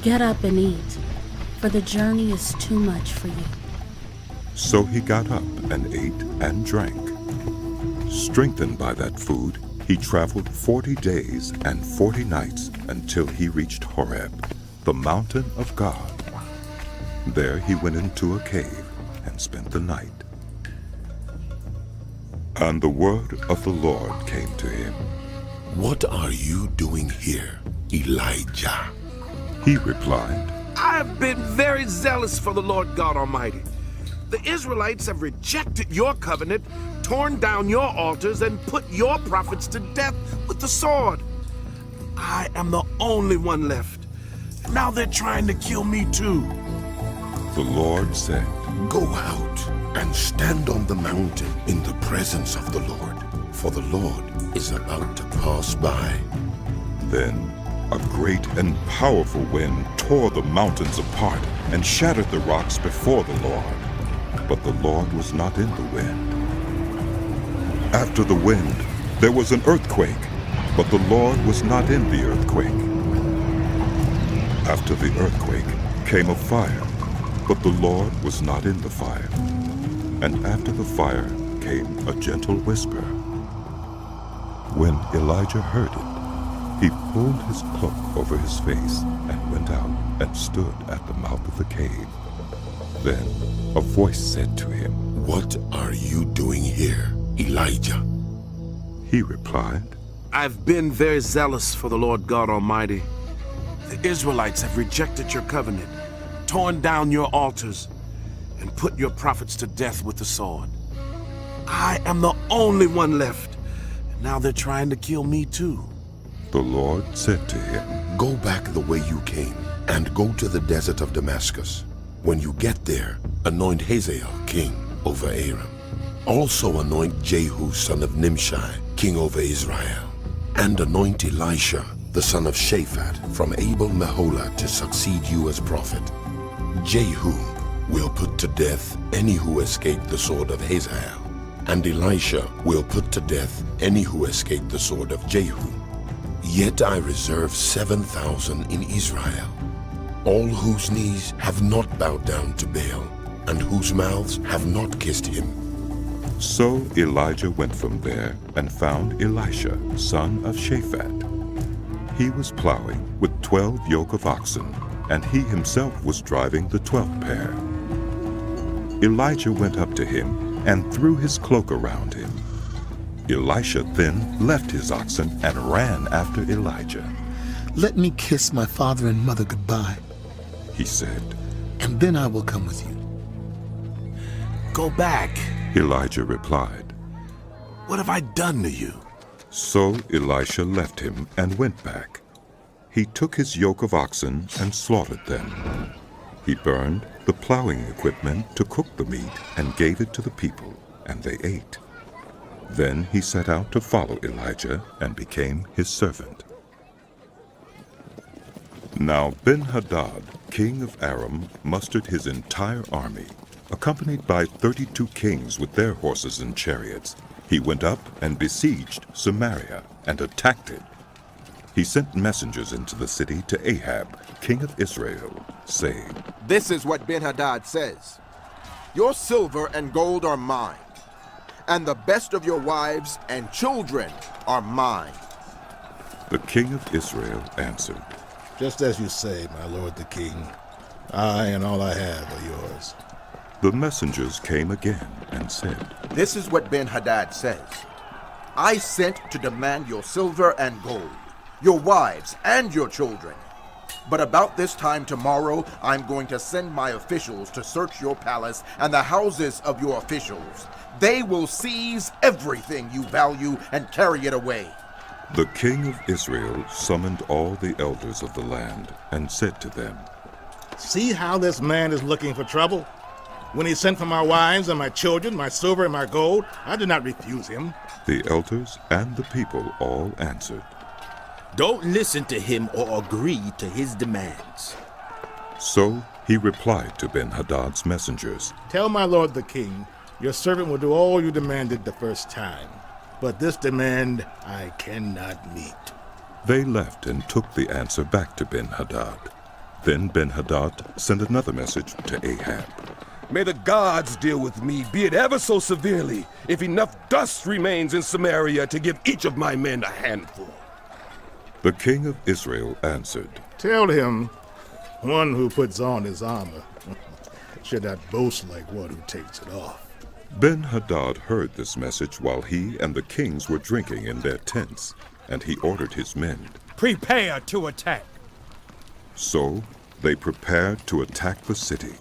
Get up and eat, for the journey is too much for you. So he got up and ate and drank. Strengthened by that food, he traveled 40 days and 40 nights until he reached Horeb, the mountain of God. There he went into a cave and spent the night. And the word of the Lord came to him. What are you doing here, Elijah? He replied, I have been very zealous for the Lord God Almighty. The Israelites have rejected your covenant, torn down your altars, and put your prophets to death with the sword. I am the only one left. Now they're trying to kill me too. The Lord said, Go out and stand on the mountain in the presence of the Lord, for the Lord is about to pass by. Then a great and powerful wind tore the mountains apart and shattered the rocks before the Lord. But the Lord was not in the wind. After the wind, there was an earthquake, but the Lord was not in the earthquake. After the earthquake came a fire, but the Lord was not in the fire. And after the fire came a gentle whisper. When Elijah heard it, he pulled his cloak over his face and went out and stood at the mouth of the cave. Then a voice said to him, What are you doing here, Elijah? He replied, I've been very zealous for the Lord God Almighty. The Israelites have rejected your covenant, torn down your altars, and put your prophets to death with the sword. I am the only one left, and now they're trying to kill me too. The Lord said to him, Go back the way you came, and go to the desert of Damascus. When you get there, anoint Hazael king over Aram. Also anoint Jehu son of Nimshi king over Israel. And anoint Elisha the son of Shaphat from Abel-Meholah to succeed you as prophet. Jehu will put to death any who escape the sword of Hazael. And Elisha will put to death any who escape the sword of Jehu. Yet I reserve 7,000 in Israel, all whose knees have not bowed down to Baal, and whose mouths have not kissed him. So Elijah went from there and found Elisha, son of Shaphat. He was plowing with 12 yoke of oxen, and he himself was driving the 12th pair. Elijah went up to him and threw his cloak around him. Elisha then left his oxen and ran after Elijah. Let me kiss my father and mother goodbye, he said. And then I will come with you. Go back, Elijah replied. What have I done to you? So Elisha left him and went back. He took his yoke of oxen and slaughtered them. He burned the plowing equipment to cook the meat and gave it to the people, and they ate. Then he set out to follow Elijah and became his servant. Now Ben-Hadad, king of Aram, mustered his entire army. Accompanied by 32 kings with their horses and chariots, he went up and besieged Samaria and attacked it. He sent messengers into the city to Ahab, king of Israel, saying, This is what Ben-Hadad says. Your silver and gold are mine, and the best of your wives and children are mine. The king of Israel answered, Just as you say, my lord the king, I and all I have are yours. The messengers came again and said, This is what Ben-Hadad says. I sent to demand your silver and gold, your wives and your children. But about this time tomorrow, I'm going to send my officials to search your palace and the houses of your officials. They will seize everything you value and carry it away. The king of Israel summoned all the elders of the land and said to them, See how this man is looking for trouble? When he sent for my wives and my children, my silver and my gold, I did not refuse him. The elders and the people all answered, Don't listen to him or agree to his demands. So he replied to Ben-Hadad's messengers, Tell my lord the king, your servant will do all you demanded the first time. But this demand I cannot meet. They left and took the answer back to Ben-Hadad. Then Ben-Hadad sent another message to Ahab. May the gods deal with me, be it ever so severely, if enough dust remains in Samaria to give each of my men a handful. The king of Israel answered, Tell him, one who puts on his armor should not boast like one who takes it off. Ben-Hadad heard this message while he and the kings were drinking in their tents, and he ordered his men, Prepare to attack. So they prepared to attack the city.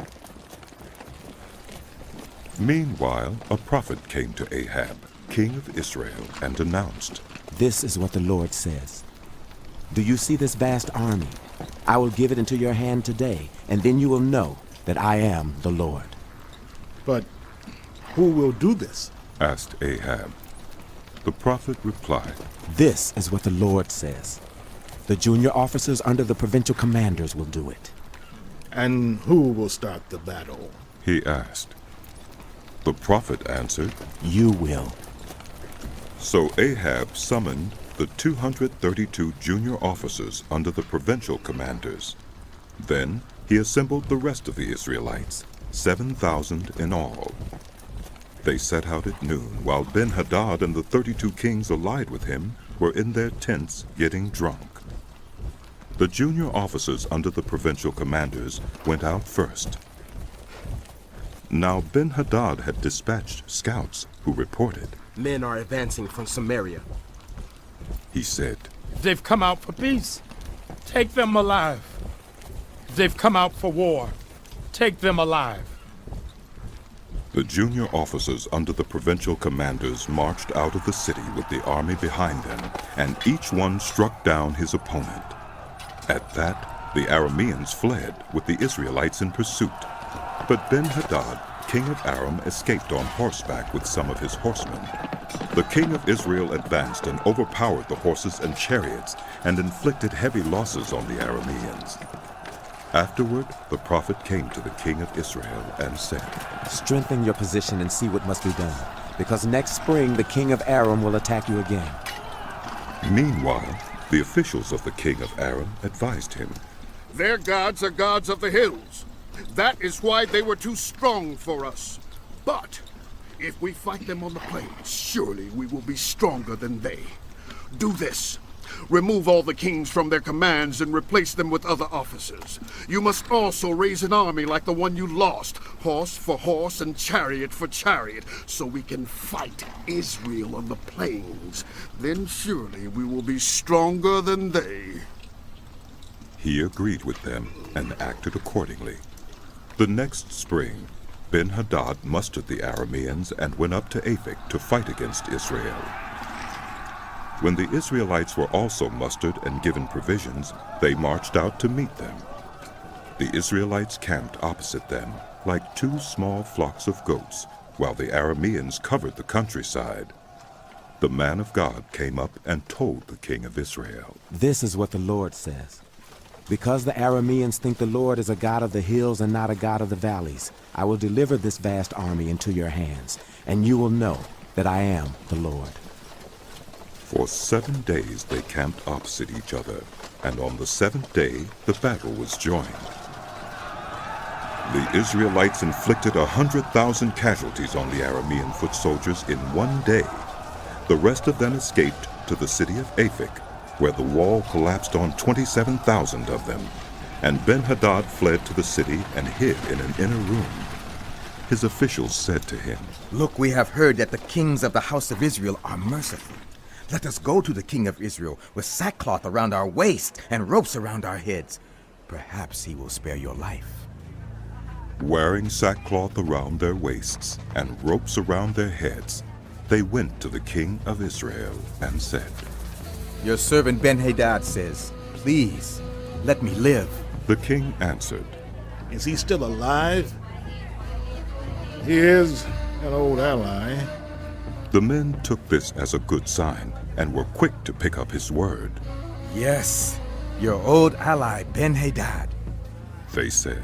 Meanwhile, a prophet came to Ahab, king of Israel, and announced, This is what the Lord says. Do you see this vast army? I will give it into your hand today, and then you will know that I am the Lord. But who will do this? Asked Ahab. The prophet replied, This is what the Lord says. The junior officers under the provincial commanders will do it. And who will start the battle? He asked. The prophet answered, You will. So Ahab summoned the 232 junior officers under the provincial commanders. Then he assembled the rest of the Israelites, 7,000 in all. They set out at noon, while Ben-Hadad and the 32 kings allied with him were in their tents getting drunk. The junior officers under the provincial commanders went out first. Now Ben-Hadad had dispatched scouts who reported, Men are advancing from Samaria. He said, They've come out for peace. Take them alive. They've come out for war. Take them alive. The junior officers under the provincial commanders marched out of the city with the army behind them, and each one struck down his opponent. At that, the Arameans fled with the Israelites in pursuit. But Ben-Hadad, king of Aram, escaped on horseback with some of his horsemen. The king of Israel advanced and overpowered the horses and chariots, and inflicted heavy losses on the Arameans. Afterward, the prophet came to the king of Israel and said, Strengthen your position and see what must be done, because next spring the king of Aram will attack you again. Meanwhile, the officials of the king of Aram advised him, Their gods are gods of the hills. That is why they were too strong for us. But if we fight them on the plains, surely we will be stronger than they. Do this. Remove all the kings from their commands and replace them with other officers. You must also raise an army like the one you lost, horse for horse and chariot for chariot, so we can fight Israel on the plains. Then surely we will be stronger than they. He agreed with them and acted accordingly. The next spring, Ben-Hadad mustered the Arameans and went up to Aphek to fight against Israel. When the Israelites were also mustered and given provisions, they marched out to meet them. The Israelites camped opposite them, like two small flocks of goats, while the Arameans covered the countryside. The man of God came up and told the king of Israel, "This is what the Lord says. Because the Arameans think the Lord is a God of the hills and not a God of the valleys, I will deliver this vast army into your hands, and you will know that I am the Lord." For 7 days they camped opposite each other, and on the 7th day the battle was joined. The Israelites inflicted 100,000 casualties on the Aramean foot soldiers in 1 day. The rest of them escaped to the city of Aphek, where the wall collapsed on 27,000 of them, and Ben-Hadad fled to the city and hid in an inner room. His officials said to him, "Look, we have heard that the kings of the house of Israel are merciful. Let us go to the king of Israel with sackcloth around our waist and ropes around our heads. Perhaps he will spare your life." Wearing sackcloth around their waists and ropes around their heads, they went to the king of Israel and said, "Your servant Ben-Hadad says, 'Please, let me live.'" The king answered, "Is he still alive?" "He is an old ally." The men took this as a good sign and were quick to pick up his word. "Yes, your old ally Ben-Hadad," they said.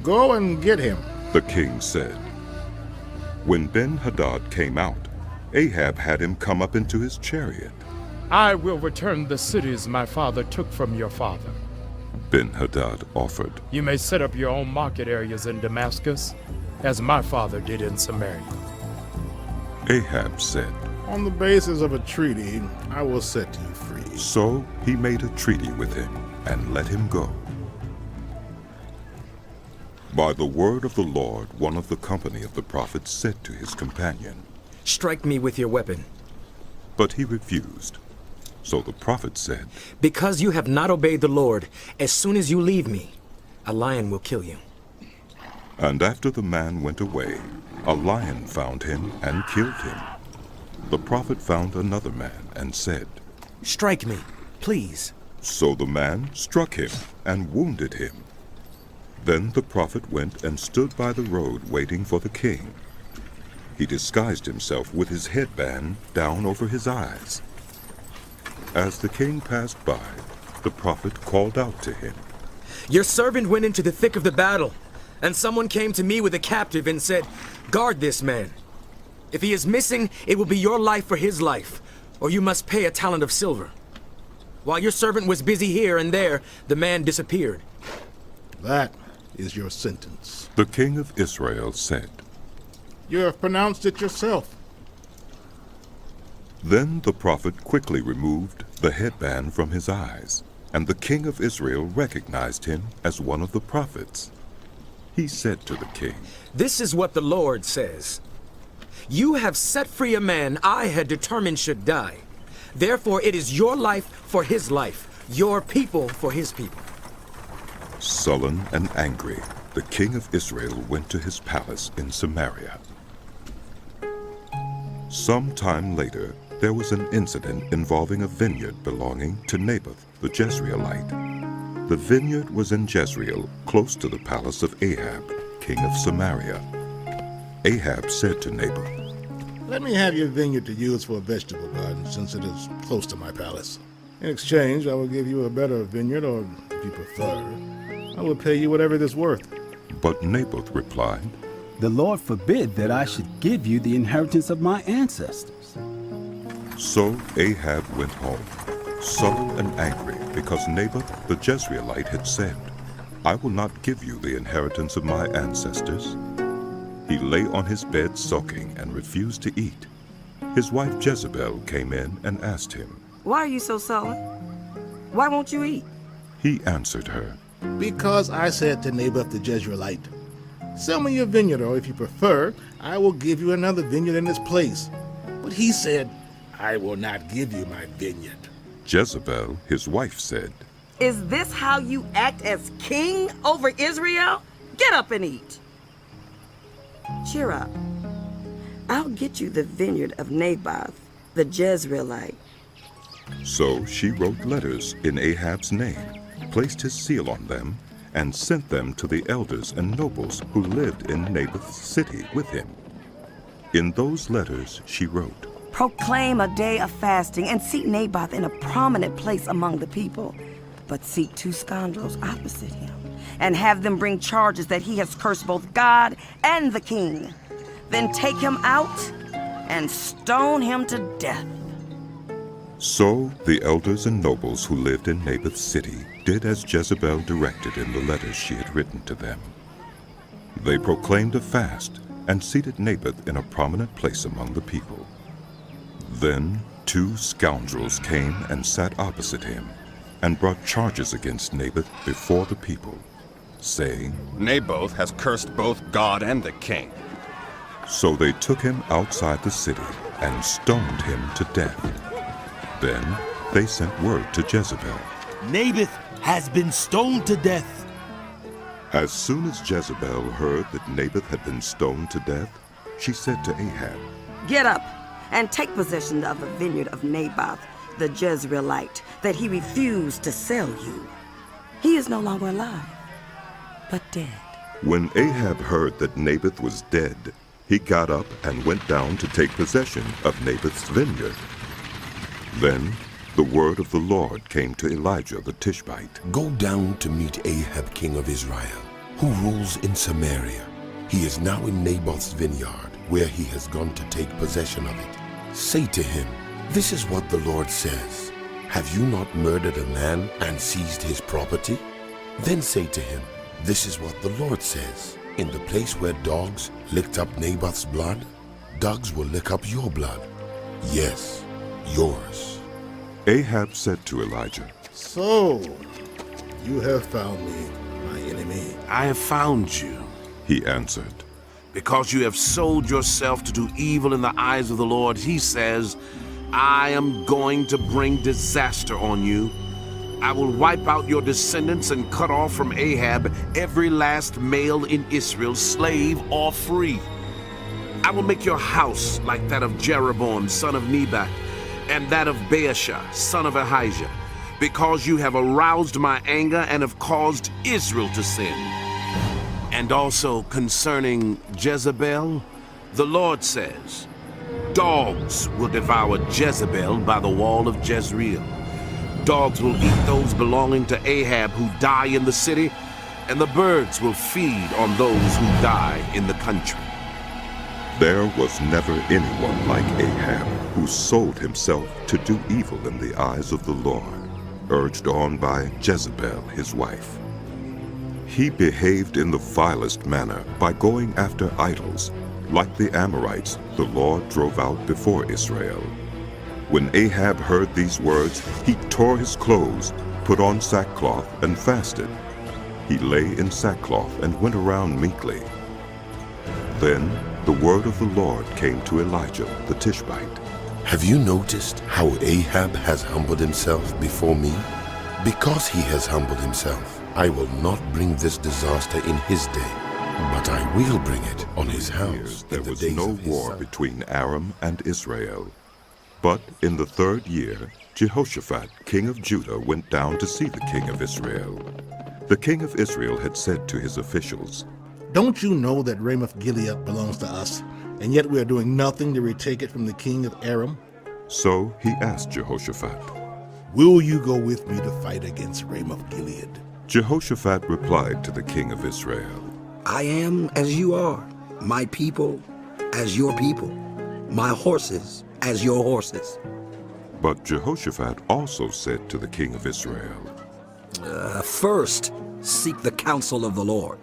"Go and get him," the king said. When Ben-Hadad came out, Ahab had him come up into his chariot. "I will return the cities my father took from your father." Ben-Hadad offered, "You may set up your own market areas in Damascus, as my father did in Samaria." Ahab said, "On the basis of a treaty, I will set you free." So he made a treaty with him and let him go. By the word of the Lord, one of the company of the prophets said to his companion, "Strike me with your weapon." But he refused. So the prophet said, "Because you have not obeyed the Lord, as soon as you leave me, a lion will kill you." And after the man went away, a lion found him and killed him. The prophet found another man and said, "Strike me, please." So the man struck him and wounded him. Then the prophet went and stood by the road waiting for the king. He disguised himself with his headband down over his eyes. As the king passed by, the prophet called out to him, "Your servant went into the thick of the battle, and someone came to me with a captive and said, 'Guard this man. If he is missing, it will be your life for his life, or you must pay a talent of silver.' While your servant was busy here and there, the man disappeared." "That is your sentence," the king of Israel said. "You have pronounced it yourself." Then the prophet quickly removed the headband from his eyes, and the king of Israel recognized him as one of the prophets. He said to the king, "This is what the Lord says. You have set free a man I had determined should die. Therefore it is your life for his life, your people for his people." Sullen and angry, the king of Israel went to his palace in Samaria. Some time later, there was an incident involving a vineyard belonging to Naboth the Jezreelite. The vineyard was in Jezreel, close to the palace of Ahab, king of Samaria. Ahab said to Naboth, "Let me have your vineyard to use for a vegetable garden, since it is close to my palace. In exchange, I will give you a better vineyard, or if you prefer, I will pay you whatever it is worth." But Naboth replied, "The Lord forbid that I should give you the inheritance of my ancestors." So Ahab went home, sullen and angry, because Naboth the Jezreelite had said, "I will not give you the inheritance of my ancestors." He lay on his bed sulking and refused to eat. His wife Jezebel came in and asked him, "Why are you so sullen? Why won't you eat?" He answered her, "Because I said to Naboth the Jezreelite, 'Sell me your vineyard, or if you prefer, I will give you another vineyard in its place.' But he said, 'I will not give you my vineyard.'" Jezebel, his wife, said, Is this how you act as king over Israel? Get up and eat. Cheer up. I'll get you the vineyard of Naboth, the Jezreelite. So she wrote letters in Ahab's name, placed his seal on them, and sent them to the elders and nobles who lived in Naboth's city with him. In those letters she wrote, Proclaim a day of fasting and seat Naboth in a prominent place among the people. But seat 2 scoundrels opposite him, and have them bring charges that he has cursed both God and the king. Then take him out and stone him to death. So the elders and nobles who lived in Naboth's city did as Jezebel directed in the letters she had written to them. They proclaimed a fast and seated Naboth in a prominent place among the people. Then 2 scoundrels came and sat opposite him, and brought charges against Naboth before the people, saying, Naboth has cursed both God and the king. So they took him outside the city and stoned him to death. Then they sent word to Jezebel. Naboth has been stoned to death. As soon as Jezebel heard that Naboth had been stoned to death, she said to Ahab, Get up and take possession of the vineyard of Naboth, the Jezreelite, that he refused to sell you. He is no longer alive, but dead. When Ahab heard that Naboth was dead, he got up and went down to take possession of Naboth's vineyard. Then the word of the Lord came to Elijah the Tishbite. Go down to meet Ahab king of Israel, who rules in Samaria. He is now in Naboth's vineyard, where he has gone to take possession of it. Say to him, This is what the Lord says. Have you not murdered a man and seized his property? Then say to him, This is what the Lord says. In the place where dogs licked up Naboth's blood, dogs will lick up your blood. Yes, yours. Ahab said to Elijah, So, you have found me, my enemy. I have found you, he answered. because you have sold yourself to do evil in the eyes of the Lord. He says, I am going to bring disaster on you. I will wipe out your descendants and cut off from Ahab every last male in Israel, slave or free. I will make your house like that of Jeroboam, son of Nebat, and that of Baasha, son of Ahijah, because you have aroused my anger and have caused Israel to sin. And also concerning Jezebel, the Lord says, dogs will devour Jezebel by the wall of Jezreel. Dogs will eat those belonging to Ahab who die in the city, and the birds will feed on those who die in the country. There was never anyone like Ahab who sold himself to do evil in the eyes of the Lord, urged on by Jezebel, his wife. He behaved in the vilest manner by going after idols, like the Amorites the Lord drove out before Israel. When Ahab heard these words, he tore his clothes, put on sackcloth, and fasted. He lay in sackcloth and went around meekly. Then the word of the Lord came to Elijah the Tishbite. Have you noticed how Ahab has humbled himself before me? Because he has humbled himself, I will not bring this disaster in his day, but I will bring it on his house. There was no war between Aram and Israel. But in the 3rd year, Jehoshaphat, king of Judah, went down to see the king of Israel. The king of Israel had said to his officials, Don't you know that Ramoth-Gilead belongs to us, and yet we are doing nothing to retake it from the king of Aram? So he asked Jehoshaphat, Will you go with me to fight against Ramoth-Gilead? Jehoshaphat replied to the king of Israel, I am as you are, my people as your people, my horses as your horses. But Jehoshaphat also said to the king of Israel, First, seek the counsel of the Lord.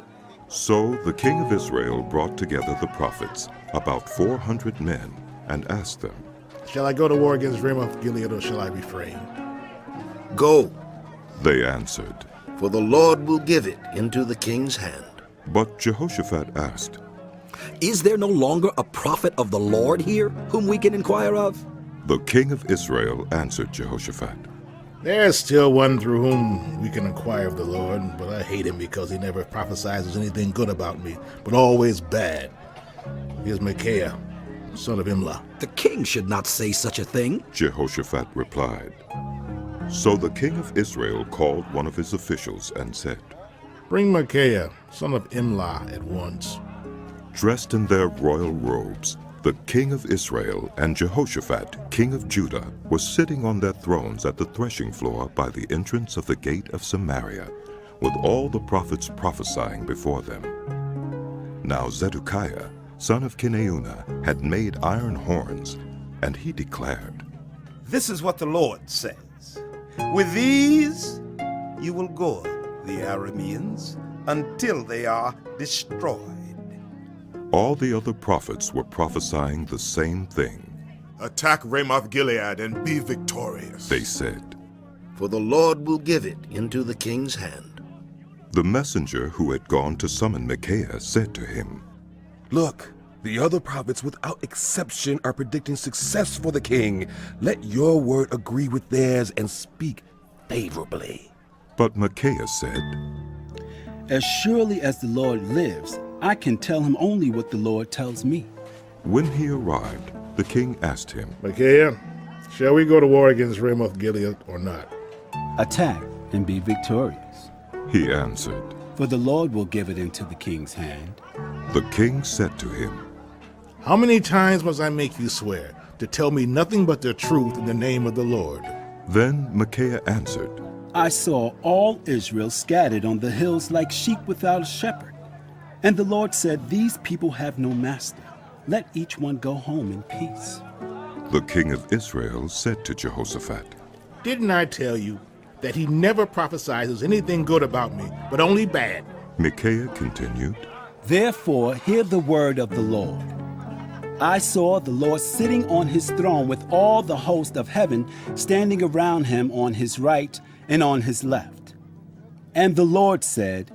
So the king of Israel brought together the prophets, about 400 men, and asked them, Shall I go to war against Ramoth-Gilead, or shall I refrain? Go, they answered, for the Lord will give it into the king's hand. But Jehoshaphat asked, Is there no longer a prophet of the Lord here whom we can inquire of? The king of Israel answered Jehoshaphat, There's still one through whom we can inquire of the Lord, but I hate him because he never prophesies anything good about me, but always bad. Here's Micaiah, son of Imlah. The king should not say such a thing, Jehoshaphat replied. So the king of Israel called one of his officials and said, Bring Micaiah, son of Imlah, at once. Dressed in their royal robes, the king of Israel and Jehoshaphat, king of Judah, were sitting on their thrones at the threshing floor by the entrance of the gate of Samaria, with all the prophets prophesying before them. Now Zedekiah, son of Kenaunah, had made iron horns, and he declared, This is what the Lord says. With these you will gore the Arameans until they are destroyed. All the other prophets were prophesying the same thing. Attack Ramoth Gilead and be victorious, they said. For the Lord will give it into the king's hand. The messenger who had gone to summon Micaiah said to him, Look, the other prophets without exception are predicting success for the king. Let your word agree with theirs and speak favorably. But Micaiah said, As surely as the Lord lives, I can tell him only what the Lord tells me. When he arrived, the king asked him, Micaiah, shall we go to war against Ramoth Gilead or not? Attack and be victorious. He answered, For the Lord will give it into the king's hand. The king said to him, How many times must I make you swear to tell me nothing but the truth in the name of the Lord? Then Micaiah answered, I saw all Israel scattered on the hills like sheep without a shepherd. And the Lord said, These people have no master. Let each one go home in peace. The king of Israel said to Jehoshaphat, Didn't I tell you that he never prophesies anything good about me, but only bad? Micaiah continued, Therefore hear the word of the Lord. I saw the Lord sitting on his throne with all the host of heaven standing around him on his right and on his left. And the Lord said,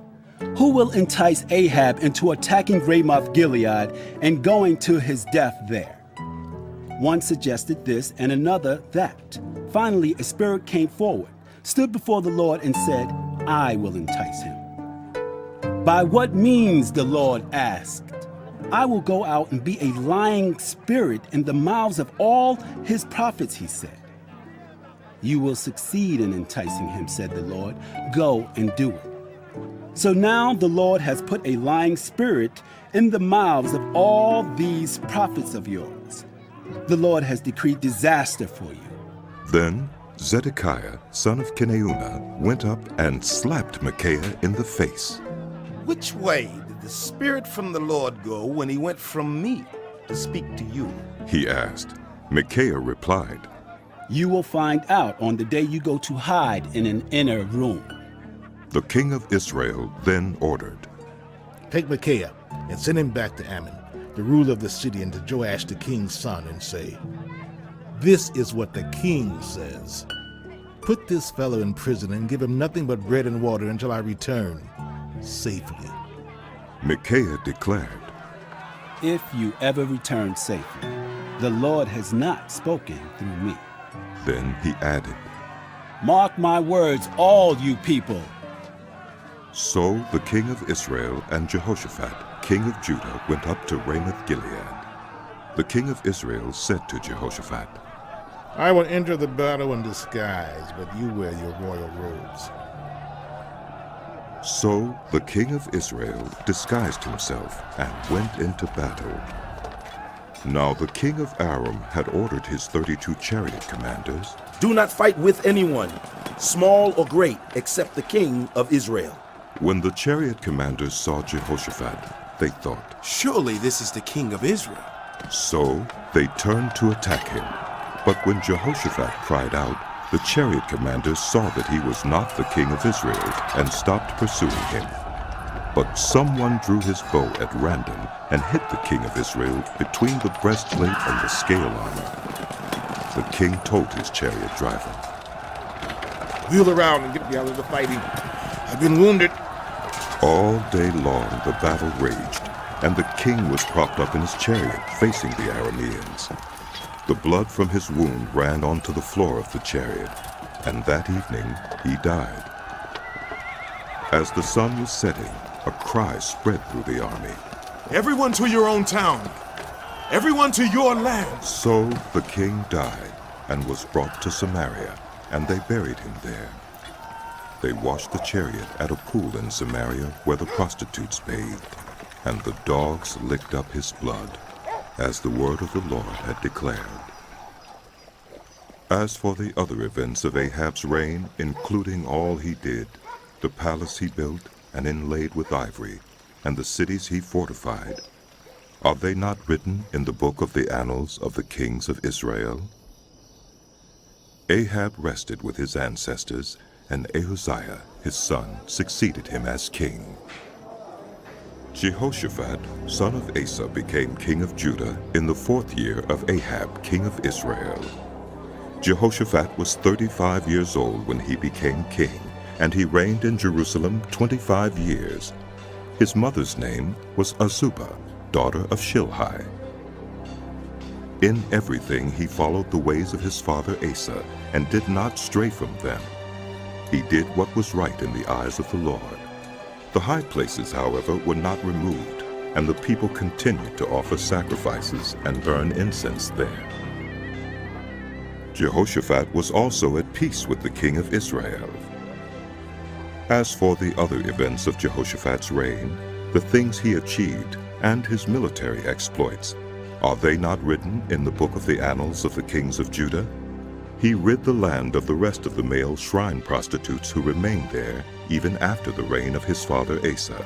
Who will entice Ahab into attacking Ramoth Gilead and going to his death there? One suggested this and another that. Finally, a spirit came forward, stood before the Lord and said, I will entice him. By what means, the Lord asked. I will go out and be a lying spirit in the mouths of all his prophets, he said. You will succeed in enticing him, said the Lord. Go and do it. So now the Lord has put a lying spirit in the mouths of all these prophets of yours. The Lord has decreed disaster for you. Then Zedekiah, son of Kenaunah, went up and slapped Micaiah in the face. Which way did the Spirit from the Lord go when he went from me to speak to you? He asked. Micaiah replied, You will find out on the day you go to hide in an inner room. The king of Israel then ordered, Take Micaiah and send him back to Ammon, the ruler of the city, and to Joash the king's son, and say, This is what the king says. Put this fellow in prison and give him nothing but bread and water until I return safely. Micaiah declared, If you ever return safely, the Lord has not spoken through me. Then he added, Mark my words, all you people. So the king of Israel and Jehoshaphat, king of Judah, went up to Ramoth Gilead. The king of Israel said to Jehoshaphat, I will enter the battle in disguise, but you wear your royal robes. So the king of Israel disguised himself and went into battle. Now the king of Aram had ordered his 32 chariot commanders, Do not fight with anyone, small or great, except the king of Israel. When the chariot commanders saw Jehoshaphat, they thought, Surely this is the king of Israel. So they turned to attack him. But when Jehoshaphat cried out, the chariot commanders saw that he was not the king of Israel and stopped pursuing him. But someone drew his bow at random and hit the king of Israel between the breastplate and the scale armor. The king told his chariot driver, Wheel around and get me out of the fighting. I've been wounded. All day long the battle raged, and the king was propped up in his chariot facing the Arameans. The blood from his wound ran onto the floor of the chariot, and that evening he died. As the sun was setting, a cry spread through the army. Everyone to your own town! Everyone to your land! So the king died and was brought to Samaria, and they buried him there. They washed the chariot at a pool in Samaria where the prostitutes bathed, and the dogs licked up his blood, as the word of the Lord had declared. As for the other events of Ahab's reign, including all he did, the palace he built and inlaid with ivory, and the cities he fortified, are they not written in the book of the annals of the kings of Israel? Ahab rested with his ancestors, and Ahaziah, his son, succeeded him as king. Jehoshaphat, son of Asa, became king of Judah in the 4th year of Ahab, king of Israel. Jehoshaphat was 35 years old when he became king, and he reigned in Jerusalem 25 years. His mother's name was Azubah, daughter of Shilhi. In everything he followed the ways of his father Asa, and did not stray from them. He did what was right in the eyes of the Lord. The high places, however, were not removed, and the people continued to offer sacrifices and burn incense there. Jehoshaphat was also at peace with the king of Israel. As for the other events of Jehoshaphat's reign, the things he achieved, and his military exploits, are they not written in the book of the annals of the kings of Judah? He rid the land of the rest of the male shrine prostitutes who remained there even after the reign of his father Asa.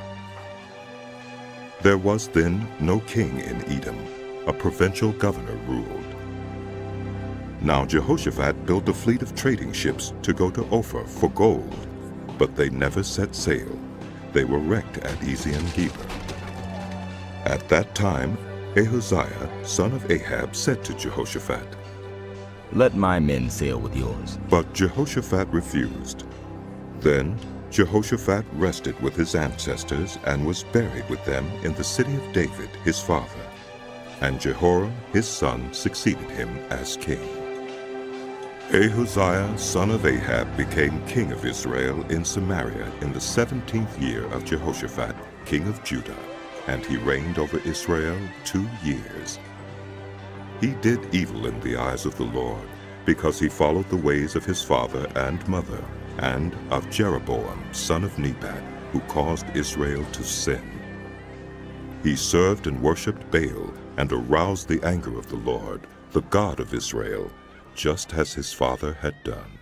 There was then no king in Edom. A provincial governor ruled. Now Jehoshaphat built a fleet of trading ships to go to Ophir for gold, but they never set sail. They were wrecked at Ezion-Geber. At that time, Ahaziah, son of Ahab, said to Jehoshaphat, "Let my men sail with yours." But Jehoshaphat refused. Then Jehoshaphat rested with his ancestors and was buried with them in the city of David, his father. And Jehoram, his son, succeeded him as king. Ahaziah, son of Ahab, became king of Israel in Samaria in the 17th year of Jehoshaphat, king of Judah, and he reigned over Israel 2 years. He did evil in the eyes of the Lord, because he followed the ways of his father and mother, and of Jeroboam, son of Nebat, who caused Israel to sin. He served and worshipped Baal, and aroused the anger of the Lord, the God of Israel, just as his father had done.